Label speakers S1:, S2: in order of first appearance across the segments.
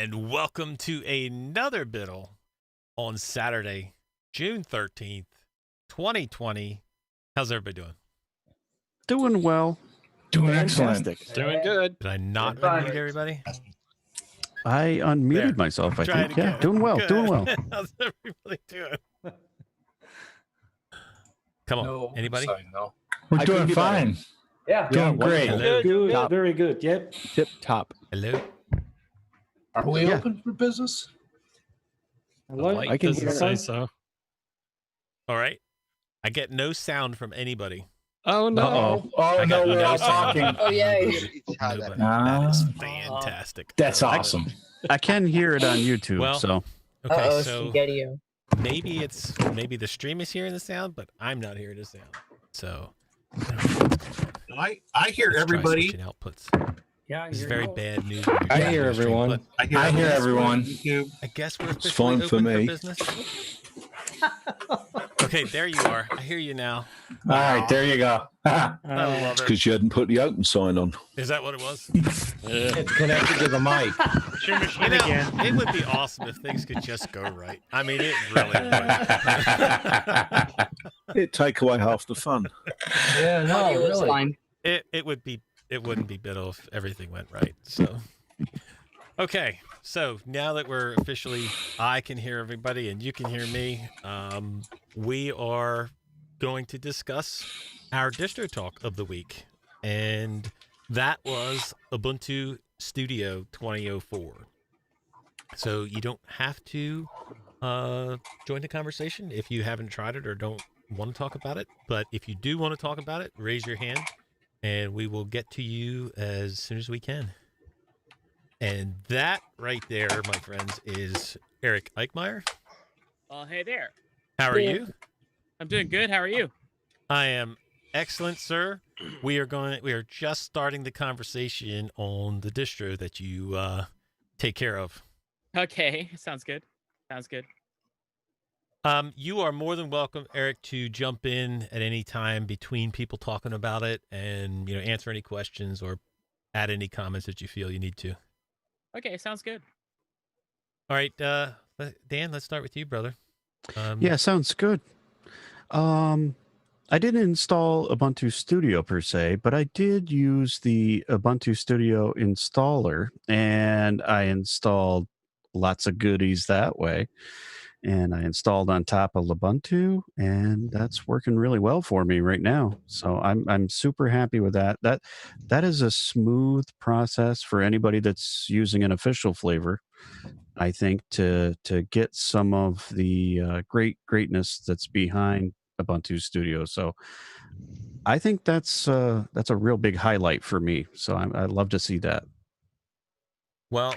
S1: And welcome to another Biddle on Saturday, June 13th, 2020. How's everybody doing?
S2: Doing well.
S3: Doing excellent.
S4: Doing good.
S1: Did I not unmute everybody?
S2: I unmuted myself, I think. Yeah, doing well,
S1: Good.
S2: doing well.
S1: How's everybody doing? Come on,
S4: No,
S1: anybody?
S4: sorry, no.
S3: We're doing fine.
S5: Yeah.
S3: Doing great.
S1: Hello.
S5: Good.
S4: Top.
S5: Very good. Yep.
S4: Tip top.
S1: Hello?
S4: Are we
S2: Yeah.
S4: open for business?
S5: Hello.
S1: Light
S5: I can
S1: doesn't
S5: hear
S1: say
S5: you.
S1: so. All right. I get no sound from anybody.
S4: Oh no.
S3: Uh-oh. Oh,
S1: I got
S3: no, we're
S1: no
S3: all
S1: sound.
S3: talking.
S6: Oh, yay.
S1: Nobody. That is
S3: Ah.
S1: fantastic.
S3: That's
S1: All right.
S3: awesome.
S2: I can hear it on YouTube,
S1: Well,
S2: so
S1: Okay,
S6: Uh-oh,
S1: so
S6: Spaghetti-O.
S1: maybe the stream is hearing the sound, but I'm not hearing the sound. So I don't know what's going on.
S7: I hear
S1: Let's try
S7: everybody.
S1: switching outputs.
S5: Yeah.
S1: It's
S5: you're
S1: very
S5: right.
S1: bad news. when you're
S4: I
S1: trying
S4: hear
S1: to stream,
S4: everyone.
S1: but
S3: I hear everyone.
S7: YouTube.
S1: I guess we're officially
S7: fine
S1: open
S7: for me.
S1: business. Okay, there you are. I hear you now.
S3: All right, there you go.
S1: I love it.
S7: Because you hadn't put the open sign on.
S1: Is that what it was?
S4: It's connected to the mic.
S1: You know, it would be awesome if things could just go right. I mean, it really would.
S7: It'd take away half the fun.
S4: Yeah, no,
S6: Audio is
S4: really.
S6: fine.
S1: It wouldn't be Biddle if everything went right. So, okay. So now that we're officially, I can hear everybody and you can hear me. We are going to discuss our distro talk of the week, and that was Ubuntu Studio 2004. So you don't have to join the conversation if you haven't tried it or don't want to talk about it. But if you do want to talk about it, raise your hand, and we will get to you as soon as we can. And that right there, my friends, is Erich Eichmeyer.
S8: Hey there.
S1: How are
S6: Yeah.
S1: you?
S8: I'm doing good. How are you?
S1: I am excellent, sir. We are just starting the conversation on the distro that you take care of.
S8: Okay, sounds good. Sounds good.
S1: You are more than welcome, Eric, to jump in at any time between people talking about it and answer any questions or add any comments that you feel you need to.
S8: Okay, sounds good.
S1: All right, Dan, let's start with you, brother.
S2: yeah, sounds good. I didn't install Ubuntu Studio per se, but I did use the Ubuntu Studio installer, and I installed lots of goodies that way. And I installed on top of Ubuntu, and that's working really well for me right now. So I'm super happy with that. That is a smooth process for anybody that's using an official flavor, I think, to get some of the greatness that's behind Ubuntu Studio. So I think that's a real big highlight for me. So I'd love to see that.
S1: Well,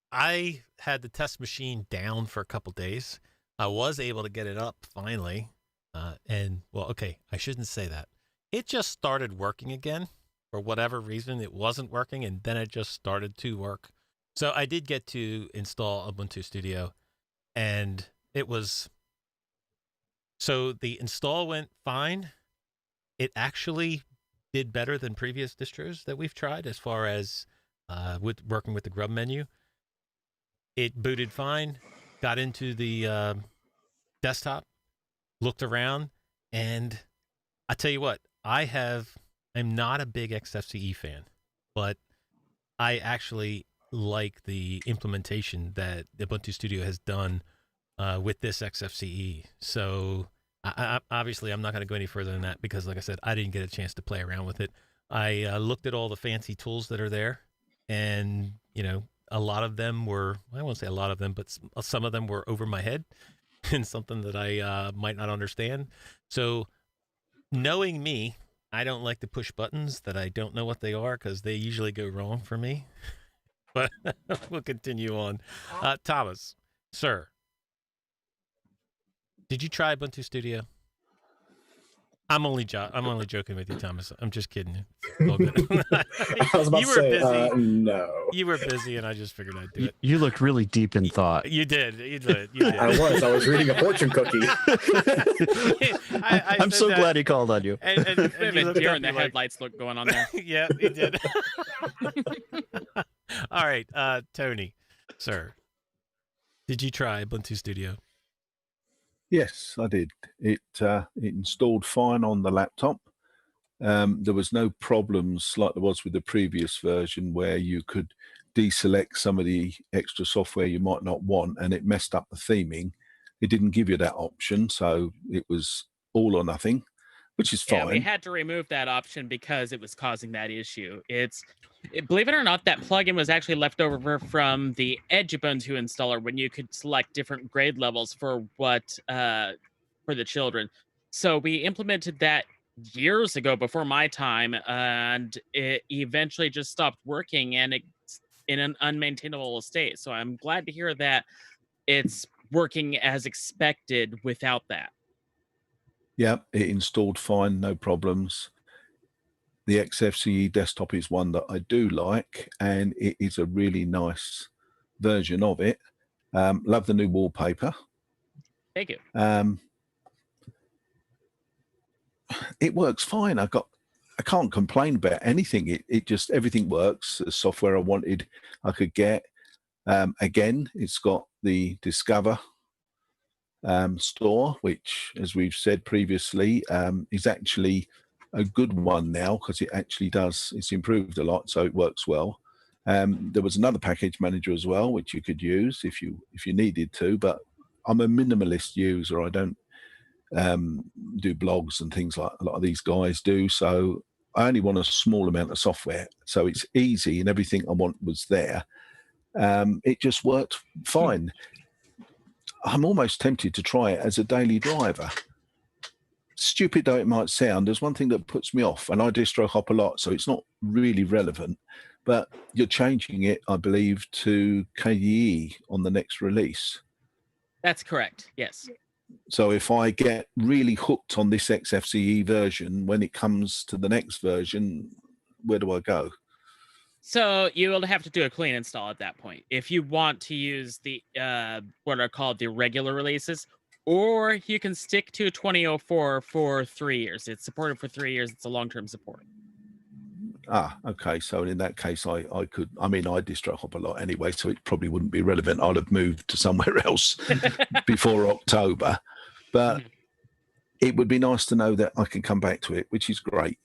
S1: I had the test machine down for a couple days. I was able to get it up finally. I shouldn't say that. It just started working again. For whatever reason, it wasn't working, and then it just started to work. So I did get to install Ubuntu Studio, and it was... So the install went fine. It actually did better than previous distros that we've tried as far as with working with the grub menu. It booted fine, got into the desktop, looked around, and I tell you what, I'm not a big XFCE fan, but I actually like the implementation that Ubuntu Studio has done with this XFCE. So I obviously I'm not going to go any further than that because, like I said, I didn't get a chance to play around with it. I looked at all the fancy tools that are there, and a lot of them were, I won't say a lot of them, but some of them were over my head and something that I might not understand. So knowing me, I don't like to push buttons that I don't know what they are because they usually go wrong for me. But we'll continue on. Thomas, sir, did you try Ubuntu Studio? I'm only joking with you, Thomas. I'm just kidding. It's all good.
S5: I was about
S1: You
S5: to
S1: were
S5: say,
S1: busy.
S5: no.
S1: You were busy, and I just figured I'd do it.
S2: You looked really deep in thought.
S1: You did. You did.
S5: I was reading a fortune cookie.
S2: I'm
S1: said
S2: so
S1: that,
S2: glad he called on you.
S1: And
S8: Bit of
S1: you
S8: a
S1: looked
S8: deer
S1: up,
S8: in the
S1: you're like,
S8: headlights look going on there.
S1: yeah, he did. All right, Tony. sir, did you try Ubuntu Studio?
S7: Yes, I did. It installed fine on the laptop. There was no problems like there was with the previous version where you could deselect some of the extra software you might not want and it messed up the theming. It didn't give you that option, so it was all or nothing, which is
S8: Yeah, we
S7: fine.
S8: had to remove that option because it was causing that issue. Believe it or not, that plugin was actually left over from the Edge Ubuntu installer when you could select different grade levels for for the children. So we implemented that years ago before my time, and it eventually just stopped working, and it's in an unmaintainable state. So I'm glad to hear that it's working as expected without that.
S7: Yeah, it installed fine, no problems. The XFCE desktop is one that I do like, and it is a really nice version of it. Love the new wallpaper.
S8: Thank you.
S7: It works fine. I can't complain about anything. It just, everything works. The software I wanted, I could get. Again, it's got the Discover store, which, as we've said previously, is actually a good one now because it actually it's improved a lot, so it works well. There was another package manager as well, which you could use if you needed to, but I'm a minimalist user. I don't do blogs and things like a lot of these guys do, so I only want a small amount of software, so it's easy and everything I want was there. It just worked fine. I'm almost tempted to try it as a daily driver. Stupid though it might sound, there's one thing that puts me off, and I distro hop a lot, so it's not really relevant, but you're changing it, I believe, to KDE on the next release.
S8: That's correct. Yes.
S7: So if I get really hooked on this XFCE version, when it comes to the next version, where do I go?
S8: So you will have to do a clean install at that point if you want to use the what are called the regular releases, or you can stick to 2004 for 3 years. It's supported for 3 years. It's a long-term support.
S7: Ah, okay. So in that case, I could. I mean, I distro hop a lot anyway, so it probably wouldn't be relevant. I'd have moved to somewhere else before October, but it would be nice to know that I can come back to it, which is great.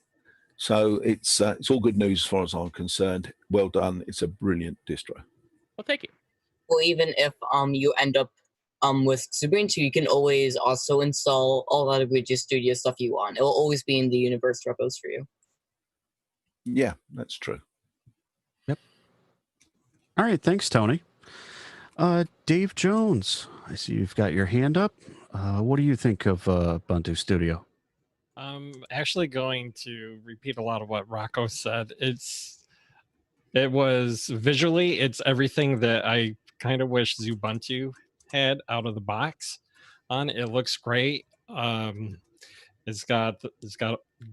S7: So it's all good news as far as I'm concerned. Well done. It's a brilliant distro.
S8: Well, thank you.
S6: Well, even if you end up with Ubuntu, you can always also install all that Ubuntu Studio stuff you want. It will always be in the universe repos for you.
S7: Yeah, that's true.
S2: Yep. All right. Thanks, Tony. Dave Jones, I see you've got your hand up. What do you think of Ubuntu Studio?
S9: I'm actually going to repeat a lot of what Rocco said. It was visually, it's everything that I kind of wish Ubuntu had out of the box on. It looks great. It's got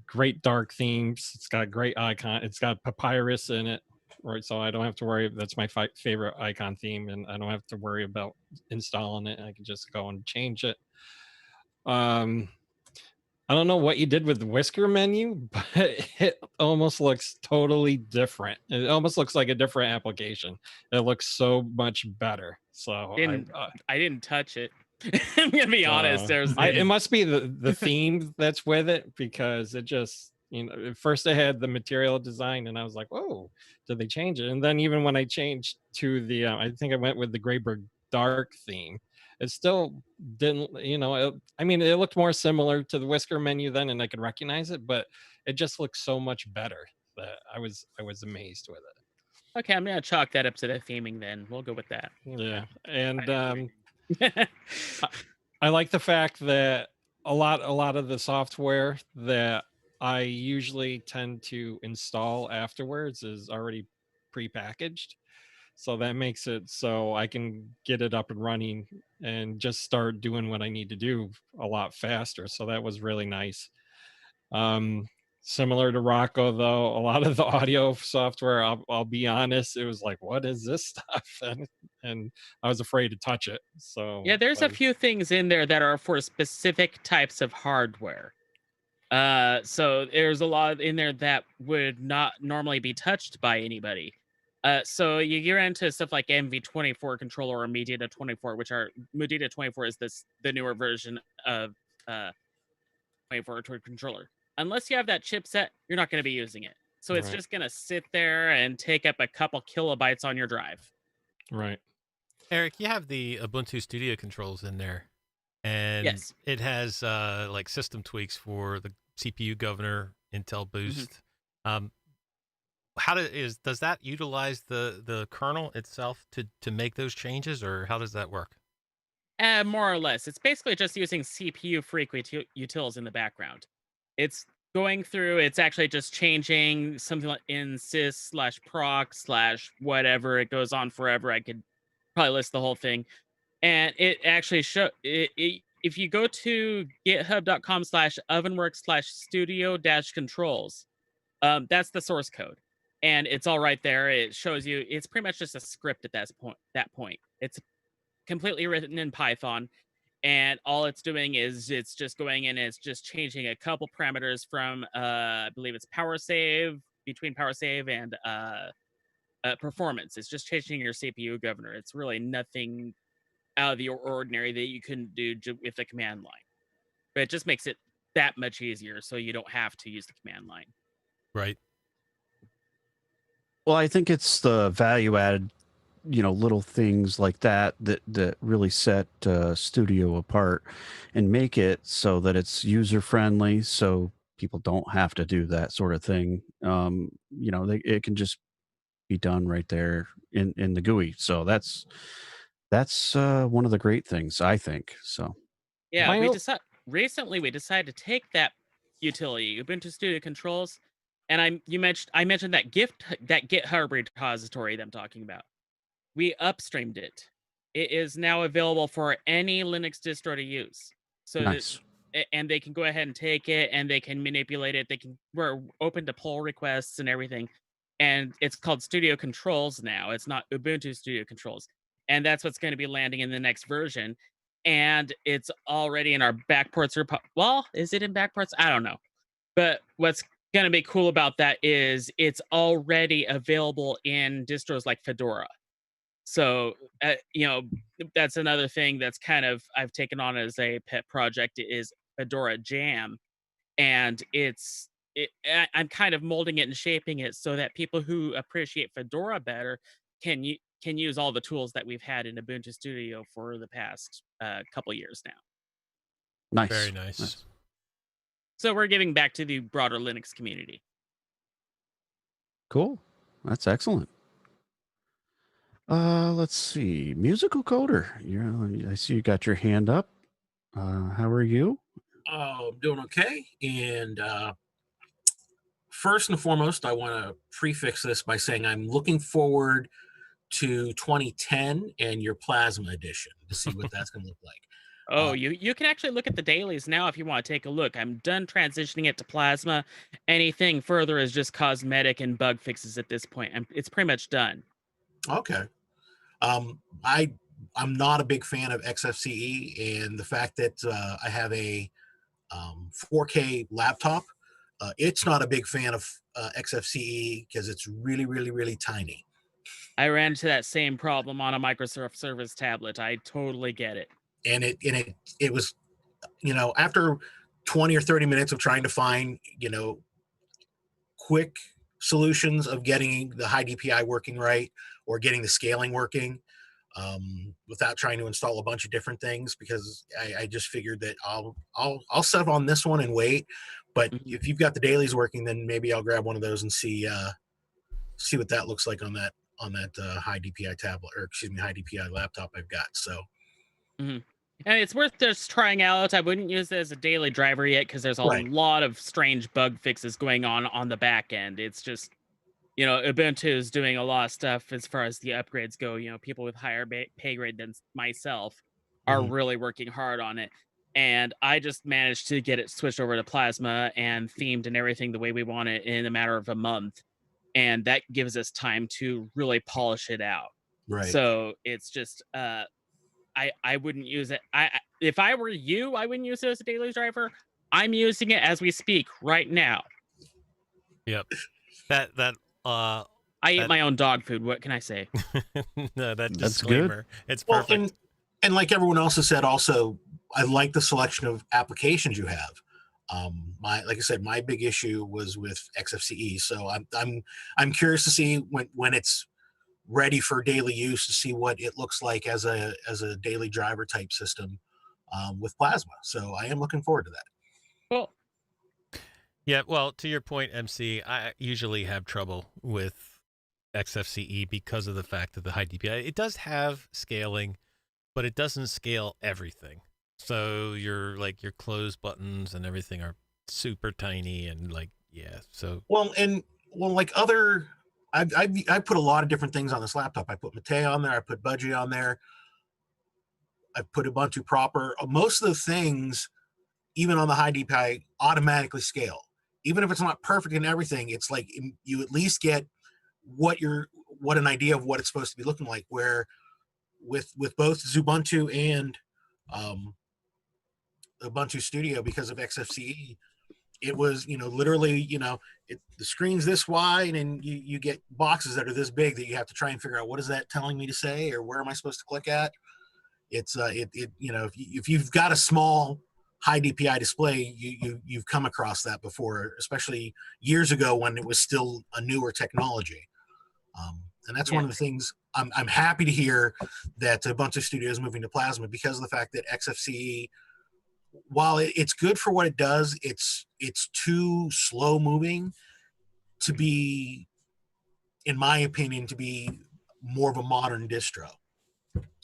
S9: great dark themes. It's got great icon. It's got Papyrus in it, right? So I don't have to worry. That's my favorite icon theme, and I don't have to worry about installing it. I can just go and change it. I don't know what you did with the whisker menu, but it almost looks totally different. It almost looks like a different application. It looks so much better. So
S8: I didn't touch it. I'm gonna be honest.
S9: It must be the theme that's with it, because it just, at first I had the material design and I was like, whoa, did they change it? And then even when I changed to the, I think I went with the Grayberg Dark theme, it still didn't, it looked more similar to the whisker menu then, and I could recognize it, but it just looks so much better that I was amazed with it.
S8: Okay, I'm gonna chalk that up to the theming then. We'll go with that.
S9: Yeah. And I like the fact that a lot of the software that I usually tend to install afterwards is already prepackaged. So that makes it so I can get it up and running and just start doing what I need to do a lot faster. So that was really nice. Similar to Rocco, though, a lot of the audio software, I'll be honest, it was like, what is this stuff? And I was afraid to touch it. So
S8: yeah, there's a few things in there that are for specific types of hardware. So there's a lot in there that would not normally be touched by anybody. So you get into stuff like MV24 controller or Medita 24, which are Medita 24 is the newer version of 24 controller. Unless you have that chipset, you're not going to be using it. So it's
S9: Right.
S8: just going to sit there and take up a couple kilobytes on your drive.
S9: Right.
S1: Eric, you have the Ubuntu Studio controls in there, and
S8: Yes.
S1: it has like system tweaks for the CPU governor, Intel Boost. Does that utilize the kernel itself to make those changes, or how does that work?
S8: More or less. It's basically just using CPU frequent utils in the background. It's going through, it's actually just changing something like in sys/proc/ whatever. It goes on forever. I could probably list the whole thing. And it actually if you go to github.com/ovenworks/studio-controls, that's the source code. And it's all right there. It shows you, it's pretty much just a script at that point. It's completely written in Python, and all it's doing is it's just going in and it's just changing a couple parameters from I believe it's power save, between power save and performance. It's just changing your CPU governor. It's really nothing out of the ordinary that you couldn't do with the command line, but it just makes it that much easier so you don't have to use the command line.
S1: Right.
S2: Well, I think it's the value added, little things like that really set Studio apart and make it so that it's user friendly, so people don't have to do that sort of thing. It can just be done right there in the GUI. So that's one of the great things, I think. So
S8: Yeah,
S9: Why
S8: recently we decided to take that utility, Ubuntu Studio Controls, and I mentioned that GitHub repository that I'm talking about. We upstreamed it. It is now available for any Linux distro to use. So
S2: nice.
S8: and they can go ahead and take it and they can manipulate it. We're open to pull requests and everything. And it's called Studio Controls now. It's not Ubuntu Studio Controls. And that's what's going to be landing in the next version. And it's already in our backports. Well, is it in backports? I don't know. But what's going to be cool about that is it's already available in distros like Fedora. So, that's another thing that's kind of I've taken on as a pet project is Fedora Jam. And I'm kind of molding it and shaping it so that people who appreciate Fedora better can use all the tools that we've had in Ubuntu Studio for the past couple years now.
S2: Nice.
S1: Very nice.
S8: So we're giving back to the broader Linux community.
S2: Cool. That's excellent. Let's see. Musical Coder. I see you got your hand up. How are you?
S10: I'm doing okay. And first and foremost, I want to prefix this by saying I'm looking forward to 2010 and your Plasma edition to see what that's going to look like.
S8: Oh, you can actually look at the dailies now if you want to take a look. I'm done transitioning it to Plasma. Anything further is just cosmetic and bug fixes at this point. It's pretty much done.
S10: Okay. I'm not a big fan of XFCE, and the fact that I have a 4K laptop, it's not a big fan of XFCE because it's really, really, really tiny.
S8: I ran into that same problem on a Microsoft Surface tablet. I totally get it.
S10: And it was, after 20 or 30 minutes of trying to find, quick solutions of getting the high DPI working right or getting the scaling working, without trying to install a bunch of different things, because I just figured that I'll settle on this one and wait. But if you've got the dailies working, then maybe I'll grab one of those and see what that looks like on that high DPI tablet, or high DPI laptop I've got. So.
S8: Mm-hmm. And it's worth just trying out. I wouldn't use it as a daily driver yet because there's a lot of strange bug fixes going on the back end. It's just, Ubuntu is doing a lot of stuff as far as the upgrades go. People with higher pay grade than myself are really working hard on it. And I just managed to get it switched over to Plasma and themed and everything the way we want it in a matter of a month. And that gives us time to really polish it out.
S10: Right.
S8: So it's just, I wouldn't use it. If I were you, I wouldn't use it as a daily driver. I'm using it as we speak right now.
S1: Yep. That
S8: I eat my own dog food. What can I say?
S1: No, that
S2: That's
S1: disclaimer. It's
S10: Well,
S1: perfect.
S10: and like everyone else has said, also, I like the selection of applications you have. Like I said, my big issue was with XFCE. So I'm curious to see when it's ready for daily use, to see what it looks like as a daily driver type system with Plasma. So I am looking forward to that.
S8: Well,
S1: Yeah, well, to your point, MC, I usually have trouble with XFCE because of the fact of the high DPI. It does have scaling, but it doesn't scale everything. So your close buttons and everything are super tiny and so
S10: like other, I put a lot of different things on this laptop. I put Mate on there. I put Budgie on there. I put Ubuntu proper. Most of the things, even on the high DPI, automatically scale. Even if it's not perfect in everything, it's like you at least get what an idea of what it's supposed to be looking like. Where with both Ubuntu and Ubuntu Studio, because of XFCE, it was literally the screen's this wide, and you get boxes that are this big that you have to try and figure out what is that telling me to say, or where am I supposed to click at. It's if you've got a small high DPI display, you've come across that before, especially years ago when it was still a newer technology. And that's one of the things I'm happy to hear that Ubuntu Studio is moving to Plasma, because of the fact that XFCE, while it's good for what it does, it's too slow moving to be, in my opinion, to be more of a modern distro.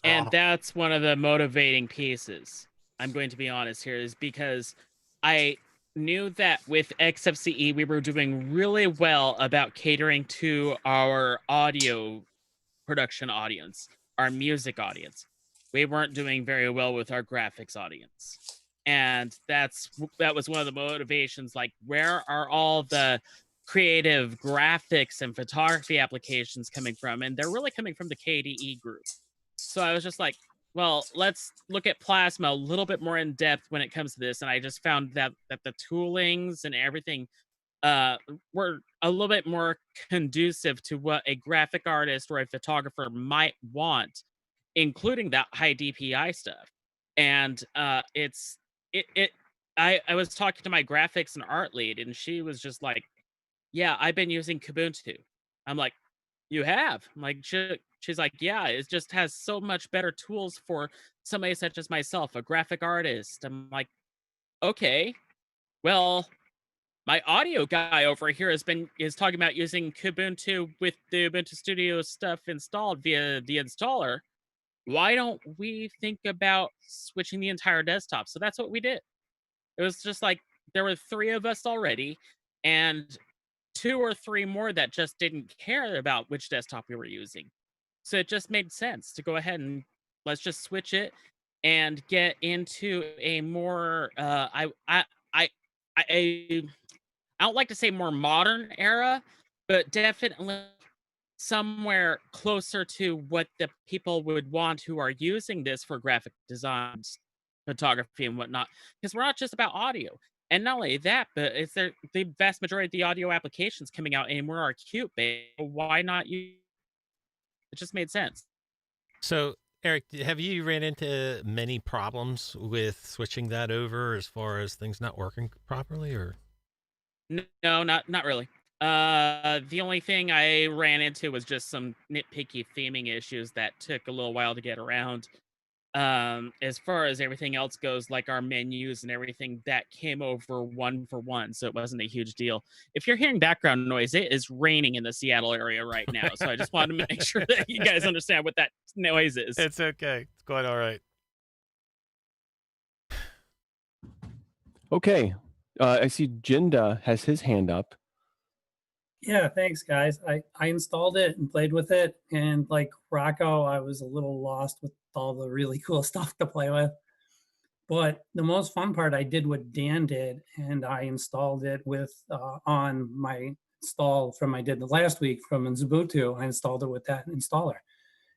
S8: And that's one of the motivating pieces, I'm going to be honest here, is because I knew that with XFCE, we were doing really well about catering to our audio production audience, our music audience. We weren't doing very well with our graphics audience. And that was one of the motivations, like, where are all the creative graphics and photography applications coming from? And they're really coming from the KDE group. So I was just like, well, let's look at Plasma a little bit more in depth when it comes to this. And I just found that the toolings and everything were a little bit more conducive to what a graphic artist or a photographer might want, including that high DPI stuff. And I was talking to my graphics and art lead, and she was just like, yeah, I've been using Ubuntu. I'm like, you have? I'm like, she's like, yeah, it just has so much better tools for somebody such as myself, a graphic artist. I'm like, okay, well, my audio guy over here is talking about using Ubuntu with the Ubuntu Studio stuff installed via the installer. Why don't we think about switching the entire desktop? So that's what we did. It was just like, there were 3 of us already, and 2 or 3 more that just didn't care about which desktop we were using. So it just made sense to go ahead and let's just switch it and get into a more I don't like to say more modern era, but definitely somewhere closer to what the people would want who are using this for graphic designs, photography, and whatnot. Because we're not just about audio. And not only that, but it's the vast majority of the audio applications coming out anymore are Qt-based. Why not use? It just made sense.
S1: So, Eric, have you ran into many problems with switching that over, as far as things not working properly, or?
S8: No, not really. The only thing I ran into was just some nitpicky theming issues that took a little while to get around. As far as everything else goes, like our menus and everything, that came over 1 for 1, so it wasn't a huge deal. If you're hearing background noise, it is raining in the Seattle area right now, so I just wanted to make sure that you guys understand what that noise is.
S1: It's okay. It's going all right.
S11: Okay. I see Jinda has his hand up.
S12: Yeah, thanks, guys. I installed it and played with it, and like Rocco, I was a little lost with all the really cool stuff to play with. But the most fun part, I did what Dan did, and I installed it with on my install from I did the last week from Ubuntu. I installed it with that installer,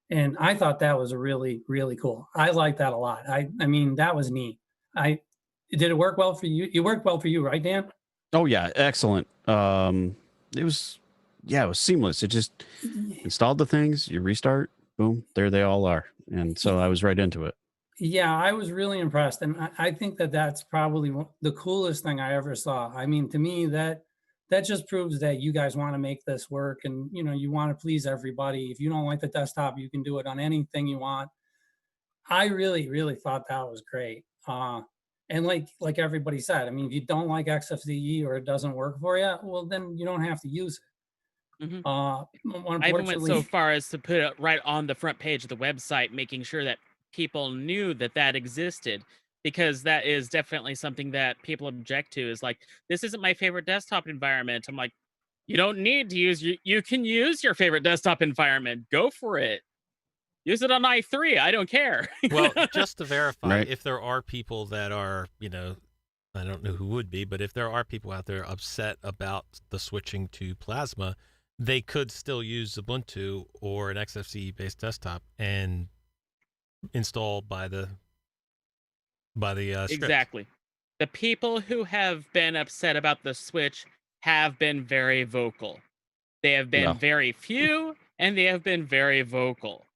S12: and I thought that was really, really cool. I like that a lot. I mean, that was neat. Did it work well for you? It worked well for you, right, Dan?
S2: Oh yeah, excellent. It was yeah, it was seamless. It just installed the things, you restart, boom, there they all are. And so I was right into it.
S12: Yeah, I was really impressed, and I think that that's probably the coolest thing I ever saw. I mean, to me, that just proves that you guys want to make this work, and you want to please everybody. If you don't like the desktop, you can do it on anything you want. I really, really thought that was great. And like everybody said, I mean, if you don't like XFCE or it doesn't work for you, well, then you don't have to use it.
S8: Mhm. I even went so far as to put it right on the front page of the website, making sure that people knew that that existed, because that is definitely something that people object to, is like, this isn't my favorite desktop environment. I'm like, you don't need to use you can use your favorite desktop environment. Go for it. Use it on i3. I don't care.
S1: Well, just to verify,
S2: Right.
S1: if there are people that are, I don't know who would be, but if there are people out there upset about the switching to Plasma, they could still use Ubuntu or an XFCE-based desktop and install by the script.
S8: Exactly. The people who have been upset about the Switch have been very vocal. They have been
S2: Well.
S8: very few, and they have been very vocal.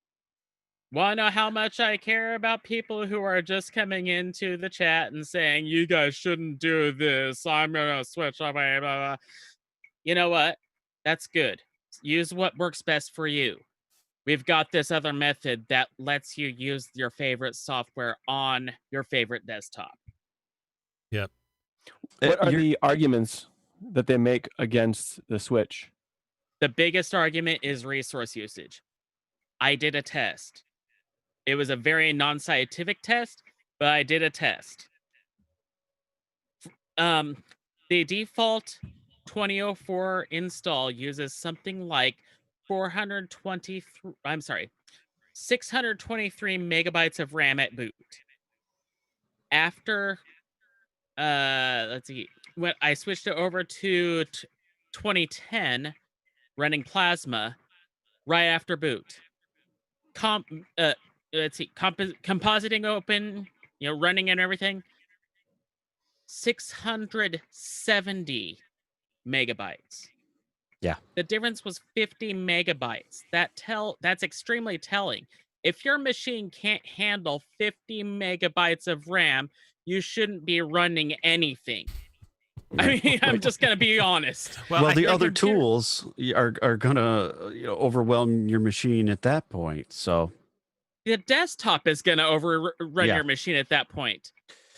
S8: Want to know how much I care about people who are just coming into the chat and saying, you guys shouldn't do this, I'm going to switch away, blah, blah. You know what? That's good. Use what works best for you. We've got this other method that lets you use your favorite software on your favorite desktop.
S1: Yep.
S11: What are the arguments that they make against the Switch?
S8: The biggest argument is resource usage. I did a test. It was a very non-scientific test, but I did a test. The default 2004 install uses something like 623 megabytes of RAM at boot. After, let's see, when I switched it over to 2010, running Plasma, right after boot. Let's see, compositing open, running and everything. 670 megabytes.
S2: Yeah.
S8: The difference was 50 megabytes. That's extremely telling. If your machine can't handle 50 megabytes of RAM, you shouldn't be running anything. I mean, I'm just going to be honest.
S2: Well, the other tools are going to overwhelm your machine at that point. So
S8: the desktop is going to overrun your machine at that point.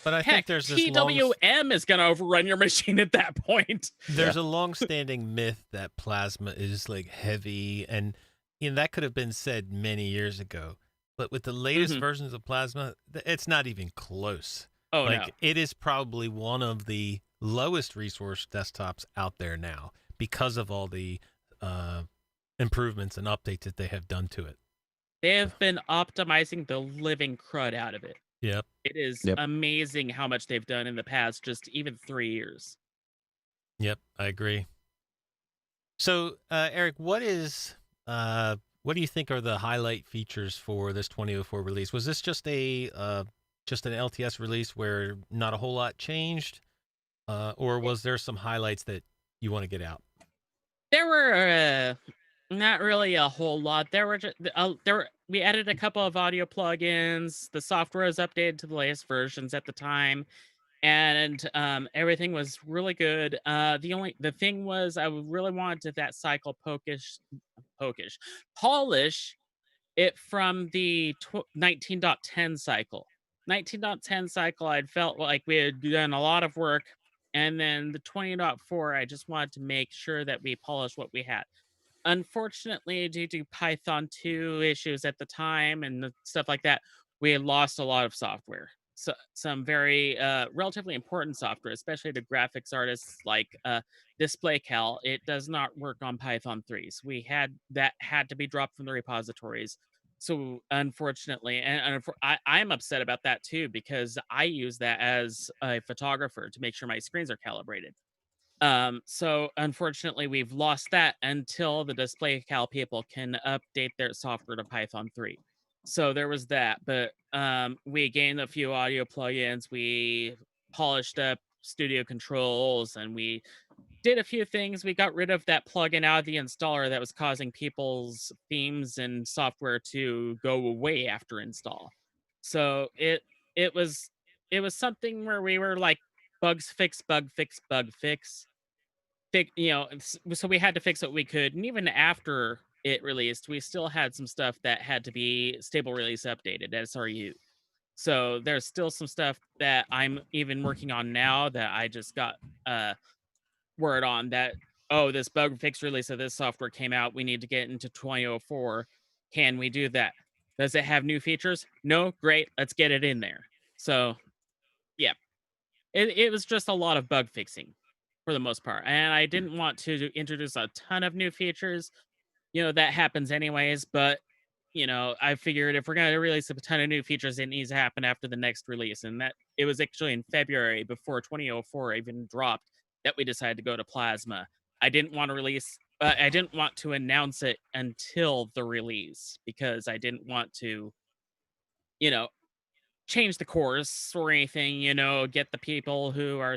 S1: But I think there's this
S8: PWM is going to overrun your machine at that point.
S1: There's a long-standing myth that Plasma is like heavy, and that could have been said many years ago. But with the latest versions of Plasma, it's not even close.
S8: Oh, no.
S1: It is probably one of the lowest resource desktops out there now because of all the improvements and updates that they have done to it.
S8: They have been optimizing the living crud out of it.
S1: Yep.
S8: It is amazing how much they've done in the past, just even 3 years.
S1: Yep, I agree. So, Eric, what do you think are the highlight features for this 2004 release? Was this just an LTS release where not a whole lot changed, or was there some highlights that you want to get out?
S8: There were not really a whole lot. We added a couple of audio plugins. The software was updated to the latest versions at the time, and everything was really good. The thing was, I really wanted that cycle polish it from the 19.10 cycle. 19.10 cycle, I'd felt like we had done a lot of work, and then the 20.4, I just wanted to make sure that we polished what we had. Unfortunately, due to Python 2 issues at the time and stuff like that, we had lost a lot of software. So some very relatively important software, especially to graphics artists like DisplayCal. It does not work on Python 3. So that had to be dropped from the repositories. So unfortunately, and I'm upset about that too, because I use that as a photographer to make sure my screens are calibrated. So unfortunately, we've lost that until the DisplayCal people can update their software to Python 3. So there was that, but we gained a few audio plugins. We polished up studio controls, and we did a few things. We got rid of that plugin out of the installer that was causing people's themes and software to go away after install. So it was something where we were like bugs fix, bug fix, bug fix. So we had to fix what we could, and even after it released, we still had some stuff that had to be stable release updated, SRU. So there's still some stuff that I'm even working on now that I just got word on that, oh, this bug fix release of this software came out. We need to get into 2004. Can we do that? Does it have new features? No? Great. Let's get it in there. So, yeah. It was just a lot of bug fixing for the most part. And I didn't want to introduce a ton of new features. That happens anyways. But, I figured if we're going to release a ton of new features, it needs to happen after the next release. And that it was actually in February before 2004 even dropped that we decided to go to Plasma. I didn't want to announce it until the release because I didn't want to, change the course or anything, get the people who are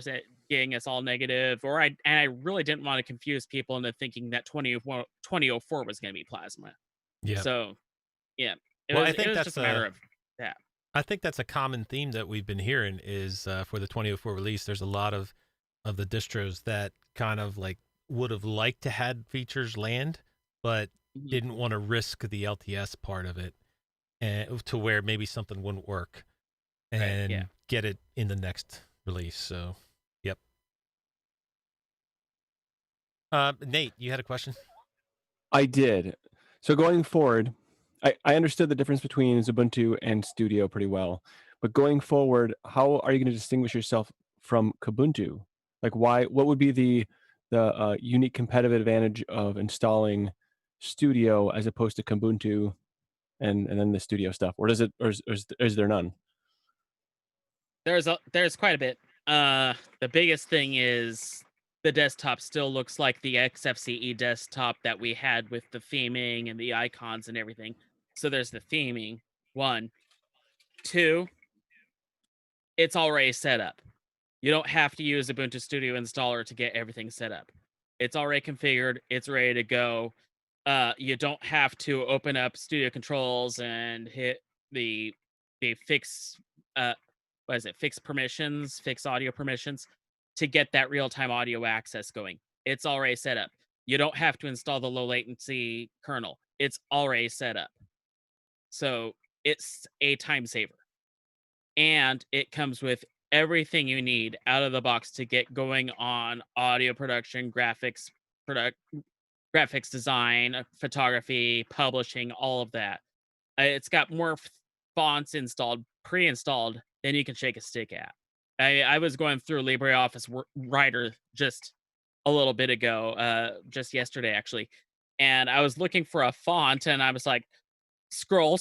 S8: getting us all negative, and I really didn't want to confuse people into thinking that 2004 was going to be Plasma.
S1: Yeah.
S8: So, yeah, it
S1: Well,
S8: was,
S1: I think
S8: it was
S1: that's
S8: just a matter of that.
S1: I think that's a common theme that we've been hearing is for the 2004 release. There's a lot of the distros that kind of like would have liked to had features land, but didn't want to risk the LTS part of it, and to where maybe something wouldn't work, and get it in the next release. So, yep. Nate, you had a question?
S11: I did. So going forward, I understood the difference between Ubuntu and Studio pretty well, but going forward, how are you going to distinguish yourself from Kubuntu? Like, what would be the unique competitive advantage of installing Studio as opposed to Kubuntu, and then the Studio stuff, or is there none?
S8: There's quite a bit. The biggest thing is the desktop still looks like the XFCE desktop that we had with the theming and the icons and everything. So there's the theming. 1, 2. It's already set up. You don't have to use Ubuntu Studio installer to get everything set up. It's already configured. It's ready to go. You don't have to open up Studio Controls and hit the fix fix permissions, fix audio permissions to get that real-time audio access going. It's already set up. You don't have to install the low latency kernel. It's already set up. So it's a time saver. And it comes with everything you need out of the box to get going on audio production, graphics design, photography, publishing, all of that. It's got more fonts pre-installed than you can shake a stick at. I was going through LibreOffice Writer just a little bit ago, just yesterday actually, and I was looking for a font, and I was like, scroll,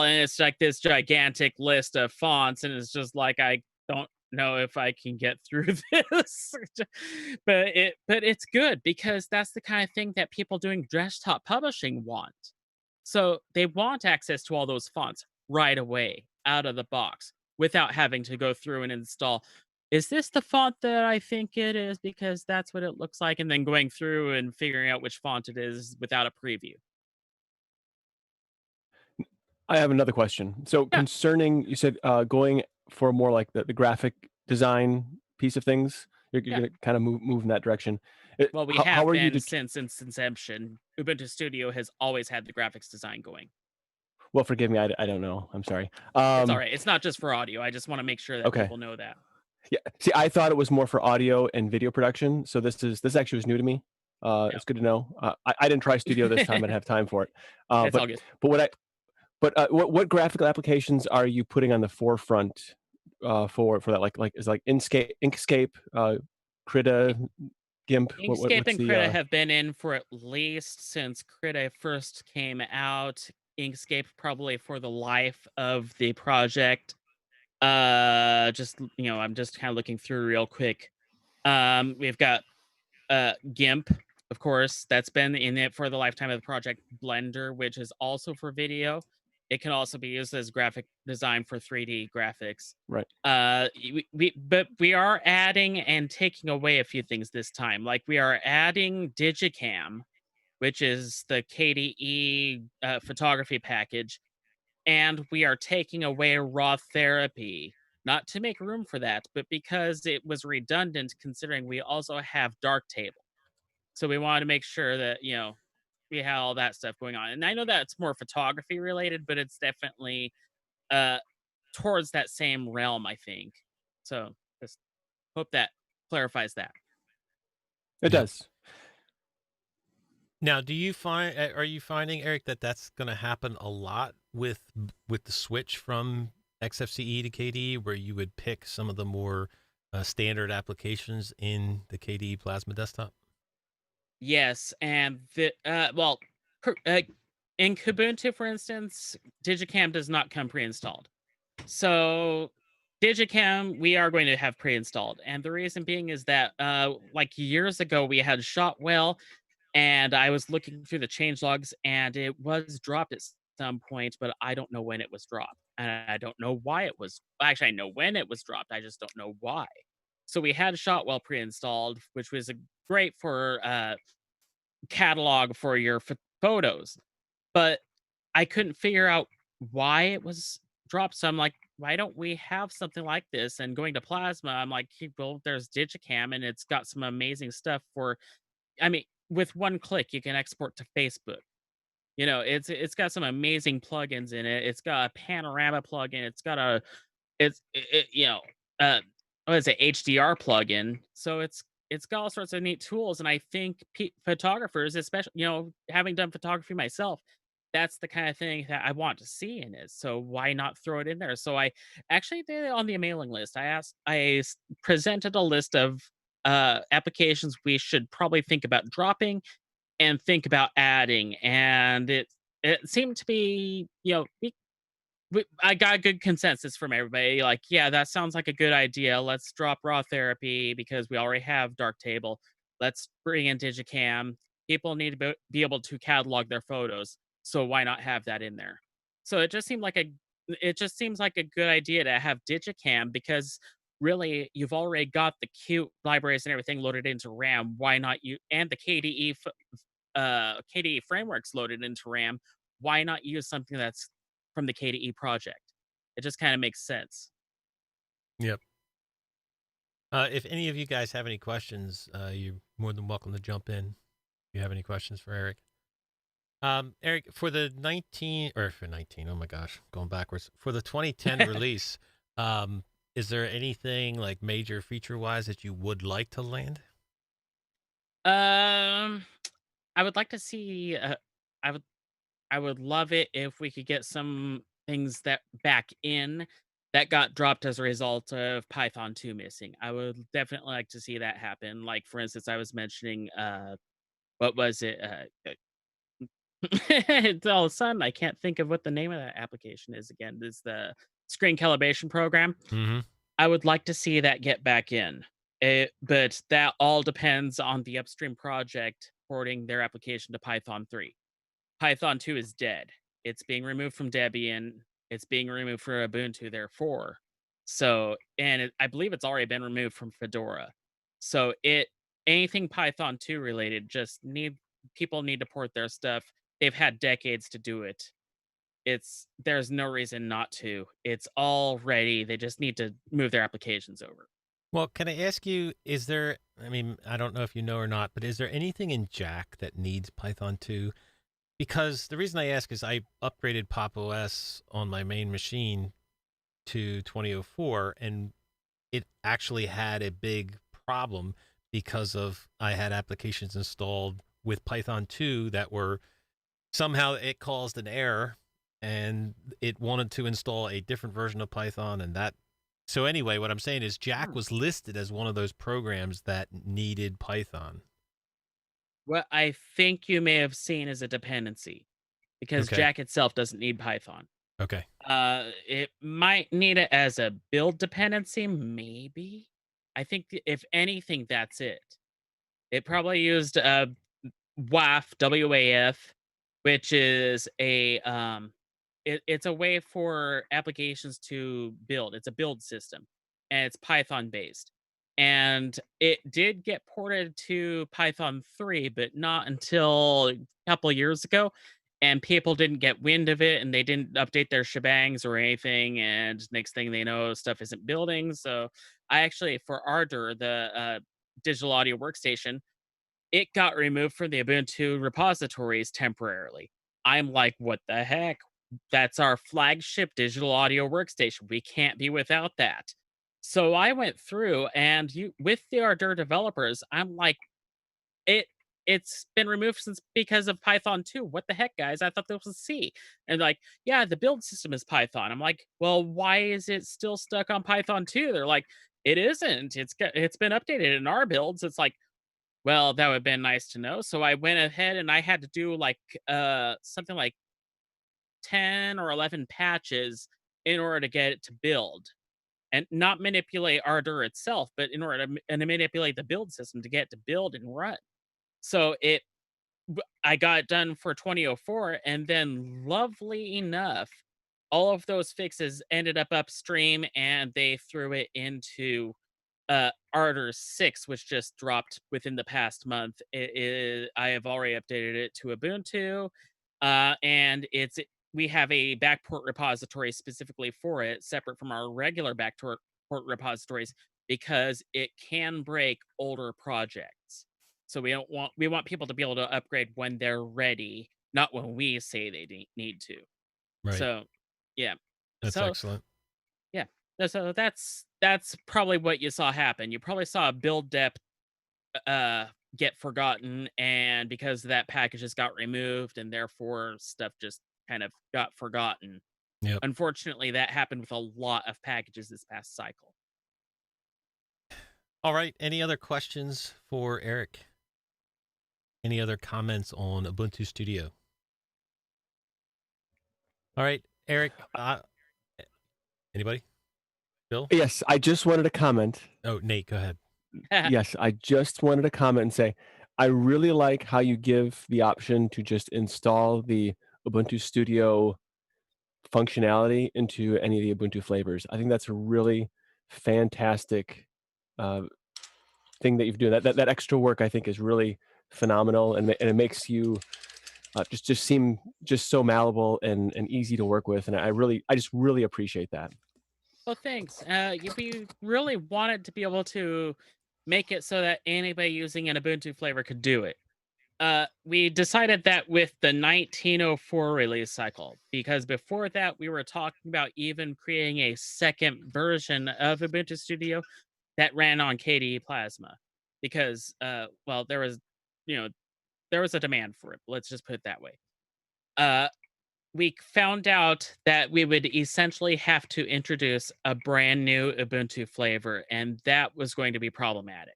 S8: and it's like this gigantic list of fonts, and it's just like I don't know if I can get through this. but it's good because that's the kind of thing that people doing desktop publishing want. So they want access to all those fonts right away out of the box without having to go through and install, is this the font that I think it is because that's what it looks like, and then going through and figuring out which font it is without a preview.
S11: I have another question. So concerning, you said going for more like the graphic design piece of things, you're going to kind of move in that direction.
S8: Well, we have been since its inception. Ubuntu Studio has always had the graphics design going.
S11: Well, forgive me, I don't know. I'm sorry.
S8: It's all right. It's not just for audio. I just want to make sure that people know that.
S11: Yeah. See, I thought it was more for audio and video production. So this actually was new to me. It's good to know. I didn't try Studio this time. I didn't have time for it.
S8: It's all good.
S11: But what graphical applications are you putting on the forefront for that? Like is like Inkscape, Krita, GIMP?
S8: Inkscape and Krita have been in for at least since Krita first came out. Inkscape probably for the life of the project. I'm just kind of looking through real quick. We've got GIMP, of course, that's been in it for the lifetime of the project. Blender, which is also for video. It can also be used as graphic design for 3D graphics.
S11: Right.
S8: But we are adding and taking away a few things this time. Like we are adding Digicam, which is the KDE photography package, and we are taking away raw therapy, not to make room for that, but because it was redundant considering we also have Darktable. So we wanted to make sure that, we had all that stuff going on. And I know that's more photography related, but it's definitely towards that same realm, I think. So just hope that clarifies that.
S11: It
S1: Yeah.
S11: does.
S1: Now, are you finding, Eric, that that's going to happen a lot with the switch from XFCE to KDE, where you would pick some of the more standard applications in the KDE Plasma desktop?
S8: Yes, and in Ubuntu, for instance, Digicam does not come pre-installed. So Digicam, we are going to have pre-installed, and the reason being is that like years ago we had Shotwell, and I was looking through the changelogs, and it was dropped at some point, but I don't know when it was dropped, and I don't know why it was. Actually, I know when it was dropped. I just don't know why. So we had Shotwell pre-installed, which was great for catalog for your photos, but I couldn't figure out why it was dropped. So I'm like, why don't we have something like this? And going to Plasma, I'm like, well, there's Digicam, and it's got some amazing stuff for. I mean, with one click, you can export to Facebook. It's got some amazing plugins in it. It's got a panorama plugin. It's got what is it, HDR plugin. So it's got all sorts of neat tools, and I think photographers, especially having done photography myself, that's the kind of thing that I want to see in it. So why not throw it in there? So I actually did it on the mailing list. I presented a list of applications we should probably think about dropping and think about adding, and it seemed to be I got a good consensus from everybody. Like, yeah, that sounds like a good idea. Let's drop raw therapy because we already have Darktable. Let's bring in Digicam. People need to be able to catalog their photos, so why not have that in there? So it just seems like a good idea to have Digicam, because really you've already got the Qt libraries and everything loaded into RAM. Why not and the KDE frameworks loaded into RAM? Why not use something that's from the KDE project? It just kind of makes sense.
S1: Yep. If any of you guys have any questions, you're more than welcome to jump in. If you have any questions for Eric. Eric, for the 19, oh my gosh, going backwards. For the 2010 release, is there anything like major feature-wise that you would like to land?
S8: I would like to see. I would love it if we could get some things that back in that got dropped as a result of Python 2 missing. I would definitely like to see that happen. Like, for instance, I was mentioning what was it? It's all of a sudden I can't think of what the name of that application is again. This is the screen calibration program.
S1: Mm-hmm.
S8: I would like to see that get back in. But that all depends on the upstream project porting their application to Python 3. Python 2 is dead. It's being removed from Debian. It's being removed for Ubuntu, therefore. So, I believe it's already been removed from Fedora. So anything Python 2 related, people need to port their stuff. They've had decades to do it. There's no reason not to. It's all ready. They just need to move their applications over.
S1: Well, can I ask you, I don't know if you know or not, but is there anything in Jack that needs Python 2? Because the reason I ask is I upgraded Pop! OS on my main machine to 2004, and it actually had a big problem because I had applications installed with Python 2 that were somehow it caused an error, and it wanted to install a different version of Python, and that. So anyway, what I'm saying is Jack was listed as one of those programs that needed Python.
S8: What I think you may have seen is a dependency, because
S1: Okay.
S8: Jack itself doesn't need Python.
S1: Okay.
S8: It might need it as a build dependency, maybe. I think if anything, that's it. It probably used WAF, WAF, which is it's a way for applications to build. It's a build system, and it's Python based. And it did get ported to Python 3, but not until a couple years ago. And people didn't get wind of it, and they didn't update their shebangs or anything. And next thing they know, stuff isn't building. So I actually, for Ardor, the digital audio workstation, it got removed from the Ubuntu repositories temporarily. I'm like, what the heck? That's our flagship digital audio workstation. We can't be without that. So I went through and with the Ardor developers, I'm like, it's been removed since because of Python 2. What the heck, guys? I thought this was C. And like, yeah, the build system is Python. I'm like, well, why is it still stuck on Python 2? They're like, it isn't. It's been updated in our builds. It's like, well, that would have been nice to know. So I went ahead and I had to do like something like 10 or 11 patches in order to get it to build. And not manipulate Ardor itself, but in order to manipulate the build system to get it to build and run. So I got it done for 2004, and then lovely enough, all of those fixes ended up upstream, and they threw it into Ardor 6, which just dropped within the past month. I have already updated it to Ubuntu, and we have a backport repository specifically for it, separate from our regular backport repositories, because it can break older projects. So we want people to be able to upgrade when they're ready, not when we say they need to.
S1: Right.
S8: So, yeah.
S1: That's excellent.
S8: Yeah. So that's probably what you saw happen. You probably saw a build depth get forgotten, and because that packages got removed, and therefore stuff just kind of got forgotten.
S1: Yep.
S8: Unfortunately, that happened with a lot of packages this past cycle.
S1: All right. Any other questions for Erich? Any other comments on Ubuntu Studio? All right, Erich. Anybody? Bill?
S11: Yes, I just wanted to comment.
S1: Oh, Nate, go ahead.
S11: Yes, I just wanted to comment and say, I really like how you give the option to just install the Ubuntu Studio functionality into any of the Ubuntu flavors. I think that's a really fantastic thing that you've done. That extra work, I think, is really phenomenal, and it makes you just seem just so malleable and easy to work with. And I just really appreciate that.
S8: Well, thanks. We really wanted to be able to make it so that anybody using an Ubuntu flavor could do it. We decided that with the 1904 release cycle, because before that we were talking about even creating a second version of Ubuntu Studio that ran on KDE Plasma, because well, there was a demand for it. Let's just put it that way. We found out that we would essentially have to introduce a brand new Ubuntu flavor, and that was going to be problematic.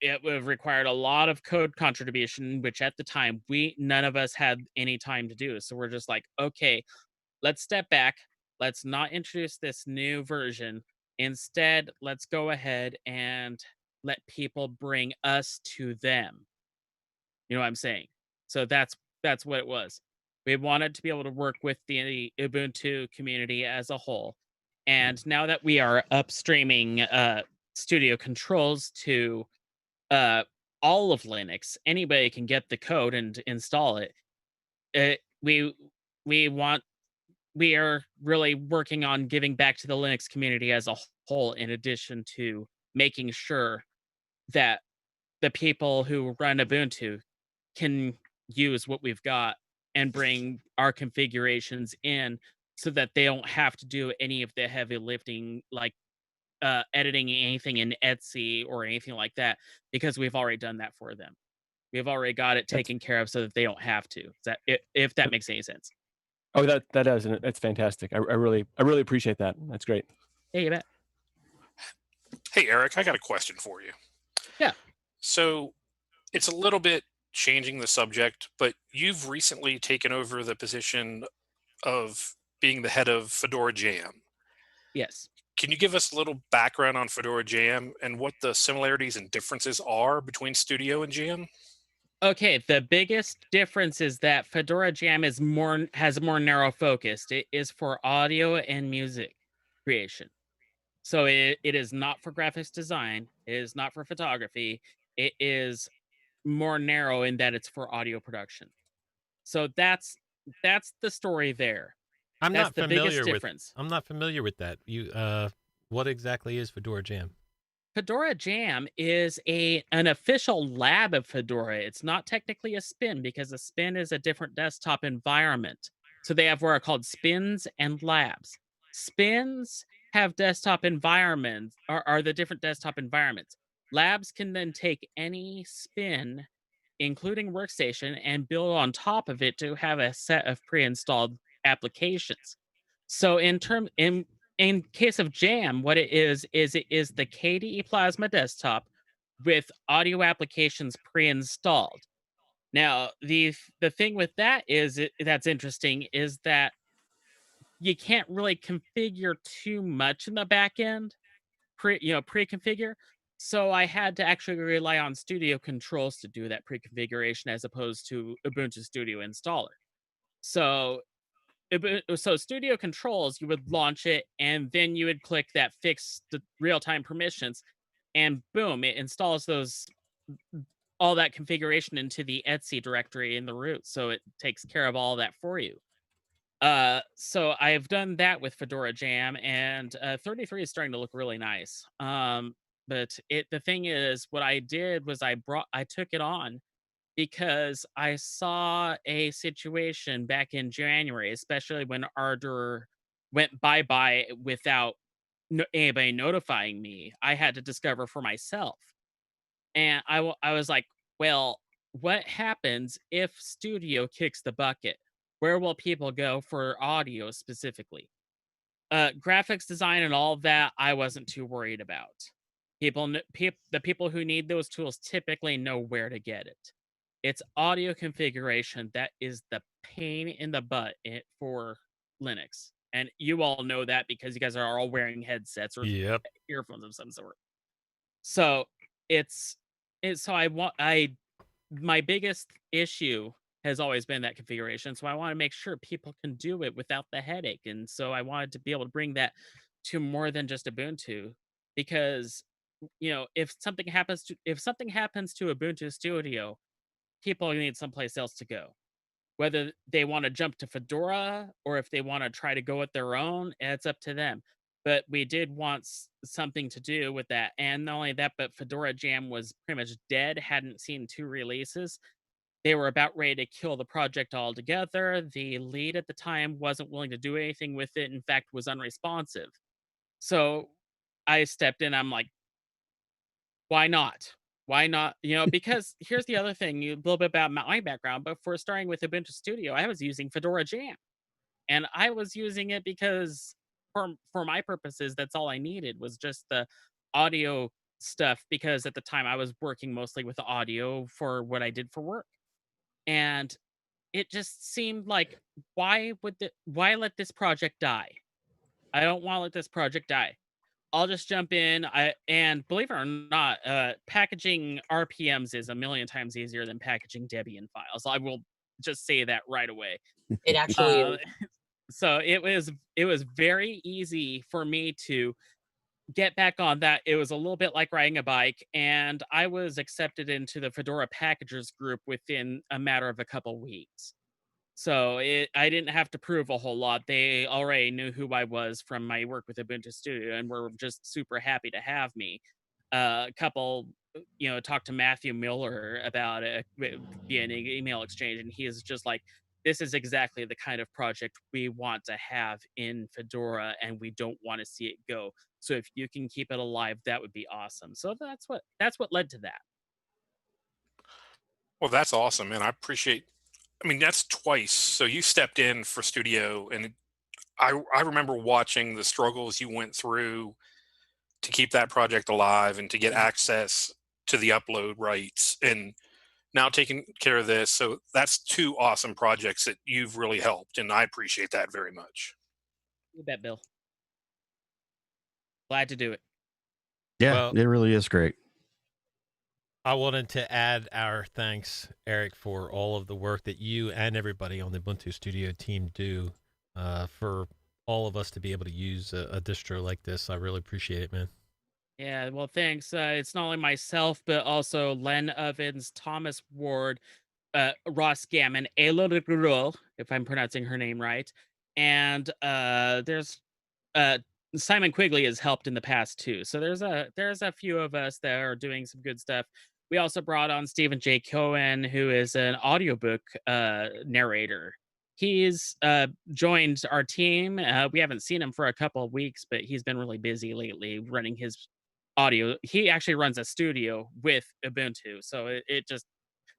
S8: It would have required a lot of code contribution, which at the time none of us had any time to do. So we're just like, okay, let's step back. Let's not introduce this new version. Instead, let's go ahead and let people bring us to them. You know what I'm saying? So that's what it was. We wanted to be able to work with the Ubuntu community as a whole. And now that we are upstreaming Studio controls to all of Linux, anybody can get the code and install it. We are really working on giving back to the Linux community as a whole, in addition to making sure that the people who run Ubuntu can use what we've got and bring our configurations in, so that they don't have to do any of the heavy lifting, like editing anything in Etsy or anything like that, because we've already done that for them. We've already got it taken care of so that they don't have to. If that makes any sense.
S11: Oh, that does, and it's fantastic. I really appreciate that. That's great.
S8: Yeah, you bet.
S13: Hey, Erich, I got a question for you.
S8: Yeah.
S13: So it's a little bit changing the subject, but you've recently taken over the position of being the head of Fedora Jam.
S8: Yes.
S13: Can you give us a little background on Fedora Jam and what the similarities and differences are between Studio and Jam?
S8: Okay, the biggest difference is that Fedora Jam has a more narrow focus. It is for audio and music creation. So it is not for graphics design. It is not for photography. It is more narrow in that it's for audio production. So that's the story there.
S1: I'm
S8: That's
S1: not
S8: the biggest
S1: familiar with.
S8: difference.
S1: I'm not familiar with that. What exactly is Fedora Jam?
S8: Fedora Jam is an official lab of Fedora. It's not technically a spin because a spin is a different desktop environment. So they have what are called spins and labs. Spins have desktop environments, are the different desktop environments. Labs can then take any spin, including workstation, and build on top of it to have a set of pre-installed applications. So in case of Jam, what it is the KDE Plasma desktop with audio applications pre-installed. Now, the thing with that is that's interesting is that you can't really configure too much in the back end, pre-configure. So I had to actually rely on Studio controls to do that pre-configuration as opposed to Ubuntu Studio installer. So Studio controls, you would launch it and then you would click that fix the real-time permissions and boom, it installs all that configuration into the etc directory in the root. So it takes care of all that for you. So I've done that with Fedora Jam, and 33 is starting to look really nice. But the thing is, what I did was I took it on because I saw a situation back in January, especially when Ardor went bye-bye without anybody notifying me. I had to discover for myself. And I was like, well, what happens if Studio kicks the bucket? Where will people go for audio specifically? Graphics design and all of that, I wasn't too worried about. The people who need those tools typically know where to get it. It's audio configuration that is the pain in the butt for Linux. And you all know that because you guys are all wearing headsets or earphones of some sort. So my biggest issue has always been that configuration. So I want to make sure people can do it without the headache. And so I wanted to be able to bring that to more than just Ubuntu, because if something happens to Ubuntu Studio, people need someplace else to go. Whether they want to jump to Fedora or if they want to try to go with their own, it's up to them. But we did want something to do with that. And not only that, but Fedora Jam was pretty much dead, hadn't seen 2 releases. They were about ready to kill the project altogether. The lead at the time wasn't willing to do anything with it. In fact, was unresponsive. So I stepped in. I'm like, why not? Why not? Because here's the other thing, a little bit about my background. Before starting with Ubuntu Studio, I was using Fedora Jam. And I was using it because for my purposes, that's all I needed was just the audio stuff, because at the time I was working mostly with audio for what I did for work. And it just seemed like, why let this project die? I don't want to let this project die. I'll just jump in. And believe it or not, packaging RPMs is a million times easier than packaging Debian files. I will just say that right away.
S6: It actually is.
S8: So it was very easy for me to get back on that. It was a little bit like riding a bike, and I was accepted into the Fedora packagers group within a matter of a couple weeks. So I didn't have to prove a whole lot. They already knew who I was from my work with Ubuntu Studio and were just super happy to have me. A couple, talked to Matthew Miller about it via an email exchange, and he is just like, this is exactly the kind of project we want to have in Fedora, and we don't want to see it go. So if you can keep it alive, that would be awesome. So that's what led to that.
S13: Well, that's awesome, man. I appreciate. I mean, that's twice. So you stepped in for Studio, and I remember watching the struggles you went through to keep that project alive and to get access to the upload rights, and now taking care of this. So that's 2 awesome projects that you've really helped, and I appreciate that very much.
S8: You bet, Bill. Glad to do it.
S2: Yeah, it really is great.
S1: I wanted to add our thanks, Eric, for all of the work that you and everybody on the Ubuntu Studio team do for all of us to be able to use a distro like this. I really appreciate it, man.
S8: Yeah, well, thanks. It's not only myself, but also Len Ovens, Thomas Ward, Ross Gammon, Ayla, if I'm pronouncing her name right, and there's Simon Quigley has helped in the past too. So there's a few of us that are doing some good stuff. We also brought on Stephen J. Cohen, who is an audiobook narrator. He's joined our team. We haven't seen him for a couple of weeks, but he's been really busy lately running his audio. He actually runs a studio with Ubuntu, so it just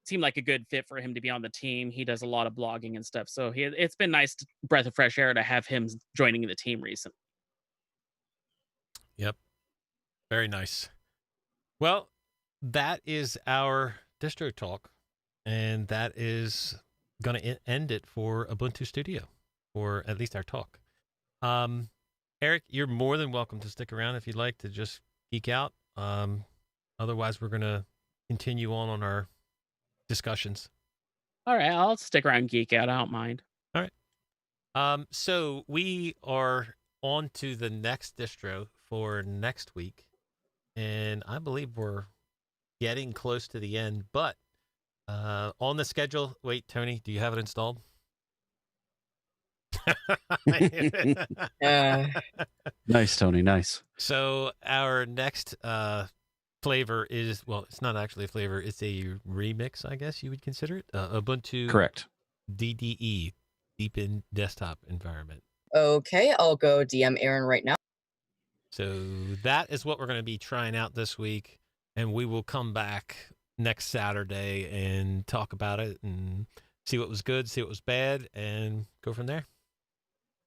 S8: seemed like a good fit for him to be on the team. He does a lot of blogging and stuff, so it's been nice breath of fresh air to have him joining the team recently.
S1: Yep. Very nice. Well, that is our distro talk, and that is going to end it for Ubuntu Studio, or at least our talk. Eric, you're more than welcome to stick around if you'd like to just geek out. Otherwise, we're going to continue on our discussions.
S8: All right, I'll stick around, geek out. I don't mind.
S1: All right. So we are on to the next distro for next week, and I believe we're getting close to the end. But on the schedule, wait, Tony, do you have it installed?
S2: Nice, Tony. Nice.
S1: So our next flavor is, well, it's not actually a flavor. It's a remix, I guess you would consider it. Ubuntu.
S2: Correct.
S1: DDE, Deep in Desktop Environment.
S6: Okay, I'll go DM Aaron right now.
S1: So that is what we're going to be trying out this week. And we will come back next Saturday and talk about it and see what was good, see what was bad, and go from there.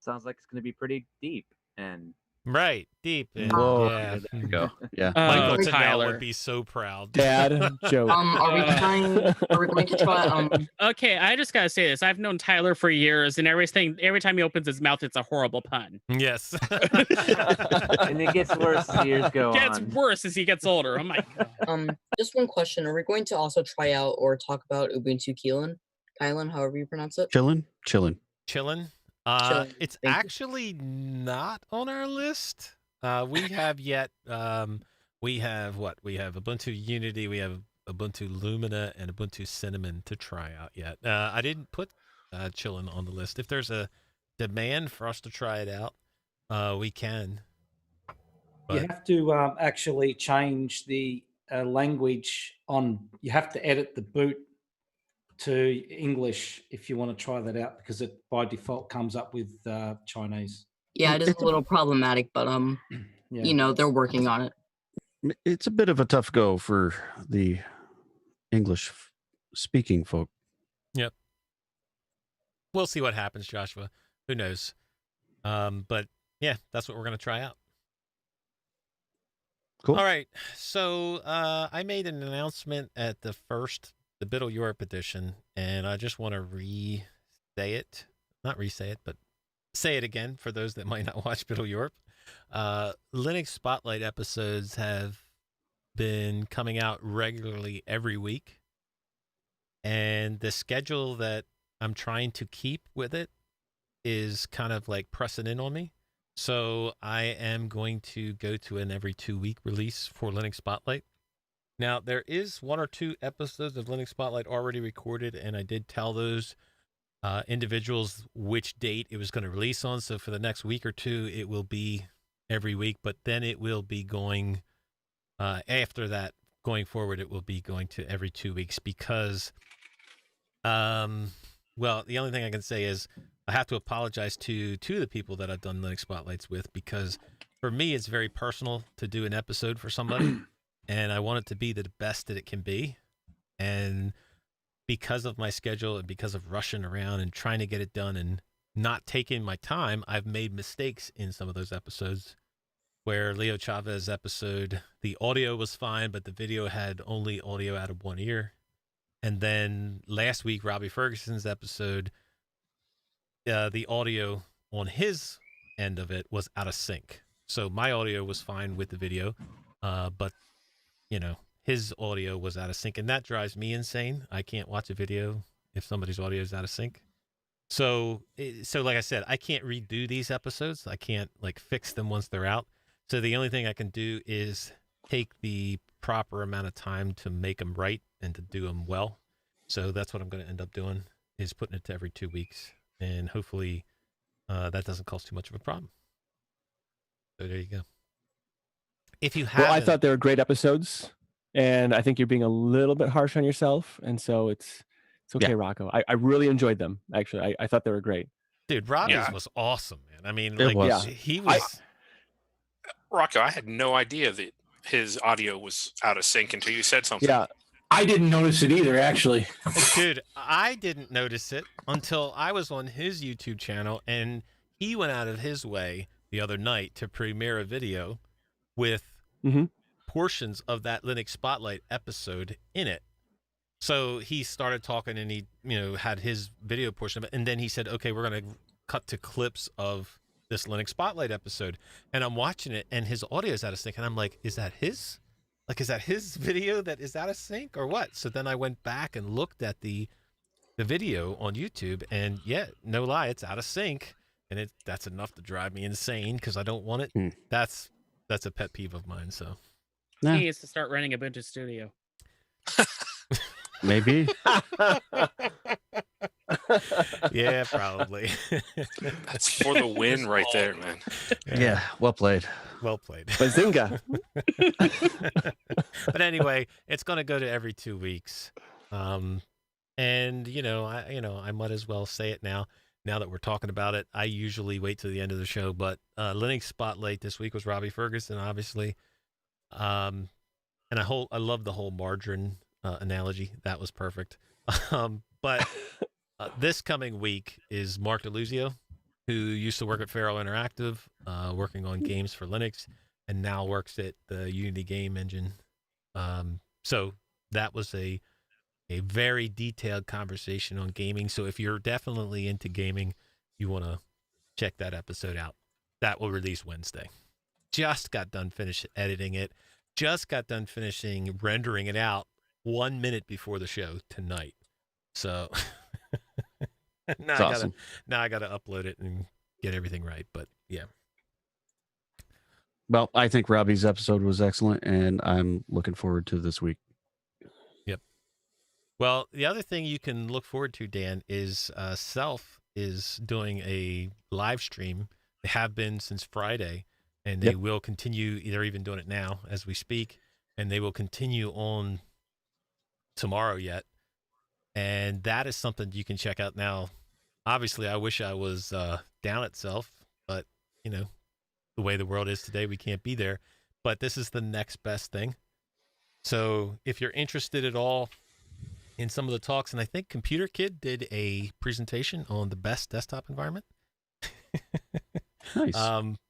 S14: Sounds like it's going to be pretty deep and
S1: right, deep. And,
S2: Whoa,
S1: yeah.
S2: there you go. Yeah.
S1: Michael Tyler
S8: Tyler
S1: would be so proud.
S11: Dad joke.
S6: Are we going to try
S8: Okay, I just gotta say this. I've known Tyler for years, and every time he opens his mouth, it's a horrible pun.
S1: Yes.
S14: and it gets worse as years go
S8: Gets
S14: on.
S8: worse as he gets older. Oh my god.
S6: Just one question. Are we going to also try out or talk about Ubuntu Kylan, however you pronounce it?
S2: Chillin'?
S1: Chillin'.
S6: Chillin',
S1: It's
S6: thank you.
S1: actually not on our list. We have yet, we have what? We have Ubuntu Unity, we have Ubuntu Lumina, and Ubuntu Cinnamon to try out yet. I didn't put Chillin' on the list. If there's a demand for us to try it out, we can.
S4: You
S1: But
S4: have to actually change the language on. You have to edit the boot to English if you want to try that out, because it by default comes up with Chinese.
S6: Yeah, it is a little problematic, but
S4: Yeah.
S6: you know, they're working on it.
S2: It's a bit of a tough go for the English speaking folk.
S1: Yep. We'll see what happens, Joshua. Who knows? But yeah, that's what we're going to try out.
S2: Cool.
S1: All right. So I made an announcement at the BDLL Europe edition, and I just want to re-say it. Not re-say it, but say it again for those that might not watch BDLL Europe. Linux Spotlight episodes have been coming out regularly every week, and the schedule that I'm trying to keep with it is kind of like pressing in on me. So I am going to go to an every 2-week release for Linux Spotlight. Now, there is 1 or 2 episodes of Linux Spotlight already recorded, and I did tell those individuals which date it was going to release on. So for the next week or 2, it will be every week, but then it will be going, after that, going forward, it will be going to every 2 weeks because, well, the only thing I can say is I have to apologize to 2 of the people that I've done Linux Spotlights with, because for me, it's very personal to do an episode for somebody, and I want it to be the best that it can be. And because of my schedule and because of rushing around and trying to get it done and not taking my time, I've made mistakes in some of those episodes where Leo Chavez episode, the audio was fine, but the video had only audio out of one ear. And then last week, Robbie Ferguson's episode, the audio on his end of it was out of sync. So my audio was fine with the video, but you know, his audio was out of sync, and that drives me insane. I can't watch a video if somebody's audio is out of sync. So like I said, I can't redo these episodes. I can't like fix them once they're out. So the only thing I can do is take the proper amount of time to make them right and to do them well. So that's what I'm going to end up doing, is putting it to every 2 weeks, and hopefully that doesn't cause too much of a problem. So there you go. If you have,
S11: Well, I thought they were great episodes, and I think you're being a little bit harsh on yourself, and so it's okay, Rocco. I really enjoyed them. Actually, I thought they were great.
S1: Dude, Robbie's was awesome, man. I mean,
S2: It was.
S1: he was.
S13: Rocco, I had no idea that his audio was out of sync until you said something.
S11: Yeah,
S3: I didn't notice it either, actually.
S1: Dude, I didn't notice it until I was on his YouTube channel, and he went out of his way the other night to premiere a video with portions of that Linux Spotlight episode in it. So he started talking, and he, had his video portion of it, and then he said, "Okay, we're going to cut to clips of this Linux Spotlight episode." And I'm watching it, and his audio is out of sync, and I'm like, "Is that his? Like, is that his video that is out of sync, or what?" So then I went back and looked at the video on YouTube, and yeah, no lie, it's out of sync, and that's enough to drive me insane because I don't want it. That's a pet peeve of mine. So
S8: He needs to start running Ubuntu Studio.
S2: Maybe.
S1: Yeah, probably.
S13: That's for the win right there, man.
S2: Yeah, well played.
S1: Well played.
S11: Bazinga.
S1: But anyway, it's going to go to every 2 weeks. And I might as well say it now that we're talking about it. I usually wait till the end of the show, but Linux Spotlight this week was Robbie Ferguson, obviously. And I love the whole margarine analogy. That was perfect. But this coming week is Mark DeLuzio, who used to work at Faro Interactive, working on games for Linux, and now works at the Unity game engine. So that was a very detailed conversation on gaming. So if you're definitely into gaming, you want to check that episode out. That will release Wednesday. Just got done editing it. Just got done finishing rendering it out 1 minute before the show tonight. So now I gotta upload it and get everything right. But yeah.
S2: Well, I think Robbie's episode was excellent, and I'm looking forward to this week.
S1: Yep. Well, the other thing you can look forward to, Dan, is Self is doing a live stream. They have been since Friday, and they will continue. They're even doing it now as we speak, and they will continue on tomorrow yet. And that is something you can check out now. Obviously, I wish I was down at Self, but the way the world is today, we can't be there. But this is the next best thing. So if you're interested at all in some of the talks, and I think Computer Kid did a presentation on the best desktop environment.
S2: Nice.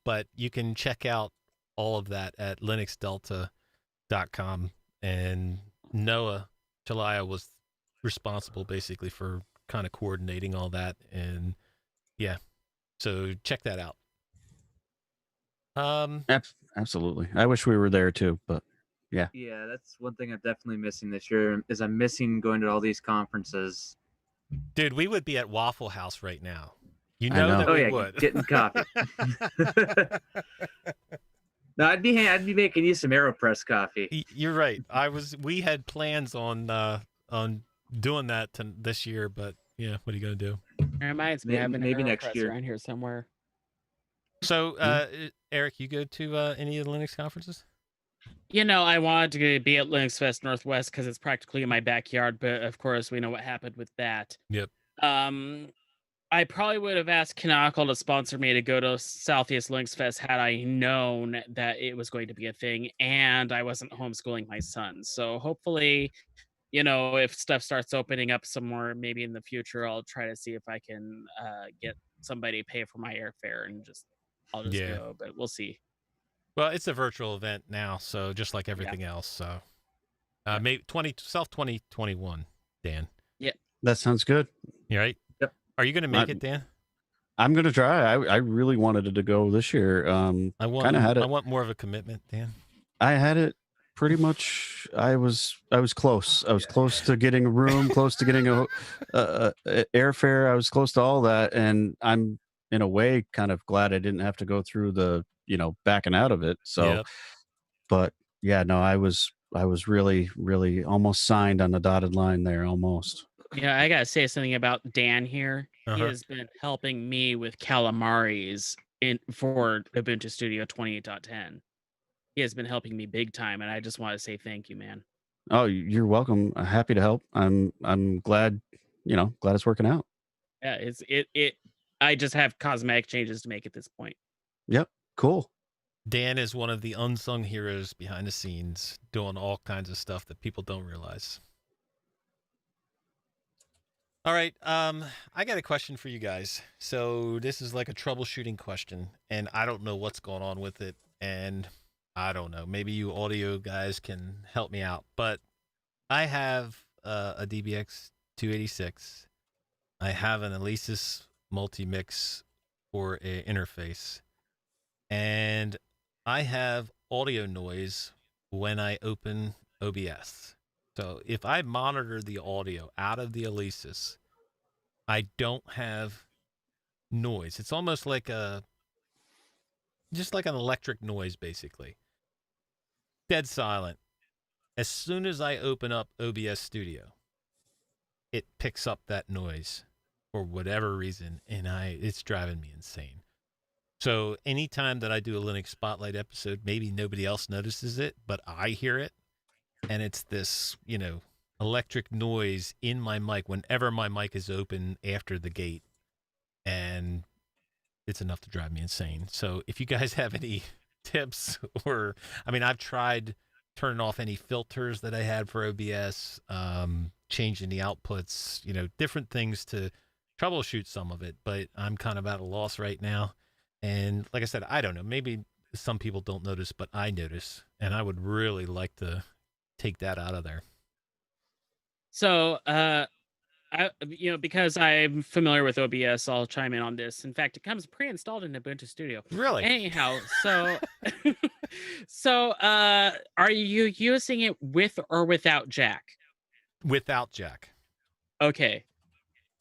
S1: But you can check out all of that at linuxdelta.com. And Noah Chalaya was responsible basically for kind of coordinating all that. And yeah, so check that out.
S2: Absolutely. I wish we were there too, but yeah.
S14: Yeah, that's one thing I'm definitely missing this year is I'm missing going to all these conferences.
S1: Dude, we would be at Waffle House right now. You know that we would.
S14: Getting coffee. No, I'd be making you some AeroPress coffee.
S1: You're right. We had plans on doing that this year, but yeah, what are you gonna do?
S8: It reminds me,
S14: maybe next year
S8: around here somewhere.
S1: So, Eric, you go to any of the Linux conferences?
S8: I wanted to be at Linux Fest Northwest because it's practically in my backyard, but of course we know what happened with that.
S1: Yep.
S8: I probably would have asked Canonical to sponsor me to go to Southeast Linux Fest had I known that it was going to be a thing and I wasn't homeschooling my son. So hopefully, if stuff starts opening up some more, maybe in the future, I'll try to see if I can get somebody to pay for my airfare and I'll just go, but we'll see.
S1: Well, it's a virtual event now, so just like everything else. So maybe 2021, Dan.
S8: Yeah.
S2: That sounds good.
S1: You right?
S14: Yep.
S1: Are you going to make it, Dan?
S2: I'm going to try. I really wanted it to go this year.
S1: I want more of a commitment, Dan.
S2: I had it pretty much I was close. I was close to getting a room, close to getting a airfare. I was close to all that, and I'm in a way kind of glad I didn't have to go through the backing out of it. So,
S1: Yep.
S2: but yeah, no, I was really almost signed on the dotted line there, almost.
S8: Yeah, I gotta say something about Dan here. He
S1: Uh-huh.
S8: has been helping me with calamaris for Ubuntu Studio 28.10. He has been helping me big time, and I just want to say thank you, man.
S2: Oh, you're welcome. I'm happy to help. I'm glad, glad it's working out.
S8: Yeah, it. I just have cosmetic changes to make at this point.
S2: Yep. Cool.
S1: Dan is one of the unsung heroes behind the scenes, doing all kinds of stuff that people don't realize. All right, I got a question for you guys. So this is like a troubleshooting question, and I don't know what's going on with it, and I don't know. Maybe you audio guys can help me out. But I have a DBX 286. I have an Alesis multi-mix for an interface, and I have audio noise when I open OBS. So if I monitor the audio out of the Alesis, I don't have noise. It's almost like just like an electric noise, basically. Dead silent. As soon as I open up OBS Studio, it picks up that noise for whatever reason, and it's driving me insane. So anytime that I do a Linux Spotlight episode, maybe nobody else notices it, but I hear it. And it's this, electric noise in my mic whenever my mic is open after the gate. And it's enough to drive me insane. So if you guys have any tips I've tried turning off any filters that I had for OBS, changing the outputs, different things to troubleshoot some of it, but I'm kind of at a loss right now. And like I said, I don't know, maybe some people don't notice, but I notice, and I would really like to take that out of there.
S8: So, because I'm familiar with OBS, I'll chime in on this. In fact, it comes pre-installed in Ubuntu Studio.
S1: Really?
S8: Anyhow, so are you using it with or without Jack?
S1: Without Jack.
S8: Okay.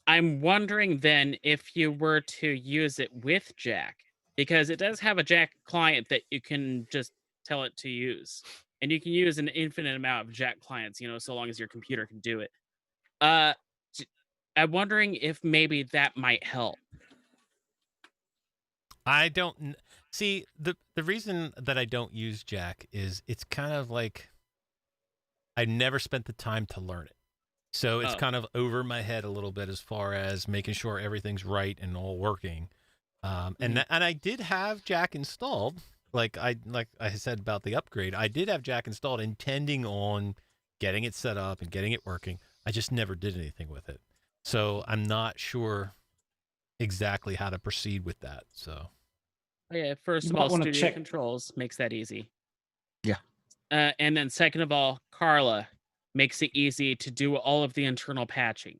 S8: I'm wondering then if you were to use it with Jack, because it does have a Jack client that you can just tell it to use. And you can use an infinite amount of Jack clients, so long as your computer can do it. I'm wondering if maybe that might help.
S1: I don't see the reason that I don't use Jack is it's kind of like I never spent the time to learn it. So it's kind of over my head a little bit as far as making sure everything's right and all working. And I did have Jack installed. Like I said about the upgrade, I did have Jack installed intending on getting it set up and getting it working. I just never did anything with it. So I'm not sure exactly how to proceed with that. So
S8: yeah, first of all, Studio Controls makes that easy.
S2: Yeah.
S8: And then second of all, Carla makes it easy to do all of the internal patching.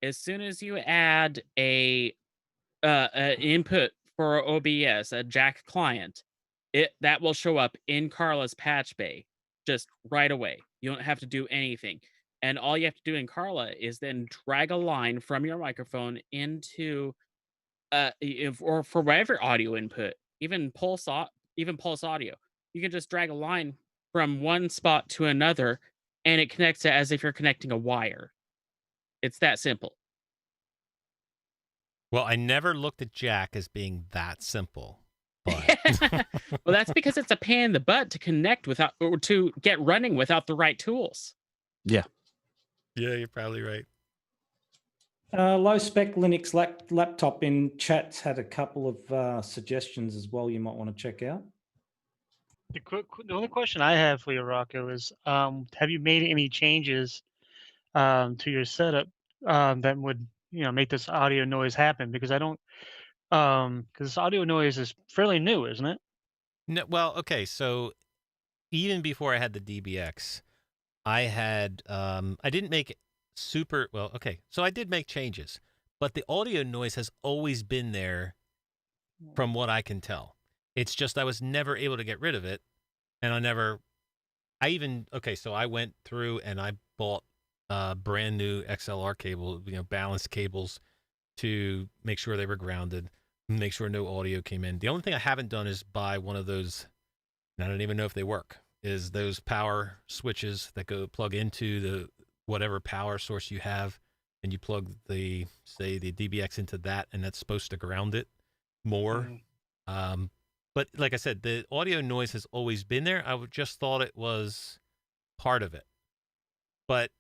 S8: As soon as you add an input for OBS, a Jack client, that will show up in Carla's patch bay just right away. You don't have to do anything. And all you have to do in Carla is then drag a line from your microphone into or for whatever audio input, even pulse audio. You can just drag a line from one spot to another, and it connects it as if you're connecting a wire. It's that simple.
S1: Well, I never looked at Jack as being that simple. But
S8: well, that's because it's a pain in the butt to connect without, or to get running without the right tools.
S2: Yeah.
S1: Yeah, you're probably right.
S4: Low spec Linux laptop in chat had a couple of suggestions as well you might want to check out.
S15: The only question I have for you, Rocco, is have you made any changes to your setup that would make this audio noise happen? Because I don't, because this audio noise is fairly new, isn't it?
S1: No, well, okay, so even before I had the DBX, I had I didn't make super well. Okay, so I did make changes, but the audio noise has always been there, from what I can tell. It's just I was never able to get rid of it, and I never So I went through and I bought brand new XLR cable, balanced cables to make sure they were grounded, make sure no audio came in. The only thing I haven't done is buy one of those, and I don't even know if they work, is those power switches that plug into the whatever power source you have, and you plug the DBX into that, and that's supposed to ground it more. But like I said, the audio noise has always been there. I just thought it was part of it. But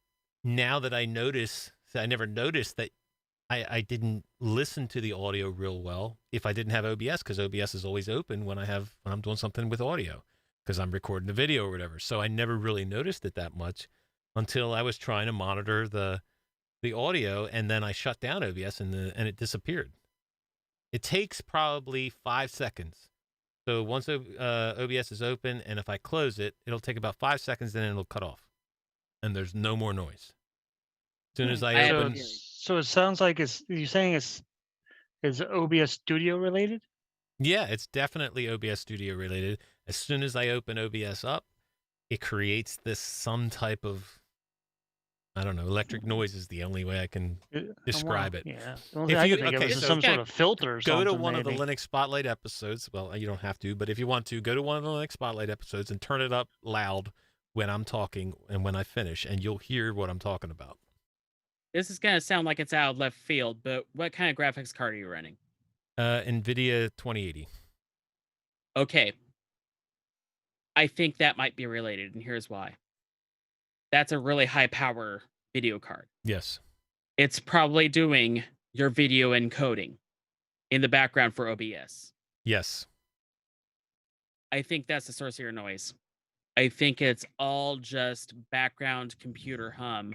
S1: now that I never noticed that I didn't listen to the audio real well if I didn't have OBS, because OBS is always open when I'm doing something with audio, because I'm recording the video or whatever. So I never really noticed it that much until I was trying to monitor the audio, and then I shut down OBS and it disappeared. It takes probably 5 seconds. So once OBS is open, and if I close it, it'll take about 5 seconds, then it'll cut off, and there's no more noise. As soon as I open,
S15: So it sounds like you're saying it's OBS Studio related?
S1: yeah, it's definitely OBS Studio related. As soon as I open OBS up, it creates some type of, I don't know, electric noise is the only way I can describe it.
S15: Yeah. The only thing I can think of is some sort of filter or something.
S1: Go to one of the
S15: maybe.
S1: Linux Spotlight episodes. Well, you don't have to, but if you want to, go to one of the Linux Spotlight episodes and turn it up loud when I'm talking and when I finish, and you'll hear what I'm talking about.
S8: This is going to sound like it's out of left field, but what kind of graphics card are you running?
S1: NVIDIA 2080.
S8: Okay. I think that might be related, and here's why. That's a really high power video card.
S1: Yes.
S8: It's probably doing your video encoding in the background for OBS.
S1: Yes.
S8: I think that's the source of your noise. I think it's all just background computer hum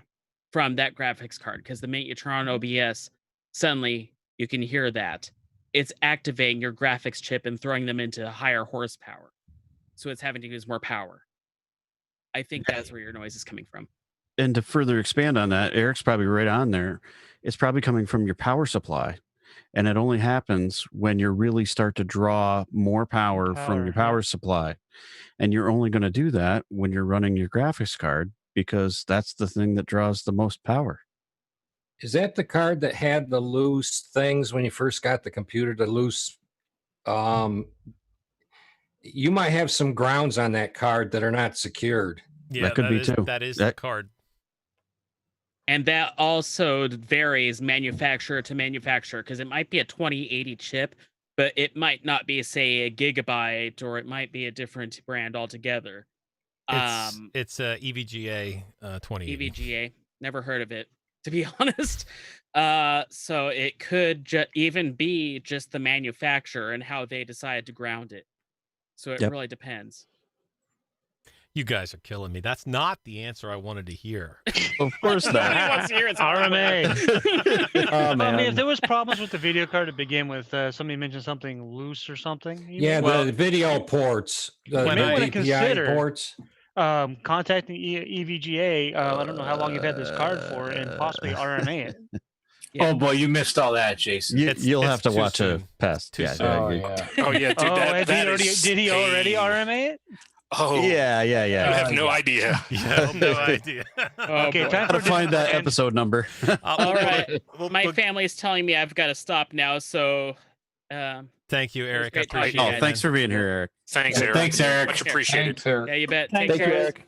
S8: from that graphics card, because the minute you turn on OBS, suddenly you can hear that. It's activating your graphics chip and throwing them into higher horsepower. So it's having to use more power. I think that's where your noise is coming from.
S2: And to further expand on that, Eric's probably right on there. It's probably coming from your power supply. And it only happens when you really start to draw more power from your power supply. And you're only going to do that when you're running your graphics card, because that's the thing that draws the most power.
S16: Is that the card that had the loose things when you first got the computer, the loose? You might have some grounds on that card that are not secured.
S1: Yeah,
S2: that could be too.
S1: That is the card.
S8: And that also varies manufacturer to manufacturer, because it might be a 2080 chip, but it might not be, say, a Gigabyte, or it might be a different brand altogether.
S1: It's EVGA 2080.
S8: EVGA. Never heard of it, to be honest. So it could even be just the manufacturer and how they decide to ground it. So it really depends.
S1: You guys are killing me. That's not the answer I wanted to hear.
S2: Of course not.
S8: Nobody wants to hear it's
S15: RMA.
S11: Oh, man.
S15: I mean, if there was problems with the video card to begin with, somebody mentioned something loose or something.
S16: Yeah, the video ports, the DPI ports.
S15: Contacting EVGA. I don't know how long you've had this card for, and possibly RMA it.
S3: Oh boy, you missed all that, Jason.
S2: You'll have to watch a past.
S3: Oh yeah, dude.
S15: Did he already RMA it?
S13: Oh
S2: yeah.
S13: I have no idea.
S1: No idea.
S15: Okay, time
S2: to find that episode number.
S8: All right. My family is telling me I've got to stop now, so.
S1: Thank you, Eric. I
S8: great talking
S1: appreciate
S8: to you
S1: it.
S2: Thanks for being here, Eric.
S13: Thanks, Eric.
S3: Thanks, Eric.
S13: Much appreciated.
S3: Thanks, Eric.
S8: Yeah, you bet.
S3: Thank
S8: Take
S3: you,
S8: care.
S3: Eric.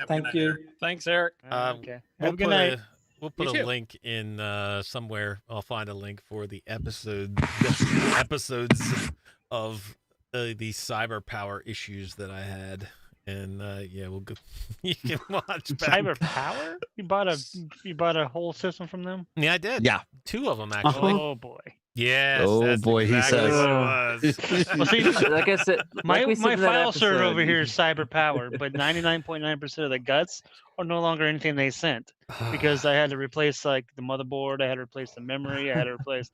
S12: Thank you.
S9: Thanks, Eric.
S15: Okay.
S1: We'll
S15: Have a good night.
S1: We'll put
S8: You
S1: a
S8: too.
S1: link in somewhere. I'll find a link for the episodes of the cyber power issues that I had, and we'll go. You can watch back.
S15: Cyber power? You bought a whole system from them?
S1: Yeah, I did.
S2: Yeah.
S1: 2 of them actually.
S15: Oh boy.
S1: Yes.
S2: Oh,
S1: that's
S2: boy, he
S1: exactly
S2: says.
S1: what it was.
S15: Well, see,
S14: Like I said,
S15: my
S14: like we said in that
S15: file server
S14: episode,
S15: over here is cyber power, but 99.9% of the guts are no longer anything they sent, because I had to replace like the motherboard, I had to replace the memory, I had to replace.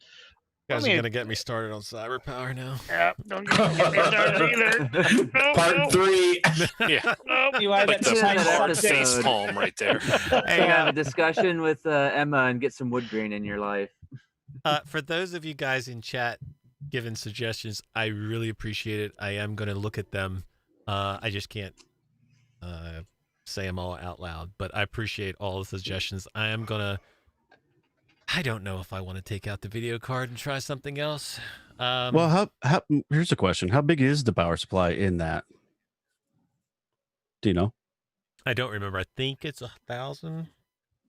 S1: You guys are gonna get me started on cyber power now.
S15: Yeah, don't get me started either. No,
S3: Part 3.
S13: Yeah.
S12: You are
S13: Like
S12: that
S13: the
S12: time
S14: that
S12: subject.
S13: face palm right there.
S14: Hey, have a discussion with Emma and get some wood grain in your life.
S1: For those of you guys in chat giving suggestions, I really appreciate it. I am going to look at them. I just can't say them all out loud, but I appreciate all the suggestions. I don't know if I want to take out the video card and try something else.
S2: Well, here's a question. How big is the power supply in that? Do you know?
S1: I don't remember. I think it's 1,000.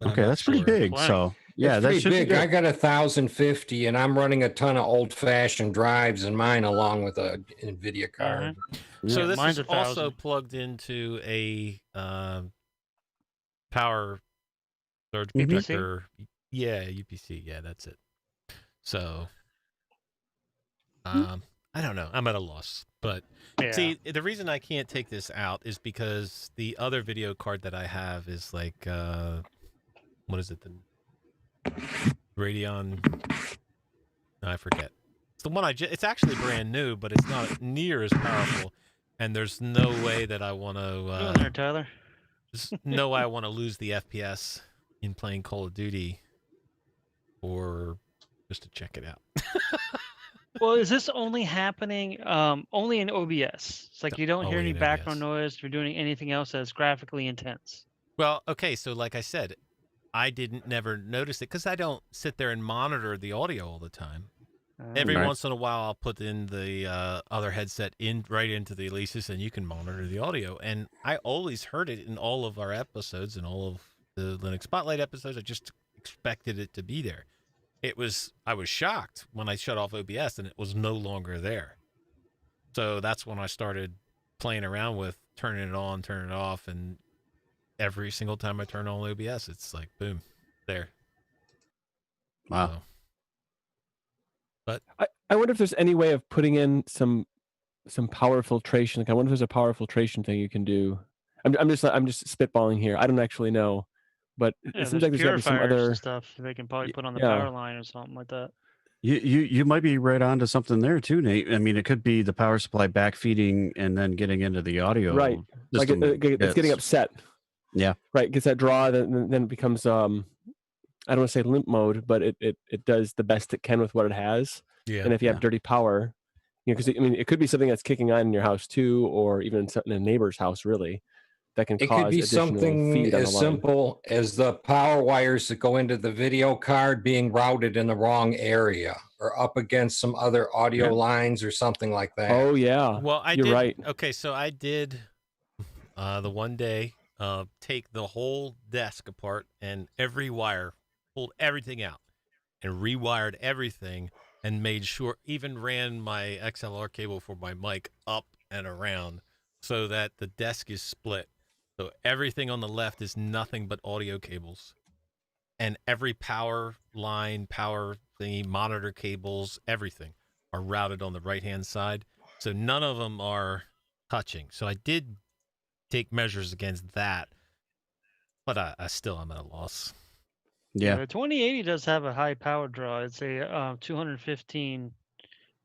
S2: Okay, that's pretty big. So yeah,
S16: it's
S2: that
S16: pretty
S2: should be
S16: big.
S2: good.
S16: I got 1,050, and I'm running a ton of old-fashioned drives in mine, along with a NVIDIA card.
S1: So this
S15: mine's
S1: is
S15: 1,000.
S1: also plugged into a power surge
S15: UPC?
S1: protector. Yeah, UPC. Yeah, that's it. So I don't know. I'm at a loss. But see, the reason I can't take this out is because the other video card that I have is like what is it? The Radeon. No, I forget. It's the one it's actually brand new, but it's not near as powerful. And there's no way that I want to.
S15: Doing there, Tyler.
S1: There's no way I want to lose the FPS in playing Call of Duty, or just to check it out.
S15: Well, is this only happening only in OBS? It's like you don't hear
S1: Only
S15: any
S1: in
S15: background noise if you're doing anything else that's graphically intense.
S1: Well, okay, so like I said, I never notice it because I don't sit there and monitor the audio all the time. Every once in a while, I'll put in the other headset right into the Alesis, and you can monitor the audio. And I always heard it in all of our episodes and all of the Linux Spotlight episodes. I just expected it to be there. I was shocked when I shut off OBS and it was no longer there. So that's when I started playing around with turning it on, turning it off, and every single time I turn on OBS, it's like boom, there.
S2: Wow.
S1: So, but
S11: I wonder if there's any way of putting in some power filtration. Like I wonder if there's a power filtration thing you can do. I'm just spitballing here. I don't actually know, but it seems like there's got to be some
S15: purifiers
S11: other
S15: and stuff they can probably put on the power line or something like that.
S2: You might be right onto something there too, Nate. I mean, it could be the power supply backfeeding and then getting into the audio.
S11: Right, like it's getting upset.
S2: Yeah,
S11: right. Gets that draw, then it becomes I don't want to say limp mode, but it does the best it can with what it has.
S1: Yeah.
S11: And if you have dirty power, because I mean, it could be something that's kicking on in your house too, or even in a neighbor's house, really. That can
S16: It
S11: cause
S16: could be
S11: additional
S16: something
S11: feed on the
S16: as
S11: line.
S16: simple as the power wires that go into the video card being routed in the wrong area or up against some other audio lines or something like that.
S11: Oh yeah.
S1: Well,
S11: You're right.
S1: Okay, so I did the one day take the whole desk apart and every wire, pulled everything out and rewired everything and made sure, even ran my XLR cable for my mic up and around so that the desk is split. So everything on the left is nothing but audio cables. And every power line, power thingy, monitor cables, everything are routed on the right-hand side. So none of them are touching. So I did take measures against that, but I still am at a loss.
S2: Yeah.
S15: The 2080 does have a high power draw. It's a 215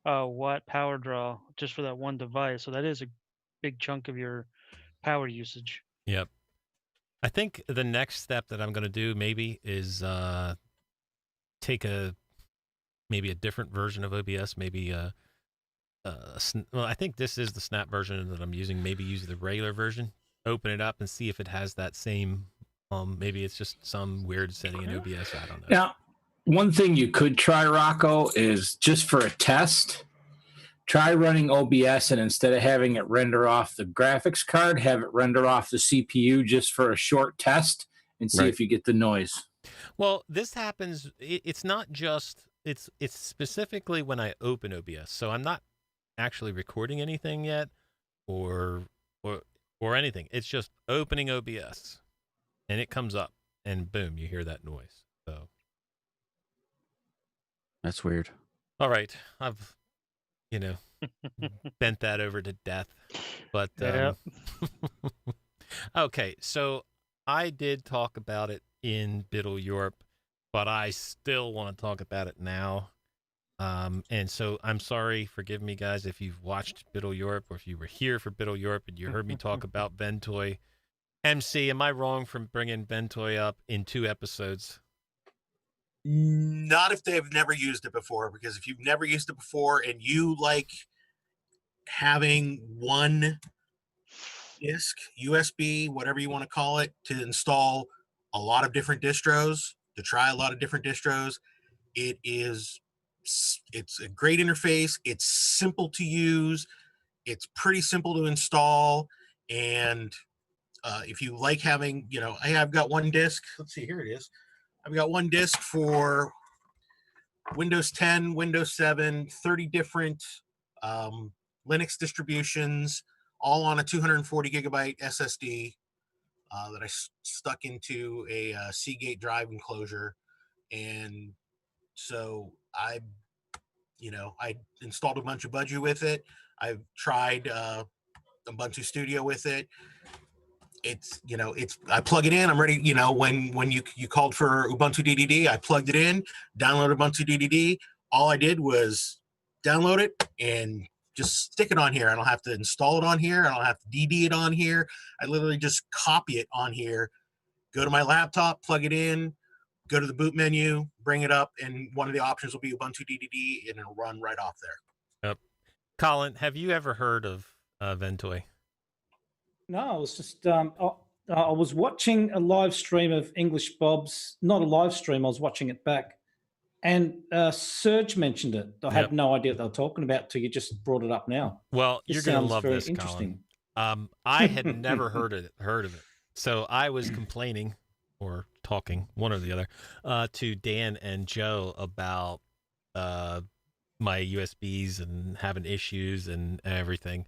S15: watt power draw just for that one device. So that is a big chunk of your power usage.
S1: Yep. I think the next step that I'm going to do maybe is take maybe a different version of OBS, maybe well, I think this is the snap version that I'm using. Maybe use the regular version, open it up and see if it has that same, maybe it's just some weird setting in OBS. I don't know.
S3: Now, one thing you could try, Rocco, is just for a test, try running OBS and instead of having it render off the graphics card, have it render off the CPU just for a short test and see if you get the noise.
S1: Well, this happens. It's not just, it's specifically when I open OBS. So I'm not actually recording anything yet or anything. It's just opening OBS and it comes up and boom, you hear that noise. So
S2: that's weird.
S1: All right. I've, bent that over to death, but okay. So I did talk about it in BDLL Europe, but I still want to talk about it now. And so I'm sorry, forgive me guys, if you've watched BDLL Europe or if you were here for BDLL Europe and you heard me talk about Ventoy. MC, am I wrong for bringing Ventoy up in 2 episodes?
S10: Not if they've never used it before, because if you've never used it before and you like having one disk, USB, whatever you want to call it, to install a lot of different distros, to try a lot of different distros. It's a great interface. It's simple to use. It's pretty simple to install. And if you like having, I've got one disk. Let's see, here it is. I've got one disk for Windows 10, Windows 7, 30 different Linux distributions, all on a 240 gigabyte SSD that I stuck into a Seagate drive enclosure. And so I installed a bunch of Ubuntu with it. I've tried Ubuntu Studio with it. I plug it in. I'm ready. When you called for Ubuntu DDD, I plugged it in, downloaded Ubuntu DDD. All I did was download it and just stick it on here. I don't have to install it on here. I don't have to DD it on here. I literally just copy it on here, go to my laptop, plug it in, go to the boot menu, bring it up, and one of the options will be Ubuntu DDD, and it'll run right off there.
S1: Yep. Colin, have you ever heard of Ventoy?
S4: No, I was just I was watching a live stream of English Bob's. Not a live stream. I was watching it back, and Serge mentioned it. I had no idea what they were talking about till you just brought it up now.
S1: Well,
S4: This
S1: you're going to
S4: sounds
S1: love
S4: very
S1: this,
S4: interesting.
S1: Colin. I had never heard of it. So I was complaining or talking, one or the other, to Dan and Joe about my USBs and having issues and everything,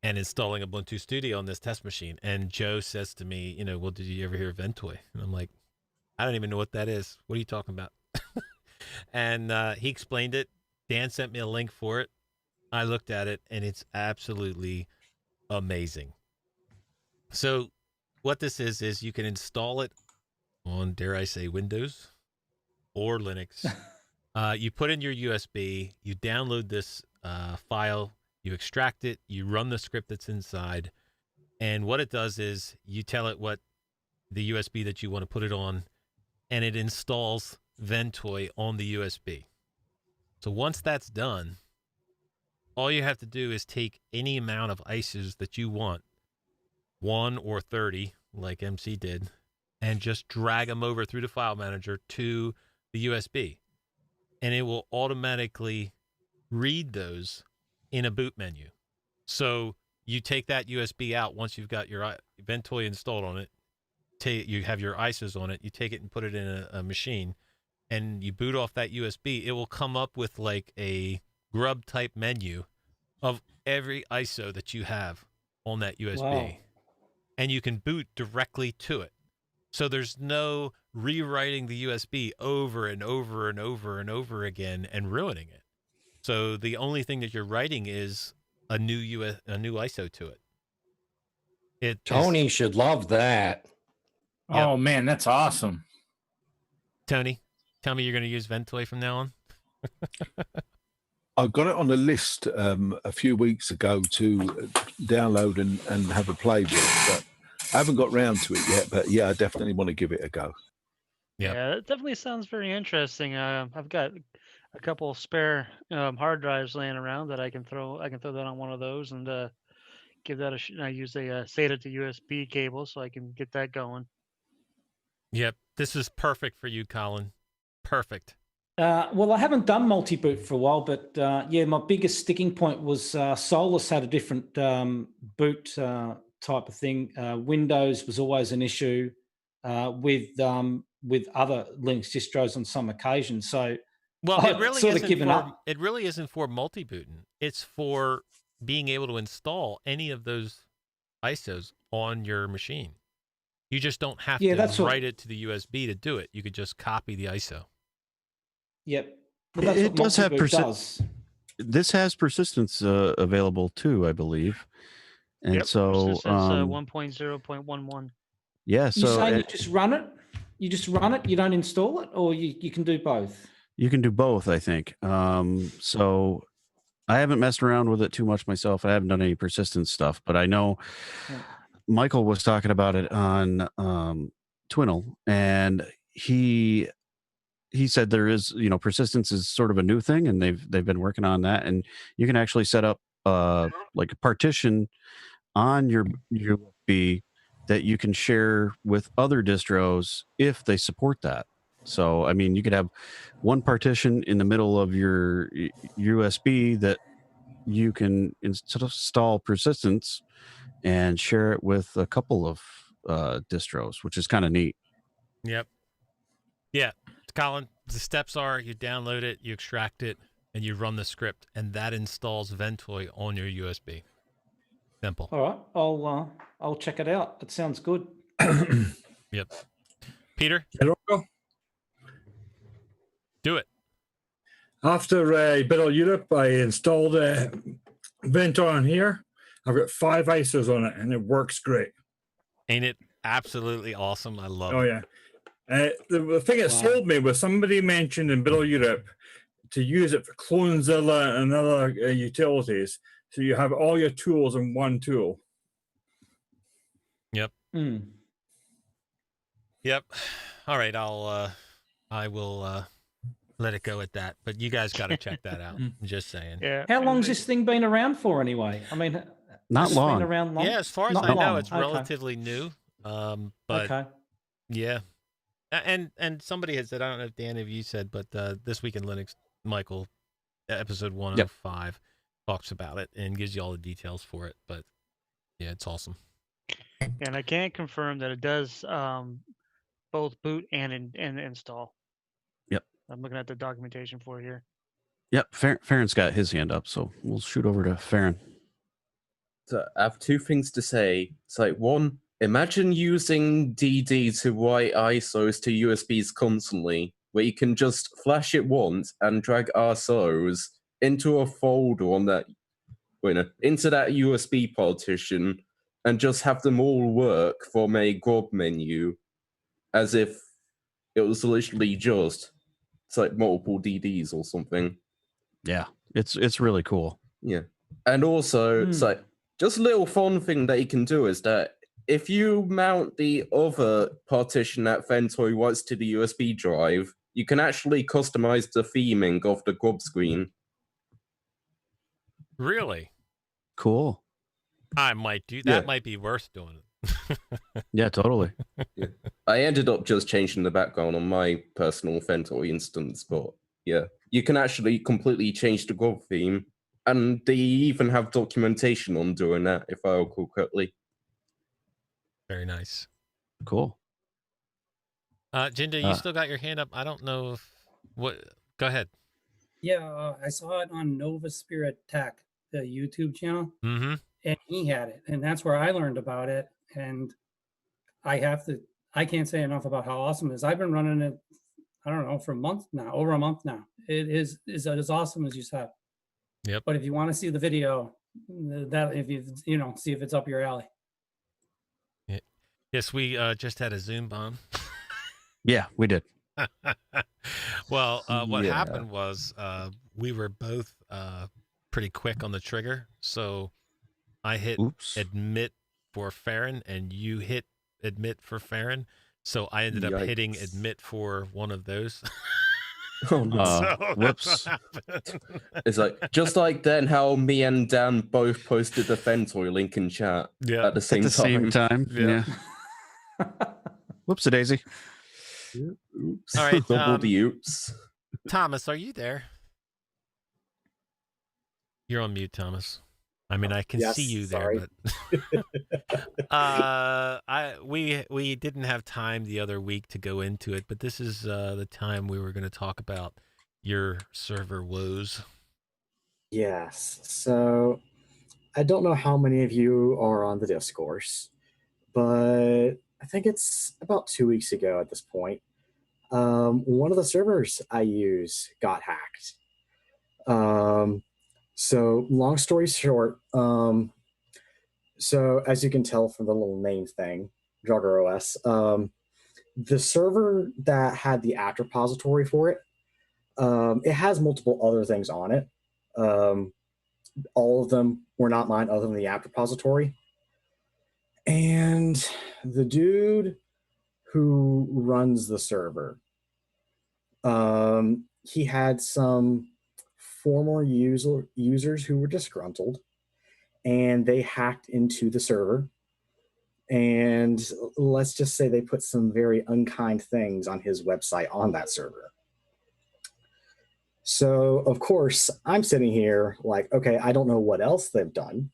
S1: and installing Ubuntu Studio on this test machine. And Joe says to me, well, did you ever hear of Ventoy? And I'm like, I don't even know what that is. What are you talking about? And he explained it. Dan sent me a link for it. I looked at it, and it's absolutely amazing. So what this is you can install it on, dare I say, Windows or Linux. You put in your USB, you download this file, you extract it, you run the script that's inside, and what it does is you tell it what the USB that you want to put it on, and it installs Ventoy on the USB. So once that's done, all you have to do is take any amount of ISOs that you want, 1 or 30, like MC did, and just drag them over through the file manager to the USB. And it will automatically read those in a boot menu. So you take that USB out once you've got your Ventoy installed on it, you have your ISOs on it, you take it and put it in a machine, and you boot off that USB, it will come up with like a grub type menu of every ISO that you have on that USB.
S4: Wow.
S1: And you can boot directly to it. So there's no rewriting the USB over and over and over and over again and ruining it. So the only thing that you're writing is a new ISO to it.
S16: Tony should love that.
S1: Yep.
S3: Oh man, that's awesome.
S1: Tony, tell me you're going to use Ventoy from now on.
S7: I got it on a list a few weeks ago to download and have a play with, but I haven't got round to it yet. But yeah, I definitely want to give it a go.
S15: Yeah, it definitely sounds very interesting. I've got a couple of spare hard drives laying around that I can throw that on one of those and give that I use a SATA to USB cable so I can get that going.
S1: Yep, this is perfect for you, Colin. Perfect.
S4: Well, I haven't done multi-boot for a while, but yeah, my biggest sticking point was Solus had a different boot type of thing. Windows was always an issue with other Linux distros on some occasions. So,
S1: well,
S4: it
S1: really isn't for multi-booting. It's for being able to install any of those ISOs on your machine. You just don't have to write it to the USB to do it. You could just copy the ISO.
S4: Yep.
S2: It does have This has persistence available too, I believe. And
S15: yep.
S2: so
S15: persistence 1.0.11.
S2: Yeah, so
S4: you're saying you just run it? You just run it, you don't install it, or you can do both?
S2: You can do both, I think. So I haven't messed around with it too much myself. I haven't done any persistence stuff, but I know Michael was talking about it on Twinnle, and he said there is, persistence is sort of a new thing, and they've been working on that, and you can actually set up like a partition on your be that you can share with other distros if they support that. So, I mean, you could have one partition in the middle of your USB that you can install persistence and share it with a couple of distros, which is kind of neat.
S1: Yep. Yeah, Colin, the steps are you download it, you extract it, and you run the script, and that installs Ventoy on your USB. Simple.
S4: All right, I'll check it out. It sounds good.
S1: Yep. Peter?
S17: Hello.
S1: Do it.
S17: After BDLL Europe, I installed Ventoy on here. I've got 5 ISOs on it, and it works great.
S1: Ain't it absolutely awesome? I love it.
S17: Oh, yeah. The thing that sold me was somebody mentioned in BDLL Europe to use it for Clonezilla and other utilities. So you have all your tools in one tool.
S1: Yep. Yep. All right. I will let it go at that. But you guys got to check that out. I'm just saying.
S15: Yeah.
S4: How long's this thing been around for anyway? I mean,
S2: not
S4: it's
S2: long.
S4: Been around long.
S1: Yeah, as far as I know, it's relatively new. But yeah. And somebody had said, I don't know if Dan, if you said, but This Week in Linux, Michael, episode 105 talks about it and gives you all the details for it. But yeah, it's awesome.
S15: And I can confirm that it does both boot and install.
S2: Yep.
S15: I'm looking at the documentation for it here.
S2: Yep. Farron's got his hand up, so we'll shoot over to Farron.
S18: So I have 2 things to say. It's like, one, imagine using DD to write ISOs to USBs constantly, where you can just flash it once and drag RSOs into a folder on that, into that USB partition, and just have them all work from a GROB menu, as if it was literally just it's like multiple DDs or something.
S2: Yeah, it's really cool.
S18: Yeah, and also it's like just a little fun thing that you can do is that if you mount the other partition that Ventoy writes to the USB drive, you can actually customize the theming of the GROB screen.
S1: Really?
S2: Cool.
S1: I might do that. Might be worth doing it.
S2: Yeah, totally.
S18: Yeah. I ended up just changing the background on my personal Ventoy instance, but yeah, you can actually completely change the GROB theme, and they even have documentation on doing that, if I recall correctly.
S1: Very nice.
S2: Cool.
S1: Jinder, you still got your hand up? I don't know if go ahead.
S12: Yeah, I saw it on Nova Spirit Tech, the YouTube channel, and he had it, and that's where I learned about it. And I can't say enough about how awesome it is. I've been running it, I don't know, for a month now, over a month now. It is as awesome as you said.
S1: Yep.
S12: But if you want to see the video, that if you see if it's up your alley.
S1: Yeah. Yes, we just had a Zoom bomb.
S2: Yeah, we did.
S1: Well, what happened was we were both pretty quick on the trigger. So I hit admit for Farron, and you hit admit for Farron. So I ended up hitting admit for one of those.
S18: Oh no!
S1: So
S2: whoops!
S18: It's like just like then how me and Dan both posted the Ventoy link in chat at the same time.
S2: Yeah. Whoops, a daisy.
S18: Oops.
S1: All right,
S18: Double the oops.
S1: Thomas, are you there? You're on mute, Thomas. I mean, I can see you there, but we didn't have time the other week to go into it. But this is the time we were going to talk about your server woes.
S5: Yes. So I don't know how many of you are on the discourse, but I think it's about 2 weeks ago at this point. One of the servers I use got hacked. So long story short, so as you can tell from the little name thing, Drugger OS, the server that had the apt repository for it, it has multiple other things on it. All of them were not mine other than the apt repository. And the dude who runs the server, he had some former users who were disgruntled, and they hacked into the server And let's just say they put some very unkind things on his website on that server. So, of course, I'm sitting here like, okay, I don't know what else they've done.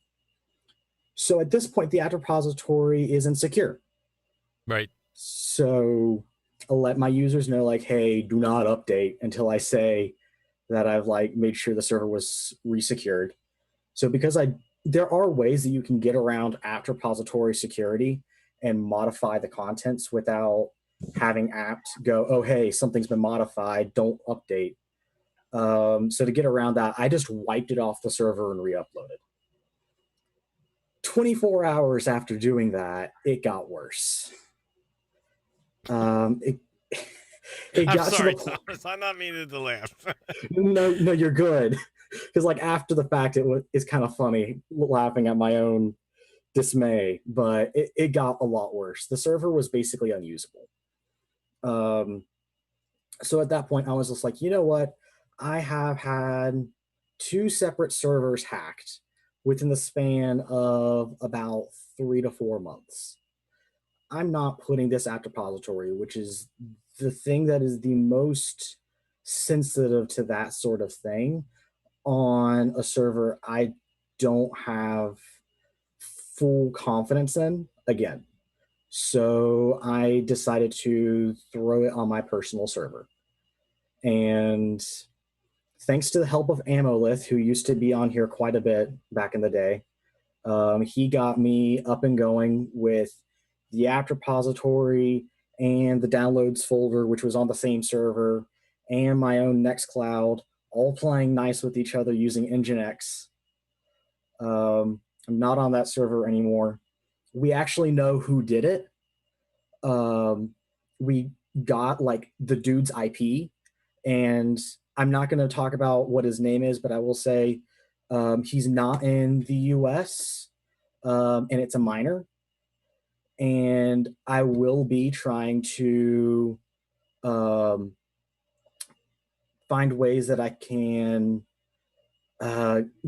S5: So at this point, the app repository is insecure.
S1: Right.
S5: So I'll let my users know, like, hey, do not update until I say that I've like made sure the server was resecured. So because there are ways that you can get around app repository security and modify the contents without having apps go, oh, hey, something's been modified, don't update. So to get around that, I just wiped it off the server and re-uploaded. 24 hours after doing that, it got worse. It
S1: I'm
S5: got
S1: sorry,
S5: to the point.
S1: Thomas. I'm not meaning to laugh.
S5: No, you're good. Because like after the fact, it's kind of funny laughing at my own dismay, but it got a lot worse. The server was basically unusable. So at that point, I was just like, you know what? I have had 2 separate servers hacked within the span of about 3 to 4 months. I'm not putting this app repository, which is the thing that is the most sensitive to that sort of thing, on a server I don't have full confidence in again. So I decided to throw it on my personal server. And thanks to the help of Amolith, who used to be on here quite a bit back in the day, he got me up and going with the app repository and the downloads folder, which was on the same server, and my own Nextcloud, all playing nice with each other using Nginx. I'm not on that server anymore. We actually know who did it. We got like the dude's IP, and I'm not going to talk about what his name is, but I will say he's not in the US, and it's a minor. And I will be trying to find ways that I can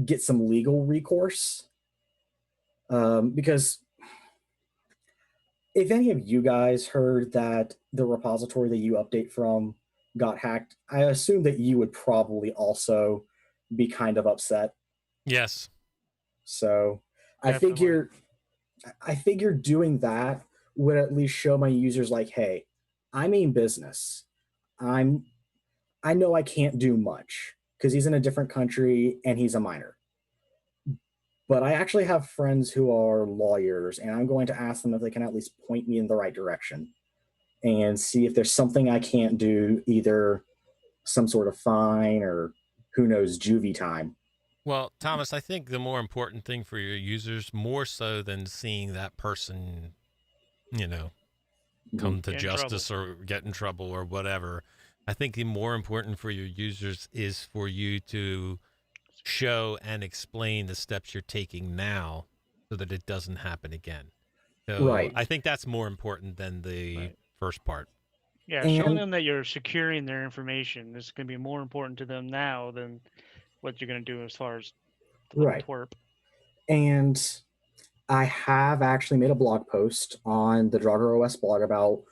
S5: get some legal recourse. Because if any of you guys heard that the repository that you update from got hacked, I assume that you would probably also be kind of upset.
S1: Yes.
S5: So
S15: Definitely.
S5: I figure doing that would at least show my users like, hey, I mean business. I know I can't do much because he's in a different country and he's a minor. But I actually have friends who are lawyers, and I'm going to ask them if they can at least point me in the right direction and see if there's something I can't do, either some sort of fine or who knows, juvie time.
S1: Well, Thomas, I think the more important thing for your users, more so than seeing that person, come to
S15: Get in
S1: justice or get in trouble or whatever, I think the more important for your users is for you to show and explain the steps you're taking now so that it doesn't happen again. So
S5: Right.
S1: I think that's more important than the first part.
S15: Yeah, showing them that you're securing their information is going to be more important to them now than what you're going to do as far as
S5: Right.
S15: twerp.
S5: And I have actually made a blog post on the Draugr OS blog about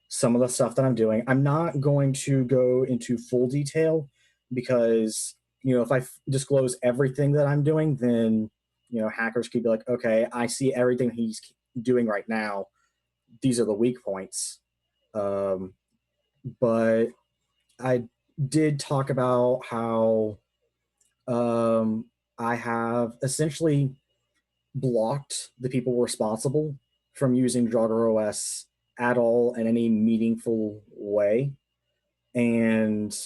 S5: some of the stuff that I'm doing. I'm not going to go into full detail because, if I disclose everything that I'm doing, then, hackers could be like, okay, I see everything he's doing right now. These are the weak points. But I did talk about how I have essentially blocked the people responsible from using Draugr OS at all in any meaningful way. And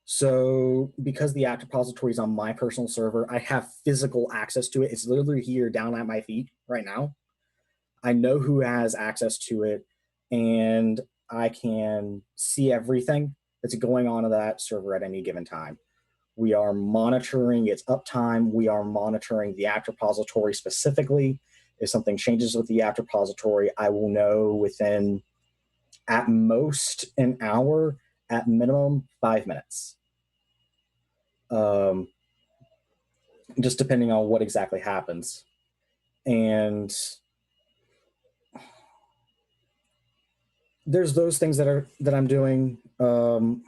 S5: so because the app repository is on my personal server, I have physical access to it. It's literally here down at my feet right now. I know who has access to it, and I can see everything that's going on in that server at any given time. We are monitoring its uptime. We are monitoring the app repository specifically. If something changes with the app repository, I will know within, at most, an hour, at minimum 5 minutes. Just depending on what exactly happens. And there's those things that I'm doing. I'm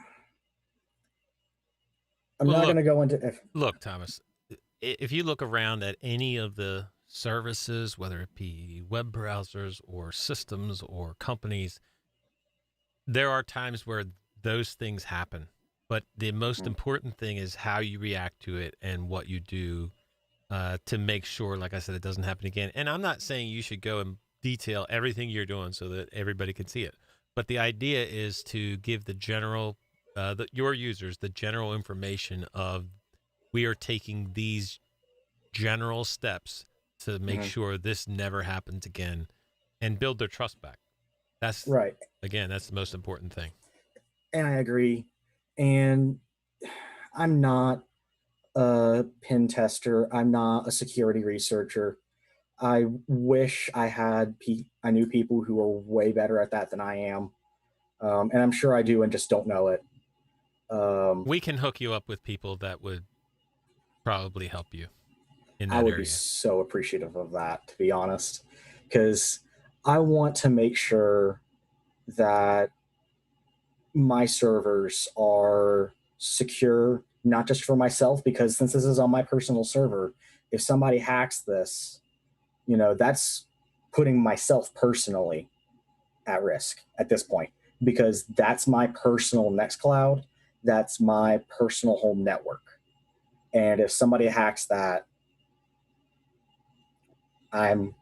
S5: not going to go into.
S1: Look, Thomas, if you look around at any of the services, whether it be web browsers or systems or companies, there are times where those things happen. But the most important thing is how you react to it and what you do to make sure, like I said, it doesn't happen again. And I'm not saying you should go and detail everything you're doing so that everybody can see it. But the idea is to give the general, your users, the general information of we are taking these general steps to make sure this never happens again and build their trust back. That's
S5: right.
S1: Again, that's the most important thing.
S5: And I agree. And I'm not a pen tester. I'm not a security researcher. I wish I knew people who are way better at that than I am. And I'm sure I do and just don't know it.
S1: We can hook you up with people that would probably help you in that
S5: I would
S1: area.
S5: be so appreciative of that, to be honest, because I want to make sure that my servers are secure, not just for myself, because since this is on my personal server, if somebody hacks this, that's putting myself personally at risk at this point, because that's my personal Nextcloud. That's my personal home network. And if somebody hacks that, I'm